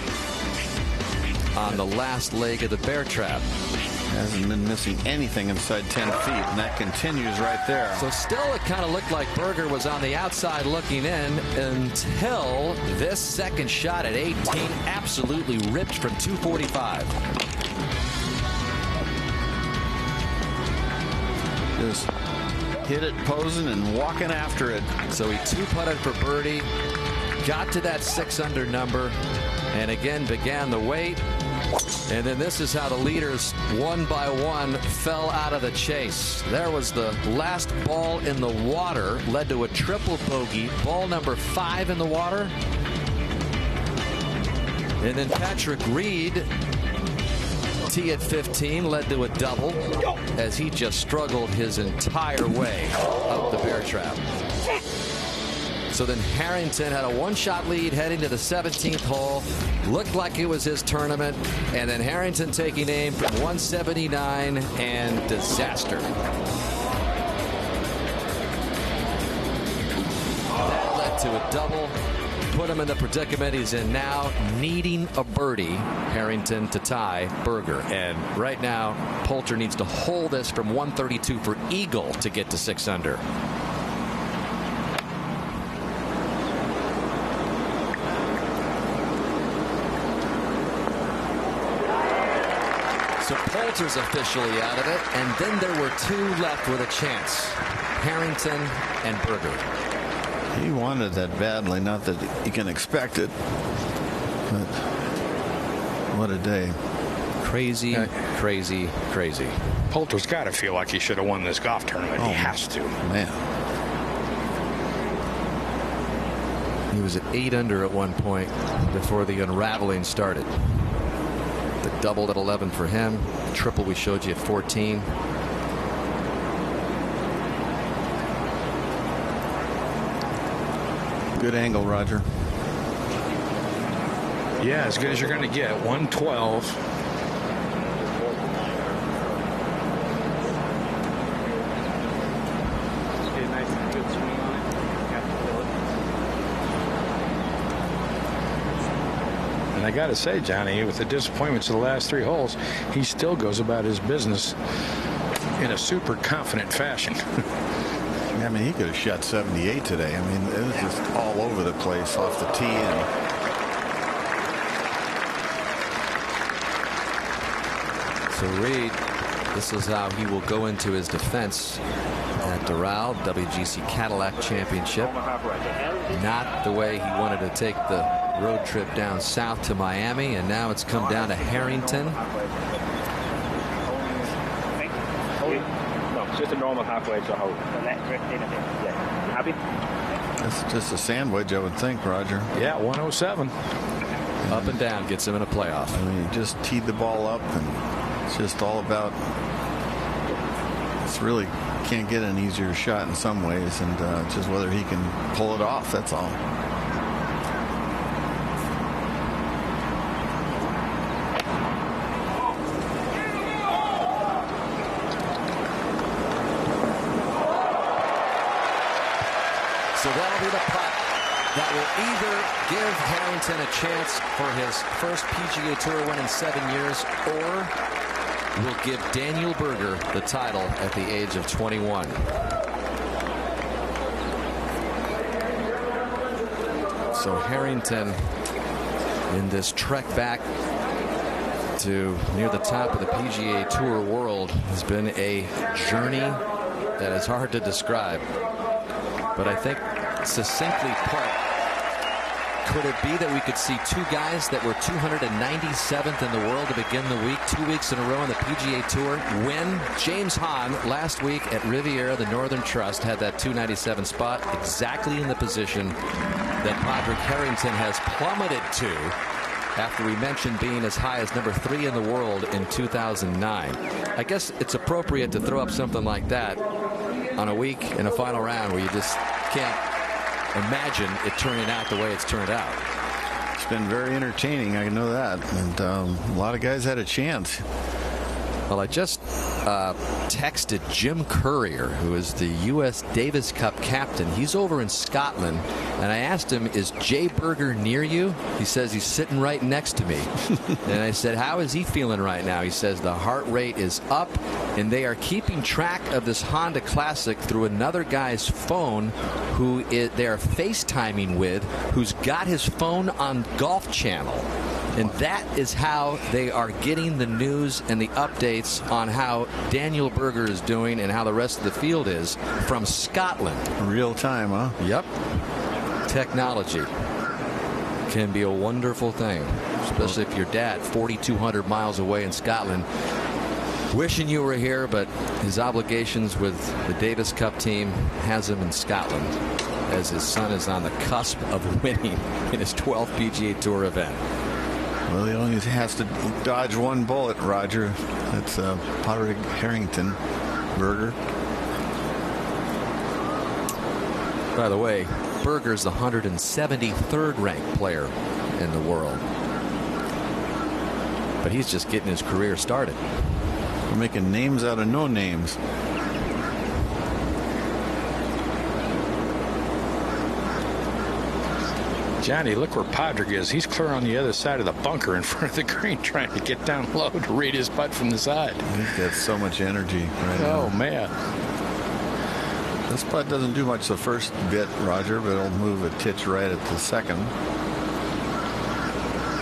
on the last leg of the bear trap. Hasn't been missing anything inside 10 feet, and that continues right there. So still it kind of looked like Berger was on the outside looking in until this second shot at 18 absolutely ripped from 245. Just hit it posing and walking after it. So he 2-putted for birdie, got to that 6 under number, and again began the wait. And then this is how the leaders, one by one, fell out of the chase. There was the last ball in the water, led to a triple bogey. Ball number 5 in the water. And then Patrick Reed, tee at 15, led to a double as he just struggled his entire way up the bear trap. So then Harrington had a 1-shot lead heading to the 17th hole. Looked like it was his tournament. And then Harrington taking aim from 179 and disaster. That led to a double. put him in the predicament he's in now, needing a birdie, Harrington, to tie Berger. And right now, Poulter needs to hold this from 132 for eagle to get to 6 under. So Poulter's officially out of it, and then there were 2 left with a chance, Harrington and Berger. He wanted that badly, not that you can expect it, but what a day. Crazy, crazy, crazy. Poulter's got to feel like he should have won this golf tournament. He has to. Man. He was at 8 under at one point before the unraveling started. The double at 11 for him. Triple we showed you at 14. Good angle, Roger. Yeah, as good as you're going to get. 112. And I got to say, Johnny, with the disappointments of the last 3 holes, he still goes about his business in a super confident fashion. I mean, he could have shot 78 today. I mean, it was just all over the place off the tee. So Reed, this is how he will go into his defense at Doral, WGC Cadillac Championship. Not the way he wanted to take the road trip down south to Miami, and now it's come down to Harrington. Just a normal halfway to hole. Let drift in a bit. Yeah. Happy? That's just a sandwich, I would think, Roger. Yeah, 107. Up and down gets him in a playoff. I mean, he just teed the ball up, and it's just all about. It's really can't get an easier shot in some ways, and just whether he can pull it off. That's all. So that'll be the putt that will either give Harrington a chance for his first PGA Tour win in 7 years, or will give Daniel Berger the title at the age of 21. So Harrington, in this trek back to near the top of the PGA Tour world, has been a journey that is hard to describe. But I think succinctly put, could it be that we could see 2 guys that were 297th in the world to begin the week, 2 weeks in a row on the PGA Tour, win? James Hahn last week at Riviera, the Northern Trust, had that 297 spot exactly in the position that Padraig Harrington has plummeted to after we mentioned being as high as number 3 in the world in 2009. I guess it's appropriate to throw up something like that on a week in a final round where you just can't imagine it turning out the way it's turned out. It's been very entertaining, I know that, and a lot of guys had a chance. Well, I just texted Jim Courier, who is the U.S. Davis Cup captain. He's over in Scotland, and I asked him, is Jay Berger near you? He says he's sitting right next to me. And I said, how is he feeling right now? He says the heart rate is up, and they are keeping track of this Honda Classic through another guy's phone who they are FaceTiming with, who's got his phone on Golf Channel. And that is how they are getting the news and the updates on how Daniel Berger is doing and how the rest of the field is from Scotland. Real time, huh? Yep. Technology can be a wonderful thing, especially if your dad, 4,200 miles away in Scotland, wishing you were here, but his obligations with the Davis Cup team has him in Scotland as his son is on the cusp of winning in his 12th PGA Tour event. Well, he only has to dodge one bullet, Roger. That's Padraig Harrington, Berger. By the way, Berger's the 173rd ranked player in the world. But he's just getting his career started. We're making names out of no names. Johnny, look where Padraig is. He's clear on the other side of the bunker in front of the green, trying to get down low to read his putt from the side. He's got so much energy right now. Oh, man. This putt doesn't do much the first bit, Roger, but it'll move a titch right at the second.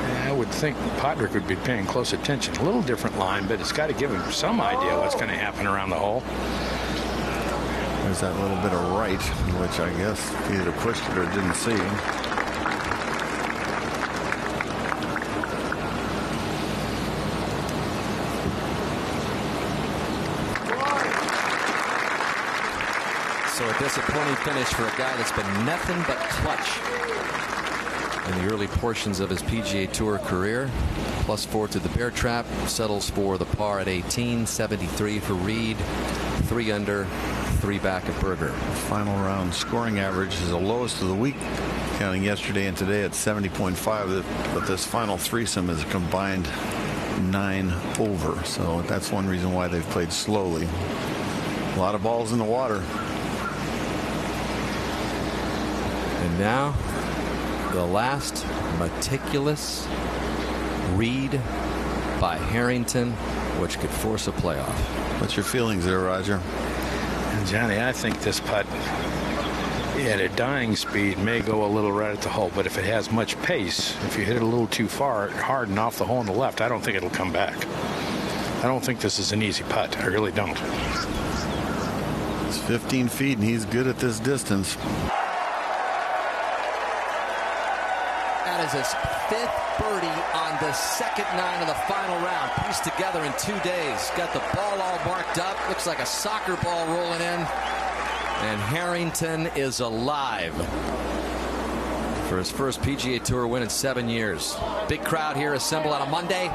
Yeah, I would think Padraig would be paying close attention. A little different line, but it's got to give him some idea what's going to happen around the hole. There's that little bit of right, which I guess either pushed it or didn't see. So a disappointing finish for a guy that's been nothing but clutch in the early portions of his PGA Tour career. +4 to the bear trap, settles for the par at 18, 73 for Reed, 3 under, 3 back of Berger. Final round scoring average is the lowest of the week, counting yesterday and today at 70.5. But this final threesome is a combined 9 over. So that's one reason why they've played slowly. A lot of balls in the water. And now the last meticulous read by Harrington, which could force a playoff. What's your feelings there, Roger? And Johnny, I think this putt at a dying speed may go a little right at the hole, but if it has much pace, if you hit it a little too far, hard and off the hole on the left, I don't think it'll come back. I don't think this is an easy putt. I really don't. It's 15 feet, and he's good at this distance. That is his 5th birdie on the second 9 of the final round, pieced together in 2 days. Got the ball all marked up, looks like a soccer ball rolling in, and Harrington is alive for his first PGA Tour win in 7 years. Big crowd here assembled on a Monday,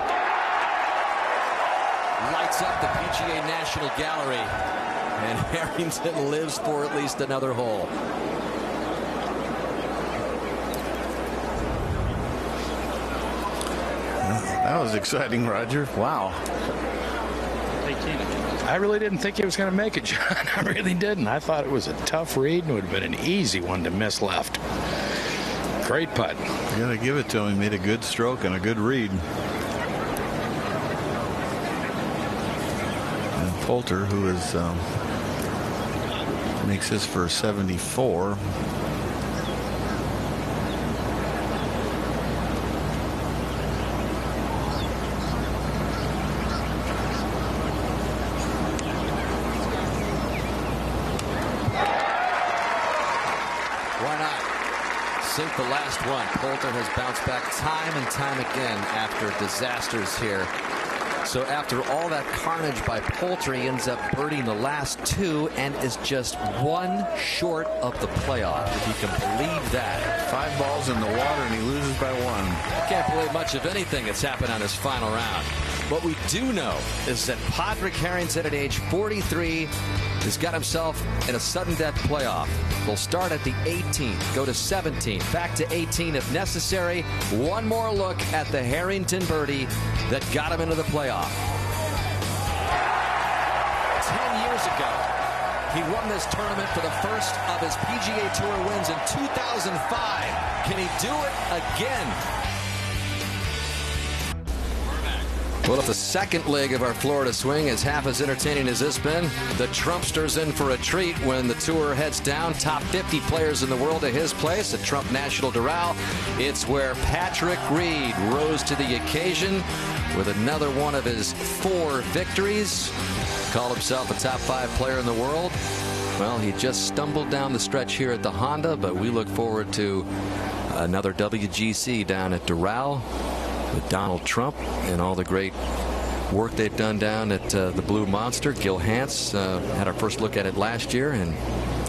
lights up the PGA National Gallery, and Harrington lives for at least another hole. That was exciting, Roger. Wow. I really didn't think he was going to make it, John. I really didn't. I thought it was a tough read and it would have been an easy one to miss left. Great putt. You got to give it to him. He made a good stroke and a good read. And Poulter, who is makes his for 74. Sink the last one. Poulter has bounced back time and time again after disasters here. So after all that carnage by Poulter, he ends up birdieing the last 2 and is just 1 short of the playoff. If you can believe that. 5 balls in the water and he loses by 1. I can't believe much of anything that's happened on this final round. What we do know is that Padraig Harrington at age 43 has got himself in a sudden death playoff. They'll start at the 18th, go to 17, back to 18 if necessary. One more look at the Harrington birdie that got him into the playoff. 10 years ago, he won this tournament for the first of his PGA Tour wins in 2005. Can he do it again? Well, if the second leg of our Florida swing is half as entertaining as this been, the Trumpster's in for a treat when the tour heads down. Top 50 players in the world to his place at Trump National Doral. It's where Patrick Reed rose to the occasion with another one of his 4 victories. Called himself a top 5 player in the world. Well, he just stumbled down the stretch here at the Honda, but we look forward to another WGC down at Doral with Donald Trump and all the great work they've done down at the Blue Monster. Gil Hance had our first look at it last year, and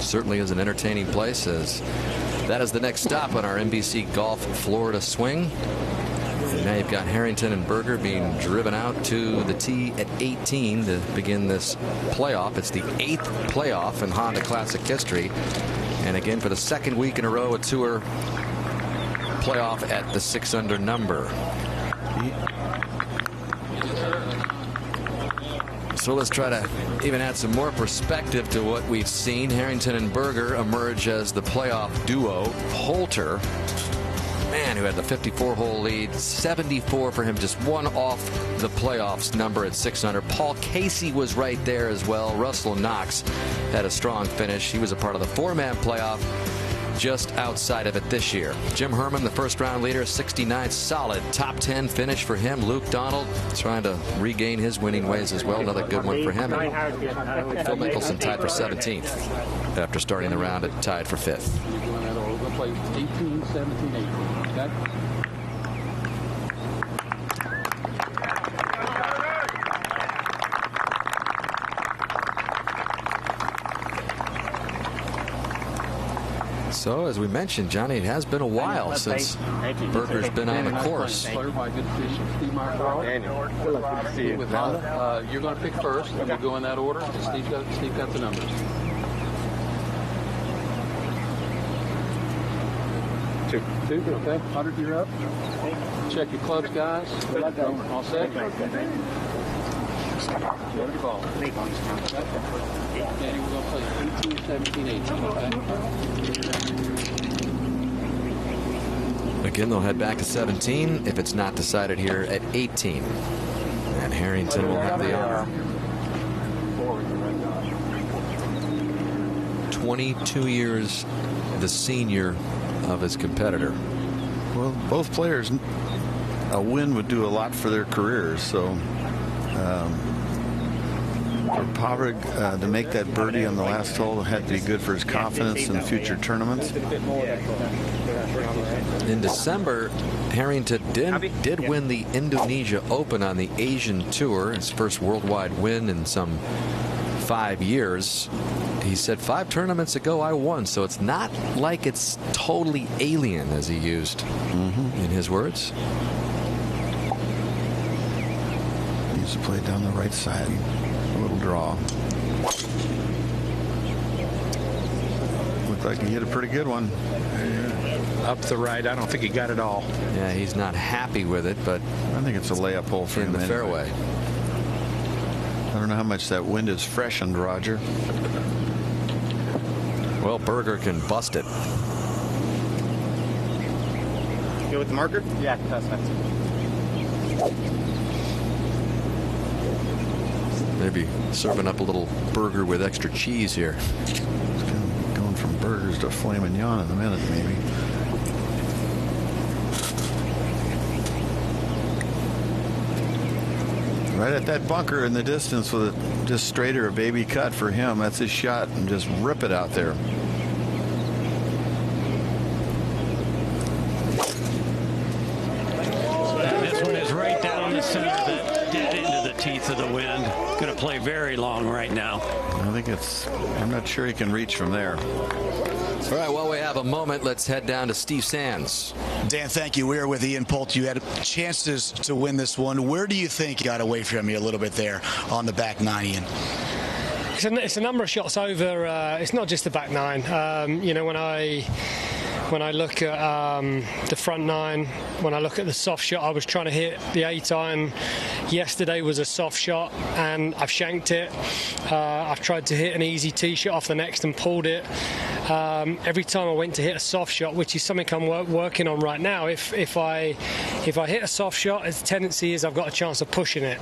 certainly is an entertaining place, as that is the next stop on our NBC Golf Florida swing. And now you've got Harrington and Berger being driven out to the tee at 18 to begin this playoff. It's the 8th playoff in Honda Classic history, and again for the second week in a row a tour playoff at the 6 under number. So let's try to even add some more perspective to what we've seen. Harrington and Berger emerge as the playoff duo. Poulter who had the 54-hole lead. 74 for him, just one off the playoffs number at 600. Paul Casey was right there as well. Russell Knox had a strong finish. He was a part of the 4-man playoff, just outside of it this year. Jim Herman, the first-round leader, 69, solid top 10 finish for him. Luke Donald trying to regain his winning ways as well. Another good one for him. And Phil Mickelson tied for 17th after starting the round at tied for 5th. We're going to play 18, 17, 18. Okay? So, as we mentioned, Johnny, it has been a while since Berger's been on the course. You're going to pick first, and we'll go in that order. Steve got the numbers. 2. Okay. 100, you're up. Check your clubs, guys. All set. Ball. Okay. Danny, we're going to play 18, 17, 18. Okay. Again, they'll head back to 17 if it's not decided here at 18. And Harrington will have the honor. 22 years the senior of his competitor. Well, both players, a win would do a lot for their careers. So for Padraig to make that birdie on the last hole had to be good for his confidence in future tournaments. In December, Harrington did win the Indonesia Open on the Asian Tour, his first worldwide win in some 5 years. He said 5 tournaments ago I won, so it's not like it's totally alien, as he used in his words. He used to play down the right side. A little draw. Looked like he hit a pretty good one. Up the right. I don't think he got it all. Yeah, he's not happy with it, but I think it's a layup hole for him in the fairway. I don't know how much that wind has freshened, Roger. Well, Berger can bust it. Go with the marker? Yeah, that's it. Maybe serving up a little burger with extra cheese here. It's going from burgers to filet mignon in a minute, maybe. Right at that bunker in the distance with a just straight or a baby cut for him. That's his shot, and just rip it out there. This one is right down the center, that dead into the teeth of the wind. Going to play very long right now. I think I'm not sure he can reach from there. All right, while we have a moment, let's head down to Steve Sands. Dan, thank you. We are with Ian Poult. You had chances to win this one. Where do you think you got away from you a little bit there on the back nine, Ian? It's a number of shots over. It's not just the back nine. When I look at the front nine, when I look at the soft shot, I was trying to hit the 8-iron. Yesterday was a soft shot, and I've shanked it. I've tried to hit an easy tee shot off the next and pulled it. Every time I went to hit a soft shot, which is something I'm working on right now, if I hit a soft shot, the tendency is I've got a chance of pushing it.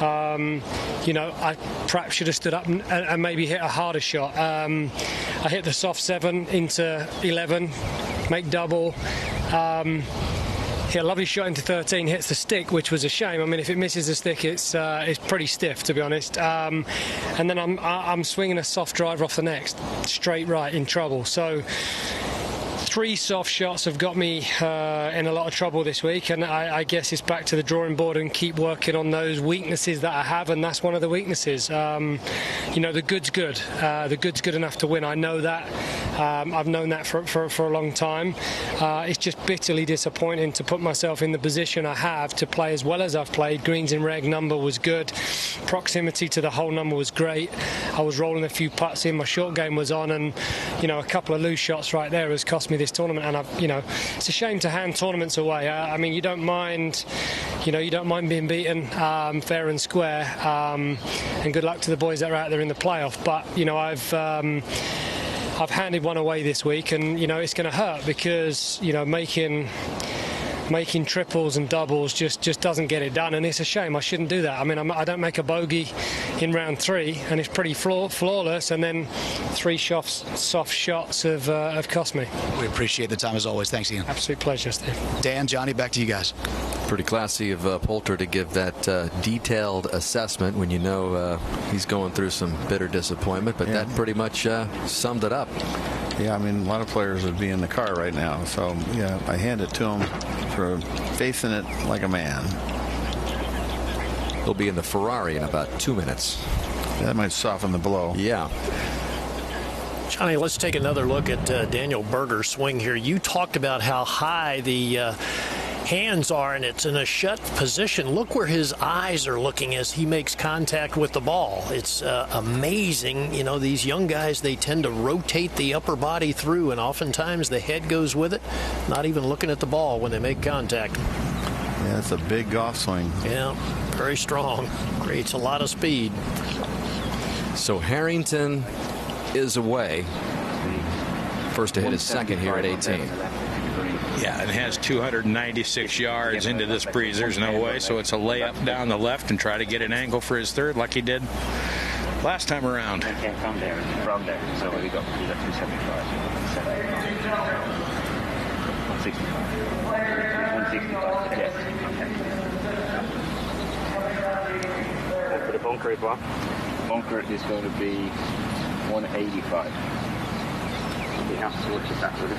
I perhaps should have stood up and maybe hit a harder shot. I hit the soft 7 into 11, make double. Hit a lovely shot into 13, hits the stick, which was a shame. I mean, if it misses the stick, it's pretty stiff, to be honest. And then I'm swinging a soft driver off the next, straight right, in trouble. So 3 soft shots have got me in a lot of trouble this week, and I guess it's back to the drawing board and keep working on those weaknesses that I have, and that's one of the weaknesses. The good's good. The good's good enough to win. I know that. I've known that for a long time. It's just bitterly disappointing to put myself in the position I have to play as well as I've played. Greens in reg number was good. Proximity to the hole number was great. I was rolling a few putts in. My short game was on, and a couple of loose shots right there has cost me this tournament. And it's a shame to hand tournaments away. I mean, you don't mind being beaten fair and square. And good luck to the boys that are out there in the playoff. But I've handed one away this week, and it's going to hurt because making making triples and doubles just doesn't get it done, and it's a shame. I shouldn't do that. I mean, I don't make a bogey in round 3, and it's pretty flawless, and then 3 soft shots have cost me. We appreciate the time as always. Thanks, Ian. Absolute pleasure, Steve. Dan, Johnny, back to you guys. Pretty classy of Poulter to give that detailed assessment when you know he's going through some bitter disappointment, but that pretty much summed it up. Yeah, I mean, a lot of players would be in the car right now, so yeah, I hand it to him for facing it like a man. He'll be in the Ferrari in about 2 minutes. That might soften the blow. Yeah. Johnny, let's take another look at Daniel Berger's swing here. You talked about how high the hands are, and it's in a shut position. Look where his eyes are looking as he makes contact with the ball. It's amazing. You know, these young guys, they tend to rotate the upper body through, and oftentimes the head goes with it, not even looking at the ball when they make contact. Yeah, it's a big golf swing. Yeah, very strong. Creates a lot of speed. So Harrington is away. First to hit his second here at 18. Yeah, it has 296 yards into this breeze. There's no way, so it's a layup down the left and try to get an angle for his third like he did last time around. Okay, from there. So we got 275. 165. Yes. And for the bunker as well? Bunker is going to be 185. We have to switch it back with it.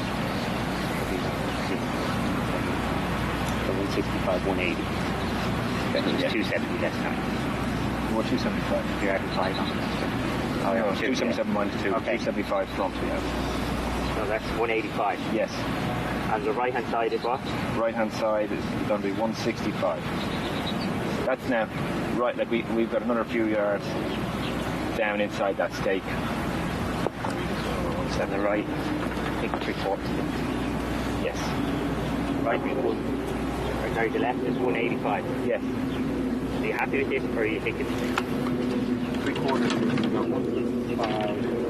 165, 180. That means 270 less time. What 275? You're adding 5 on it. Oh, no, 277 minus 2. Okay. 275 front, yeah. So that's 185. Yes. And the right hand side is what? Right hand side is going to be 165. That's now right. Like we've got another few yards down inside that stake. And the right, I think 3/4. Yes. Right. Right now the left is 185. Yes. Are you happy with this, or are you thinking 3/4? 165.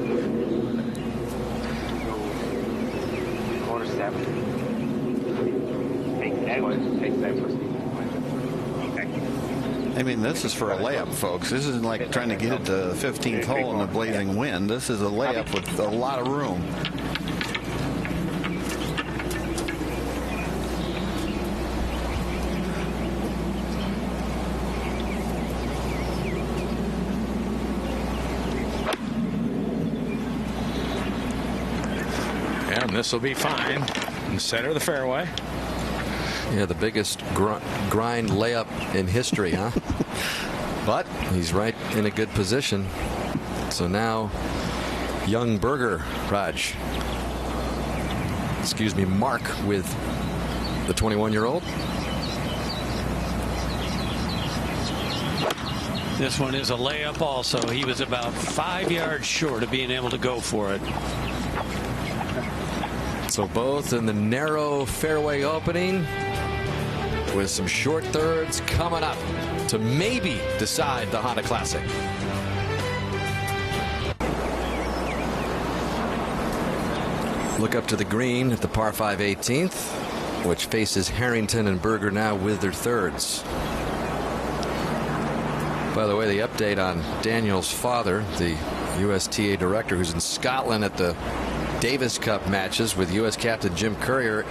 7. Take it out. Take it out first. Okay. I mean, this is for a layup, folks. This isn't like trying to get it to the 15th hole in the blazing wind. This is a layup with a lot of room. And this will be fine in the center of the fairway. Yeah, the biggest grind layup in history, huh? But he's right in a good position. So now, young Berger, Raj. Excuse me, Mark with the 21-year-old. This one is a layup also. He was about 5 yards short of being able to go for it. So both in the narrow fairway opening with some short thirds coming up to maybe decide the Honda Classic. Look up to the green at the par 5 18th, which faces Harrington and Berger now with their thirds. By the way, the update on Daniel's father, the USTA director who's in Scotland at the Davis Cup matches with U.S. captain Jim Courier.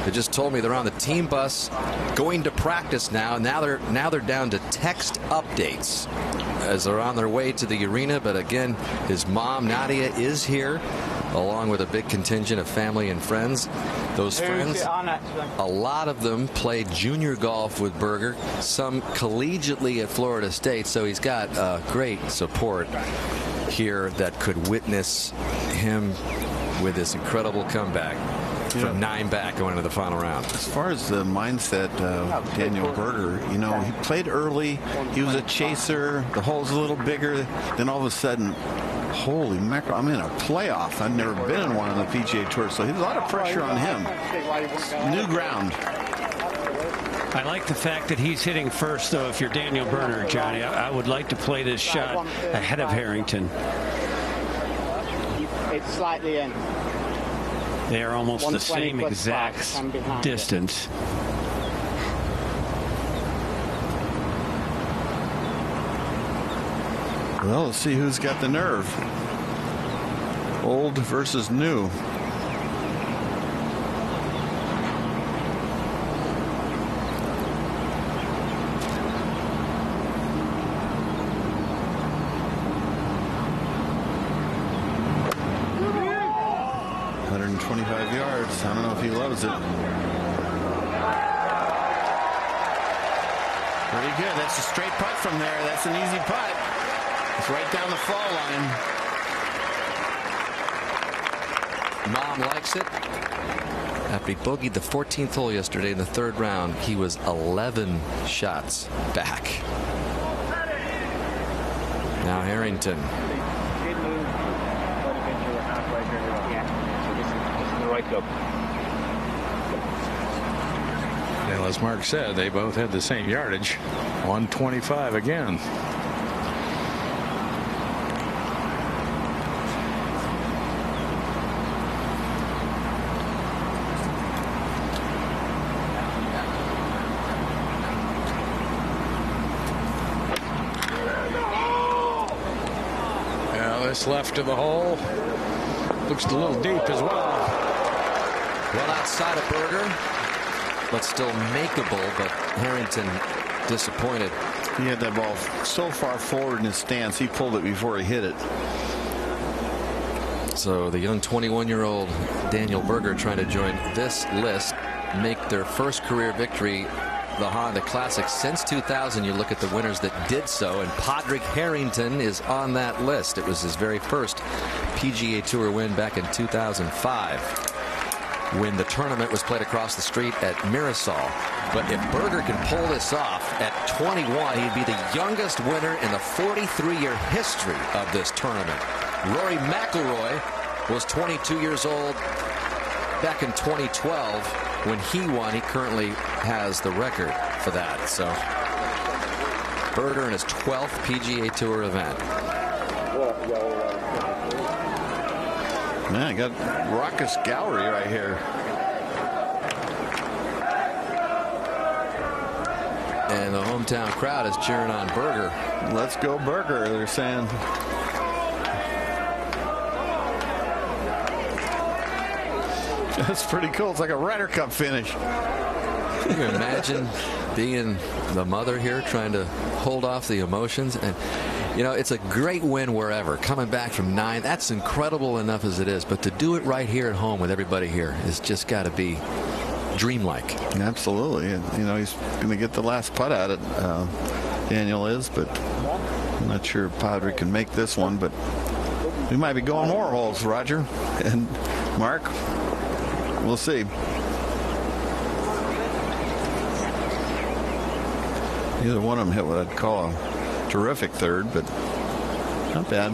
They just told me they're on the team bus going to practice now. Now they're down to text updates as they're on their way to the arena. But again, his mom Nadia is here along with a big contingent of family and friends. Those friends, a lot of them played junior golf with Berger, some collegiately at Florida State. So he's got great support here that could witness him with this incredible comeback from 9 back going to the final round. As far as the mindset of Daniel Berger, you know, he played early. He was a chaser. The hole's a little bigger. Then all of a sudden, holy mackerel, I'm in a playoff. I've never been in one on the PGA Tour, so there's a lot of pressure on him. New ground. I like the fact that he's hitting first, though. If you're Daniel Berger, Johnny, I would like to play this shot ahead of Harrington. It's slightly in. They are almost the same exact distance. Well, let's see who's got the nerve. Old versus new. Yards. I don't know if he loves it. Pretty good. That's a straight putt from there. That's an easy putt. It's right down the fall line. Mom likes it. After he bogeyed the 14th hole yesterday in the 3rd round, he was 11 shots back. Now Harrington. Well, as Mark said, they both had the same yardage. 125 again. Well, this left of the hole looks a little deep as well. Well outside of Berger, but still makeable, but Harrington disappointed. He had that ball so far forward in his stance, he pulled it before he hit it. So the young 21-year-old Daniel Berger trying to join this list, make their first career victory, the Honda Classic since 2000. You look at the winners that did so, and Padraig Harrington is on that list. It was his very first PGA Tour win back in 2005. When the tournament was played across the street at Mirasol. But if Berger can pull this off at 21, he'd be the youngest winner in the 43-year history of this tournament. Rory McIlroy was 22 years old back in 2012 when he won. He currently has the record for that. So Berger in his 12th PGA Tour event. Man, I got raucous gallery right here. And the hometown crowd is cheering on Berger. Let's go Berger, they're saying. That's pretty cool. It's like a Ryder Cup finish. Can you imagine being the mother here trying to hold off the emotions? And you know, it's a great win wherever. Coming back from 9, that's incredible enough as it is. But to do it right here at home with everybody here is just got to be dreamlike. Absolutely. And, you know, he's going to get the last putt at it. Daniel is, but I'm not sure Padraig can make this one. But we might be going more holes, Roger and Mark. We'll see. Either one of them hit what I'd call a terrific third, but not bad.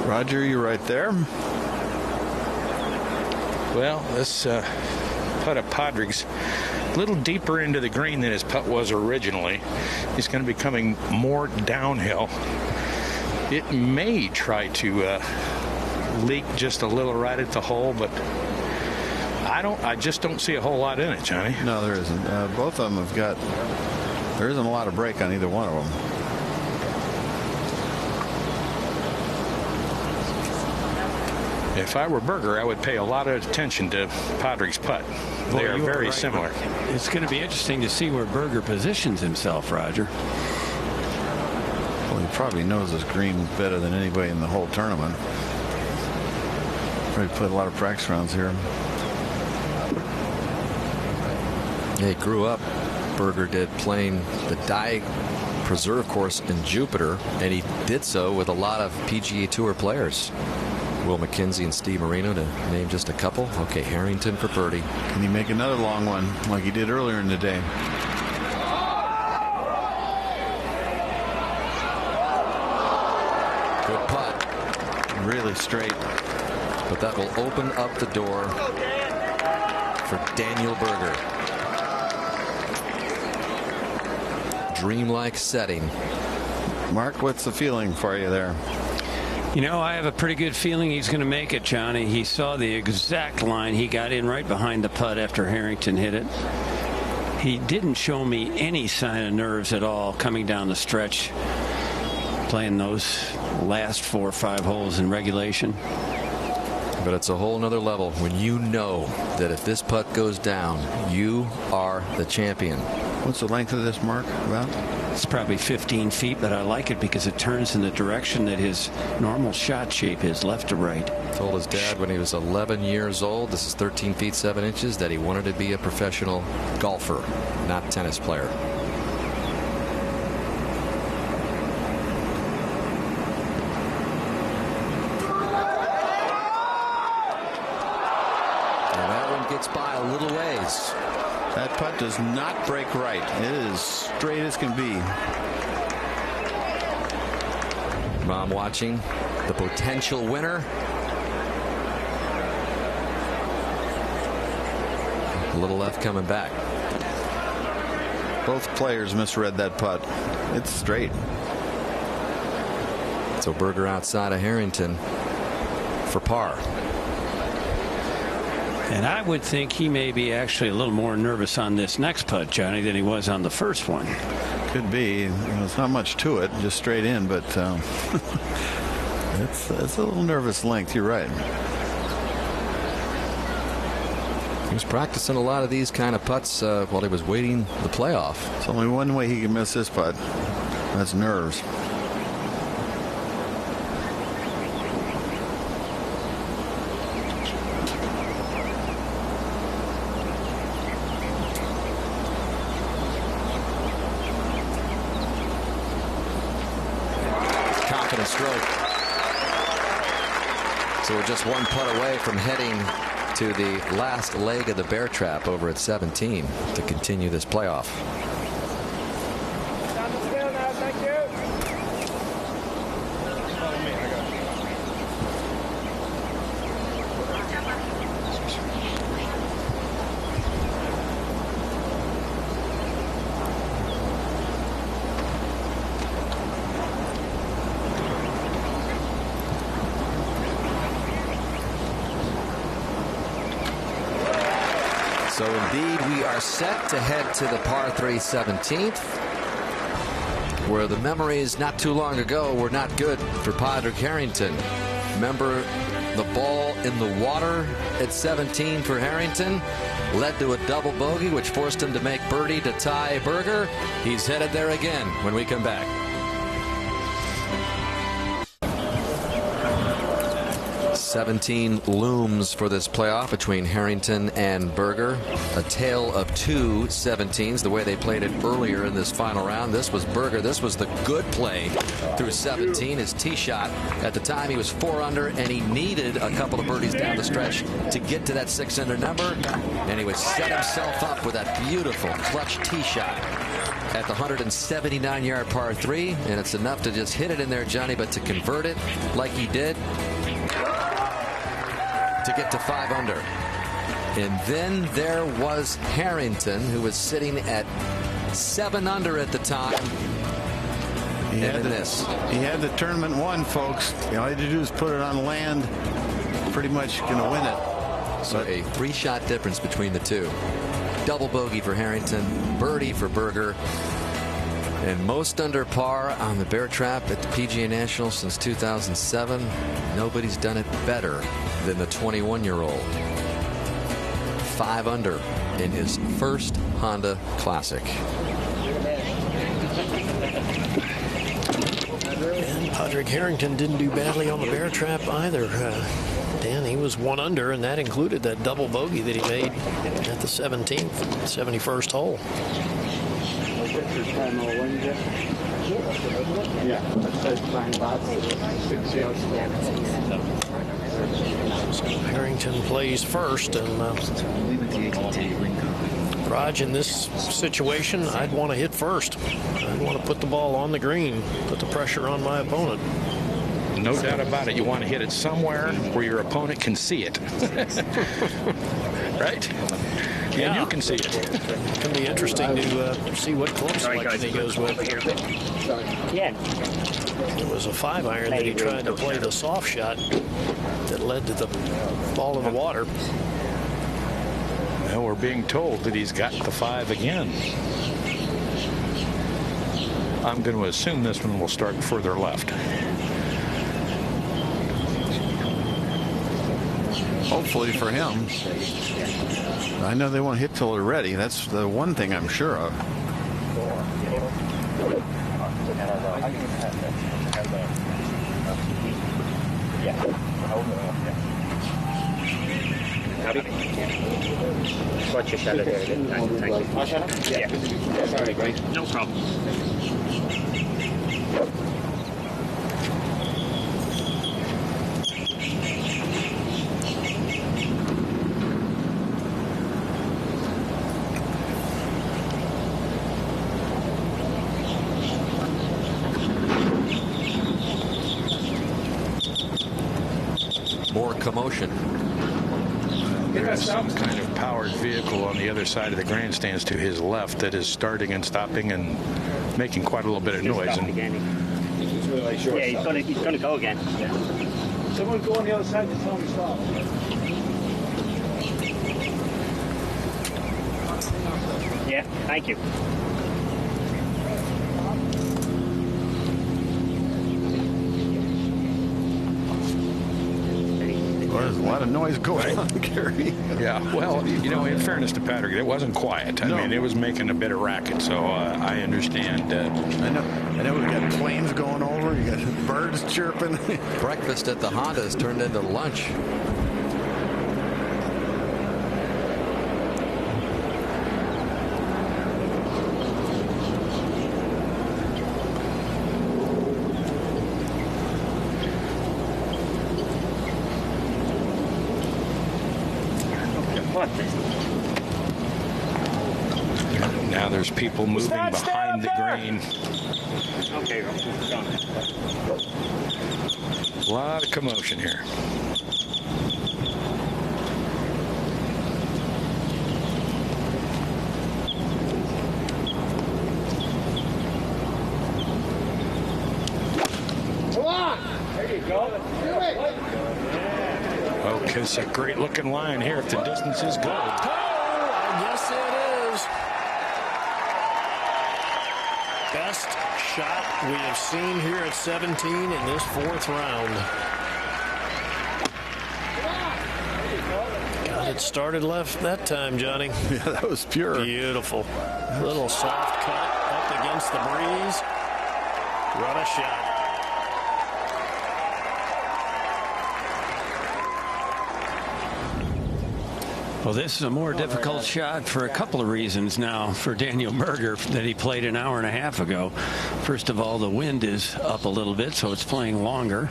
Roger, you're right there. Well, this putt of Padraig's a little deeper into the green than his putt was originally. He's going to be coming more downhill. It may try to leak just a little right at the hole, but I just don't see a whole lot in it, Johnny. No, there isn't. Both of them have got. There isn't a lot of break on either one of them. If I were Berger, I would pay a lot of attention to Padraig's putt. They are very similar. It's going to be interesting to see where Berger positions himself, Roger. Well, he probably knows his green better than anybody in the whole tournament. Probably played a lot of practice rounds here. He grew up, Berger did, playing the Dye Preserve course in Jupiter, and he did so with a lot of PGA Tour players. Will McKenzie and Steve Marino, to name just a couple. Okay, Harrington for birdie. Can he make another long one like he did earlier in the day? Good putt. Really straight. But that will open up the door for Daniel Berger. Dreamlike setting. Mark, what's the feeling for you there? You know, I have a pretty good feeling he's going to make it, Johnny. He saw the exact line. He got in right behind the putt after Harrington hit it. He didn't show me any sign of nerves at all coming down the stretch, playing those last 4 or 5 holes in regulation. But it's a whole nother level when you know that if this putt goes down, you are the champion. What's the length of this, Mark? About? It's probably 15 feet, but I like it because it turns in the direction that his normal shot shape is, left to right. Told his dad when he was 11 years old, this is 13 feet 7 inches, that he wanted to be a professional golfer, not tennis player. And that one gets by a little ways. That putt does not break right. It is straight as can be. Mom watching the potential winner. A little left coming back. Both players misread that putt. It's straight. So Berger outside of Harrington for par. And I would think he may be actually a little more nervous on this next putt, Johnny, than he was on the first one. Could be. There's not much to it, just straight in, but it's a little nervous length. You're right. He was practicing a lot of these kind of putts while he was waiting the playoff. There's only one way he can miss this putt. That's nerves. Confident stroke. So we're just one putt away from heading to the last leg of the bear trap over at 17 to continue this playoff. So indeed, we are set to head to the par 3 17th, where the memories not too long ago were not good for Padraig Harrington. Remember the ball in the water at 17 for Harrington led to a double bogey, which forced him to make birdie to tie Berger. He's headed there again when we come back. 17 looms for this playoff between Harrington and Berger. A tale of 2 17s, the way they played it earlier in this final round. This was Berger. This was the good play through 17. His tee shot. At the time, he was 4 under, and he needed a couple of birdies down the stretch to get to that 6 under number. And he would set himself up with that beautiful clutch tee shot at the 179-yard par 3. And it's enough to just hit it in there, Johnny, but to convert it like he did, to get to 5 under. And then there was Harrington, who was sitting at 7 under at the time. He had the tournament won, folks. All he had to do is put it on land. Pretty much going to win it. So a 3-shot difference between the two. Double bogey for Harrington, birdie for Berger, and most under par on the bear trap at the PGA National since 2007. Nobody's done it better than the 21-year-old. 5 under in his first Honda Classic. And Padraig Harrington didn't do badly on the bear trap either. Dan, he was 1 under, and that included that double bogey that he made at the 17th, 71st hole. So Harrington plays first, and Raj, in this situation, I'd want to hit first. I'd want to put the ball on the green, put the pressure on my opponent. No doubt about it. You want to hit it somewhere where your opponent can see it. Right? Yeah. And you can see it. It can be interesting to see what club selection he goes with. Yeah. It was a 5-iron that he tried to play the soft shot that led to the ball in the water. Well, we're being told that he's got the 5 again. I'm going to assume this one will start further left. Hopefully for him. I know they won't hit till they're ready. That's the one thing I'm sure of. Watch your shadow there. Thank you. My shadow? Yeah. Sorry, Greg. No problem. More commotion. There is some kind of powered vehicle on the other side of the grandstands to his left that is starting and stopping and making quite a little bit of noise. And yeah, he's going to go again. Yeah. Someone go on the other side and tell me stop. Yeah, thank you. Well, there's a lot of noise going on, Gary. Yeah, well, you know, in fairness to Padraig, it wasn't quiet. I mean, it was making a bit of racket, so I understand. I know we got planes going over. You got birds chirping. Breakfast at the Honda has turned into lunch. Now there's people moving behind the green. Okay, A lot of commotion here. Come on! There you go. Do it! Oh, it's a great looking line here if the distance is good. Yes, it is. Best shot we have seen here at 17 in this 4th round. Got it started left that time, Johnny. Yeah, that was pure. Beautiful. Little soft cut up against the breeze. What a shot. Well, this is a more difficult shot for a couple of reasons now for Daniel Berger that he played an hour and a half ago. First of all, the wind is up a little bit, so it's playing longer.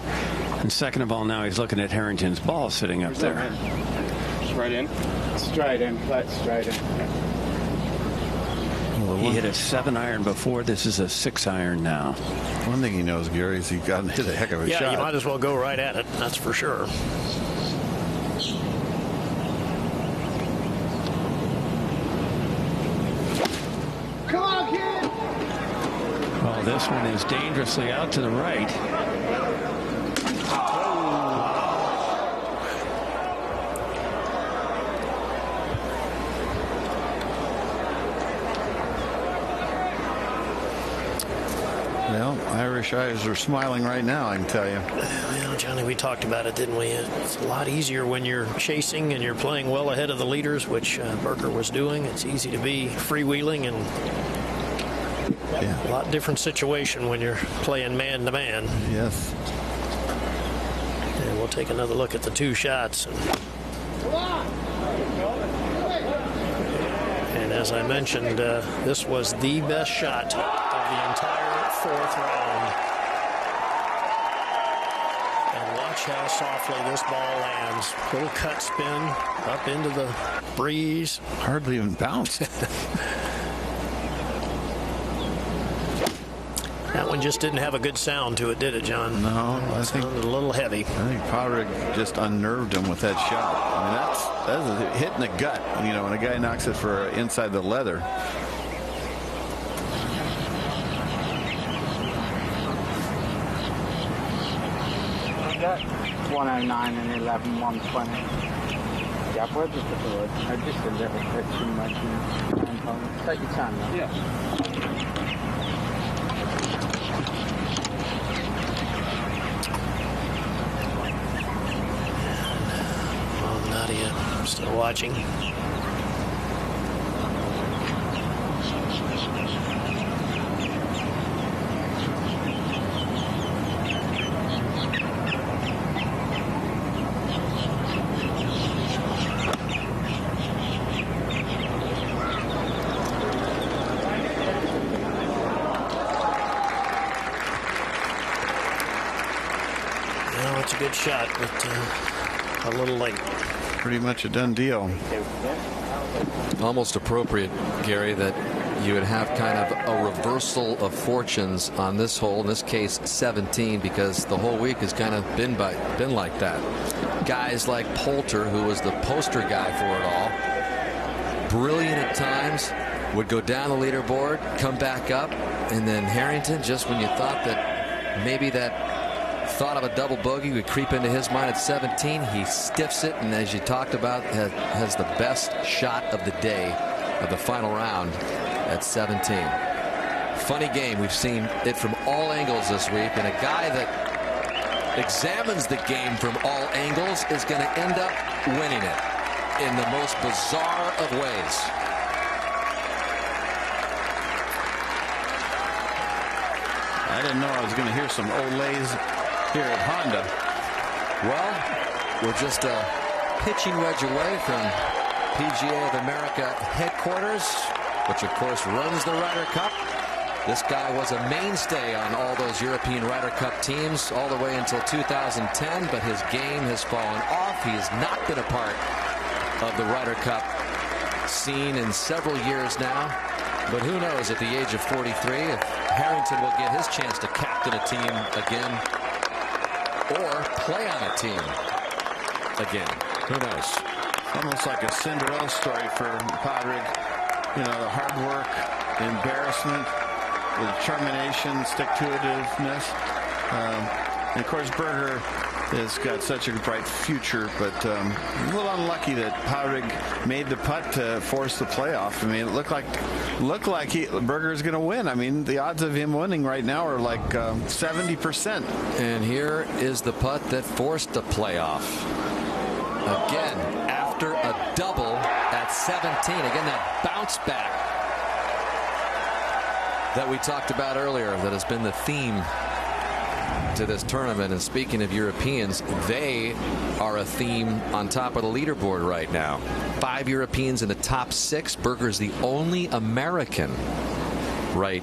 And second of all, now he's looking at Harrington's ball sitting up there. Straight in. Straight in. Flat straight in. He hit a 7-iron before. This is a 6-iron now. One thing he knows, Gary, is he got hit a heck of a shot. Yeah, you might as well go right at it. That's for sure. Well, this one is dangerously out to the right. Well, Irish eyes are smiling right now, I can tell you. Well, Johnny, we talked about it, didn't we? It's a lot easier when you're chasing and you're playing well ahead of the leaders, which Berger was doing. It's easy to be freewheeling and a lot different situation when you're playing man-to-man. Yes. And we'll take another look at the 2 shots. And as I mentioned, this was the best shot of the entire 4th round. And watch how softly this ball lands. Little cut spin up into the breeze. Hardly even bounced. That one just didn't have a good sound to it, did it, John? No, I think it sounded a little heavy. I think Padraig just unnerved him with that shot. I mean, that's a hit in the gut. You know, when a guy knocks it for inside the leather. Got 109 and 11, 120. Yeah, I'll just put the wood. Just a little bit too much. Take your time now. Yeah. Well, Nadia still watching. It's a good shot, but a little late. Pretty much a done deal. Almost appropriate, Gary, that you would have kind of a reversal of fortunes on this hole, in this case 17, because the whole week has kind of been like that. Guys like Poulter, who was the poster guy for it all, brilliant at times, would go down the leaderboard, come back up, and then Harrington, just when you thought that maybe that thought of a double bogey would creep into his mind at 17, he stiffs it, and as you talked about, has the best shot of the day of the final round at 17. Funny game. We've seen it from all angles this week, and a guy that examines the game from all angles is going to end up winning it in the most bizarre of ways. I didn't know I was going to hear some Olays here at Honda. Well, we're just a pitching wedge away from PGA of America headquarters, which of course runs the Ryder Cup. This guy was a mainstay on all those European Ryder Cup teams all the way until 2010, but his game has fallen off. He has not been a part of the Ryder Cup scene in several years now. But who knows, at the age of 43, if Harrington will get his chance to captain a team again or play on a team again. Who knows? Almost like a Cinderella story for Padraig. You know, the hard work, the embarrassment, the determination, stick-to-itiveness. And of course, Berger has got such a bright future, but a little unlucky that Padraig made the putt to force the playoff. I mean, it looked like Berger's going to win. I mean, the odds of him winning right now are like 70%. And here is the putt that forced the playoff. Again, after a double at 17. Again, that bounce back that we talked about earlier that has been the theme to this tournament. And speaking of Europeans, they are a theme on top of the leaderboard right now. 5 Europeans in the top 6. Berger is the only American right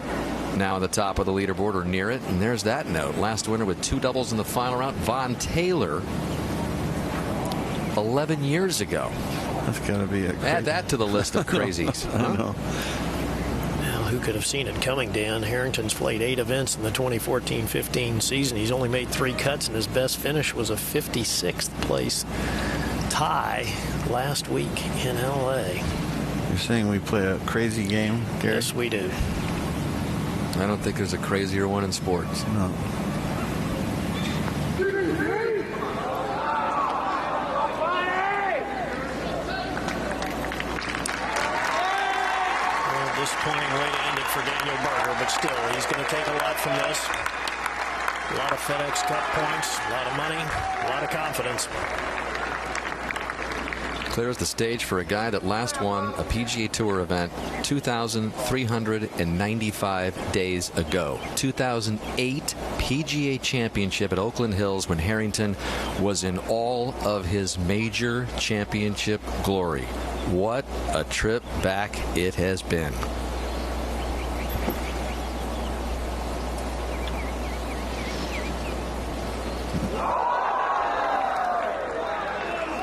now at the top of the leaderboard or near it. And there's that note. Last winner with 2 doubles in the final round, Von Taylor, 11 years ago. That's got to be a add that to the list of crazies. I know. Who could have seen it coming, Dan? Harrington's played 8 events in the 2014-15 season. He's only made 3 cuts, and his best finish was a 56th place tie last week in L.A. You're saying we play a crazy game, Gary? Yes, we do. I don't think there's a crazier one in sports. No. Disappointing way to end it for Daniel Berger, but still, he's going to take a lot from this. A lot of FedEx Cup points, a lot of money, a lot of confidence. Clears the stage for a guy that last won a PGA Tour event 2,395 days ago. 2008 PGA Championship at Oakland Hills when Harrington was in all of his major championship glory. What a trip back it has been.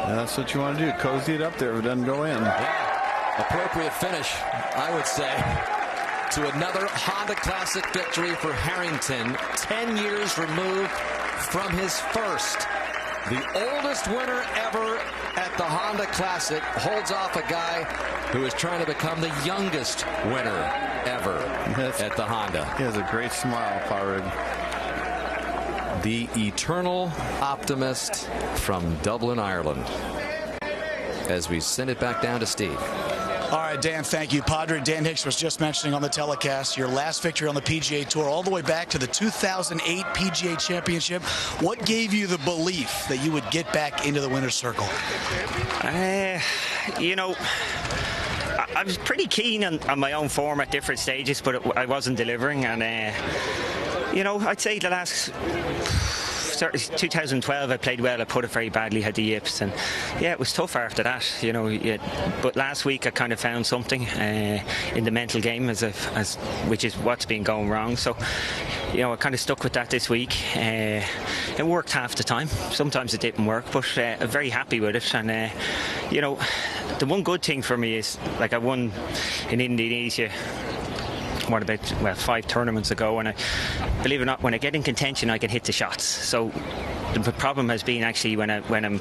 That's what you want to do. Cozy it up there if it doesn't go in. Yeah. Appropriate finish, I would say, to another Honda Classic victory for Harrington. 10 years removed from his first. The oldest winner ever at the Honda Classic holds off a guy who is trying to become the youngest winner ever at the Honda. He has a great smile, Padraig. The eternal optimist from Dublin, Ireland. as we send it back down to Steve. All right, Dan, thank you. Padraig, Dan Hicks was just mentioning on the telecast your last victory on the PGA Tour all the way back to the 2008 PGA Championship. What gave you the belief that you would get back into the winner's circle? You know, I was pretty keen on my own form at different stages, but I wasn't delivering. And, you know, I'd say the last... 2012 I played well. I put it very badly, had the yips, and yeah, it was tough after that, you know. But last week I kind of found something in the mental game, as which is what's been going wrong. So, you know, I kind of stuck with that this week. It worked half the time. Sometimes it didn't work, but I'm very happy with it. And you know, the one good thing for me is, like, I won in Indonesia. What about 5 tournaments ago, and I believe it or not, when I get in contention I can hit the shots. So the problem has been actually when I'm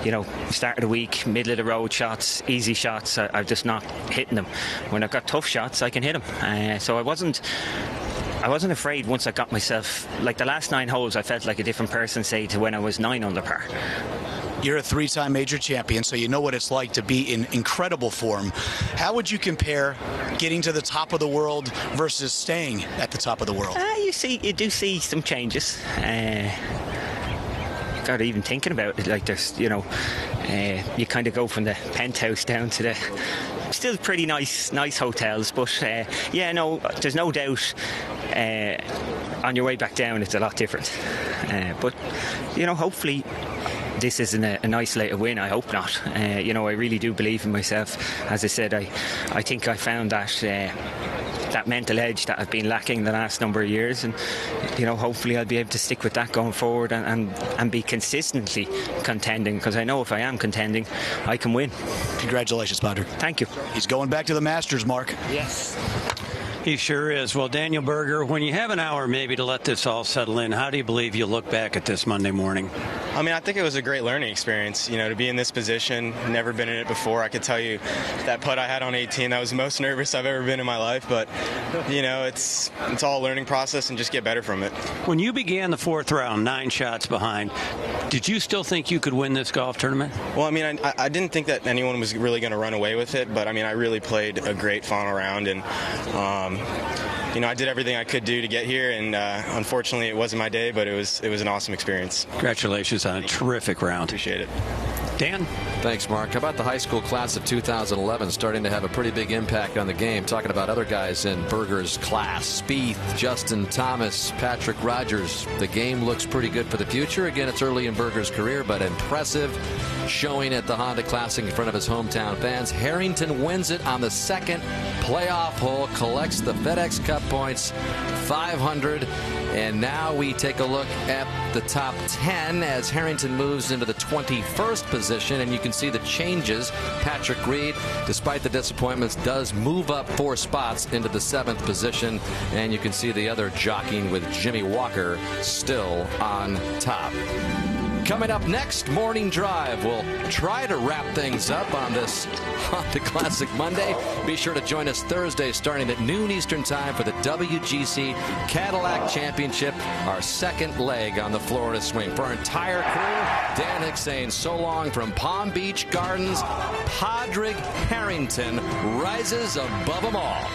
you know, start of the week, middle of the road shots, easy shots, I'm just not hitting them. When I've got tough shots I can hit them. So I wasn't afraid once I got myself, like the last 9 holes I felt like a different person, say, to when I was 9 under par. You're a 3-time major champion, so you know what it's like to be in incredible form. How would you compare getting to the top of the world versus staying at the top of the world? You do see some changes. God, even thinking about it, like, there's, you know, you kind of go from the penthouse down to the still pretty nice hotels, but yeah, no, there's no doubt. On your way back down, it's a lot different. But you know, hopefully this isn't an isolated win. I hope not. You know, I really do believe in myself. As I said, I think I found that mental edge that I've been lacking the last number of years, and you know, hopefully I'll be able to stick with that going forward and be consistently contending, because I know if I am contending I can win. Congratulations, Padraig. Thank you. He's going back to the Masters, Mark. Yes. He sure is. Well, Daniel Berger, when you have an hour maybe to let this all settle in, how do you believe you look back at this Monday morning? I mean, I think it was a great learning experience, you know, to be in this position. Never been in it before. I could tell you that putt I had on 18, that was the most nervous I've ever been in my life. But, you know, it's all a learning process, and just get better from it. When you began the 4th round, 9 shots behind, did you still think you could win this golf tournament? Well, I mean, I didn't think that anyone was really going to run away with it, but I mean, I really played a great final round, and you know, I did everything I could do to get here, and unfortunately it wasn't my day, but it was an awesome experience. Congratulations on a terrific round. Appreciate it. Dan? Thanks, Mark. How about the high school class of 2011 starting to have a pretty big impact on the game? Talking about other guys in Berger's class. Spieth, Justin Thomas, Patrick Rogers. The game looks pretty good for the future. Again, it's early in Berger's career, but impressive showing at the Honda Classic in front of his hometown fans. Harrington wins it on the 2nd playoff hole, collects the FedEx Cup points, 500. And now we take a look at the top 10 as Harrington moves into the 21st position, and you can see the changes. Patrick Reed, despite the disappointments, does move up 4 spots into the 7th position, and you can see the other jockeying with Jimmy Walker still on top. Coming up next, Morning Drive. We'll try to wrap things up on this Honda Classic Monday. Be sure to join us Thursday starting at noon Eastern Time for the WGC Cadillac Championship, our 2nd leg on the Florida Swing. For our entire crew, Dan Hicks saying so long from Palm Beach Gardens. Padraig Harrington rises above them all.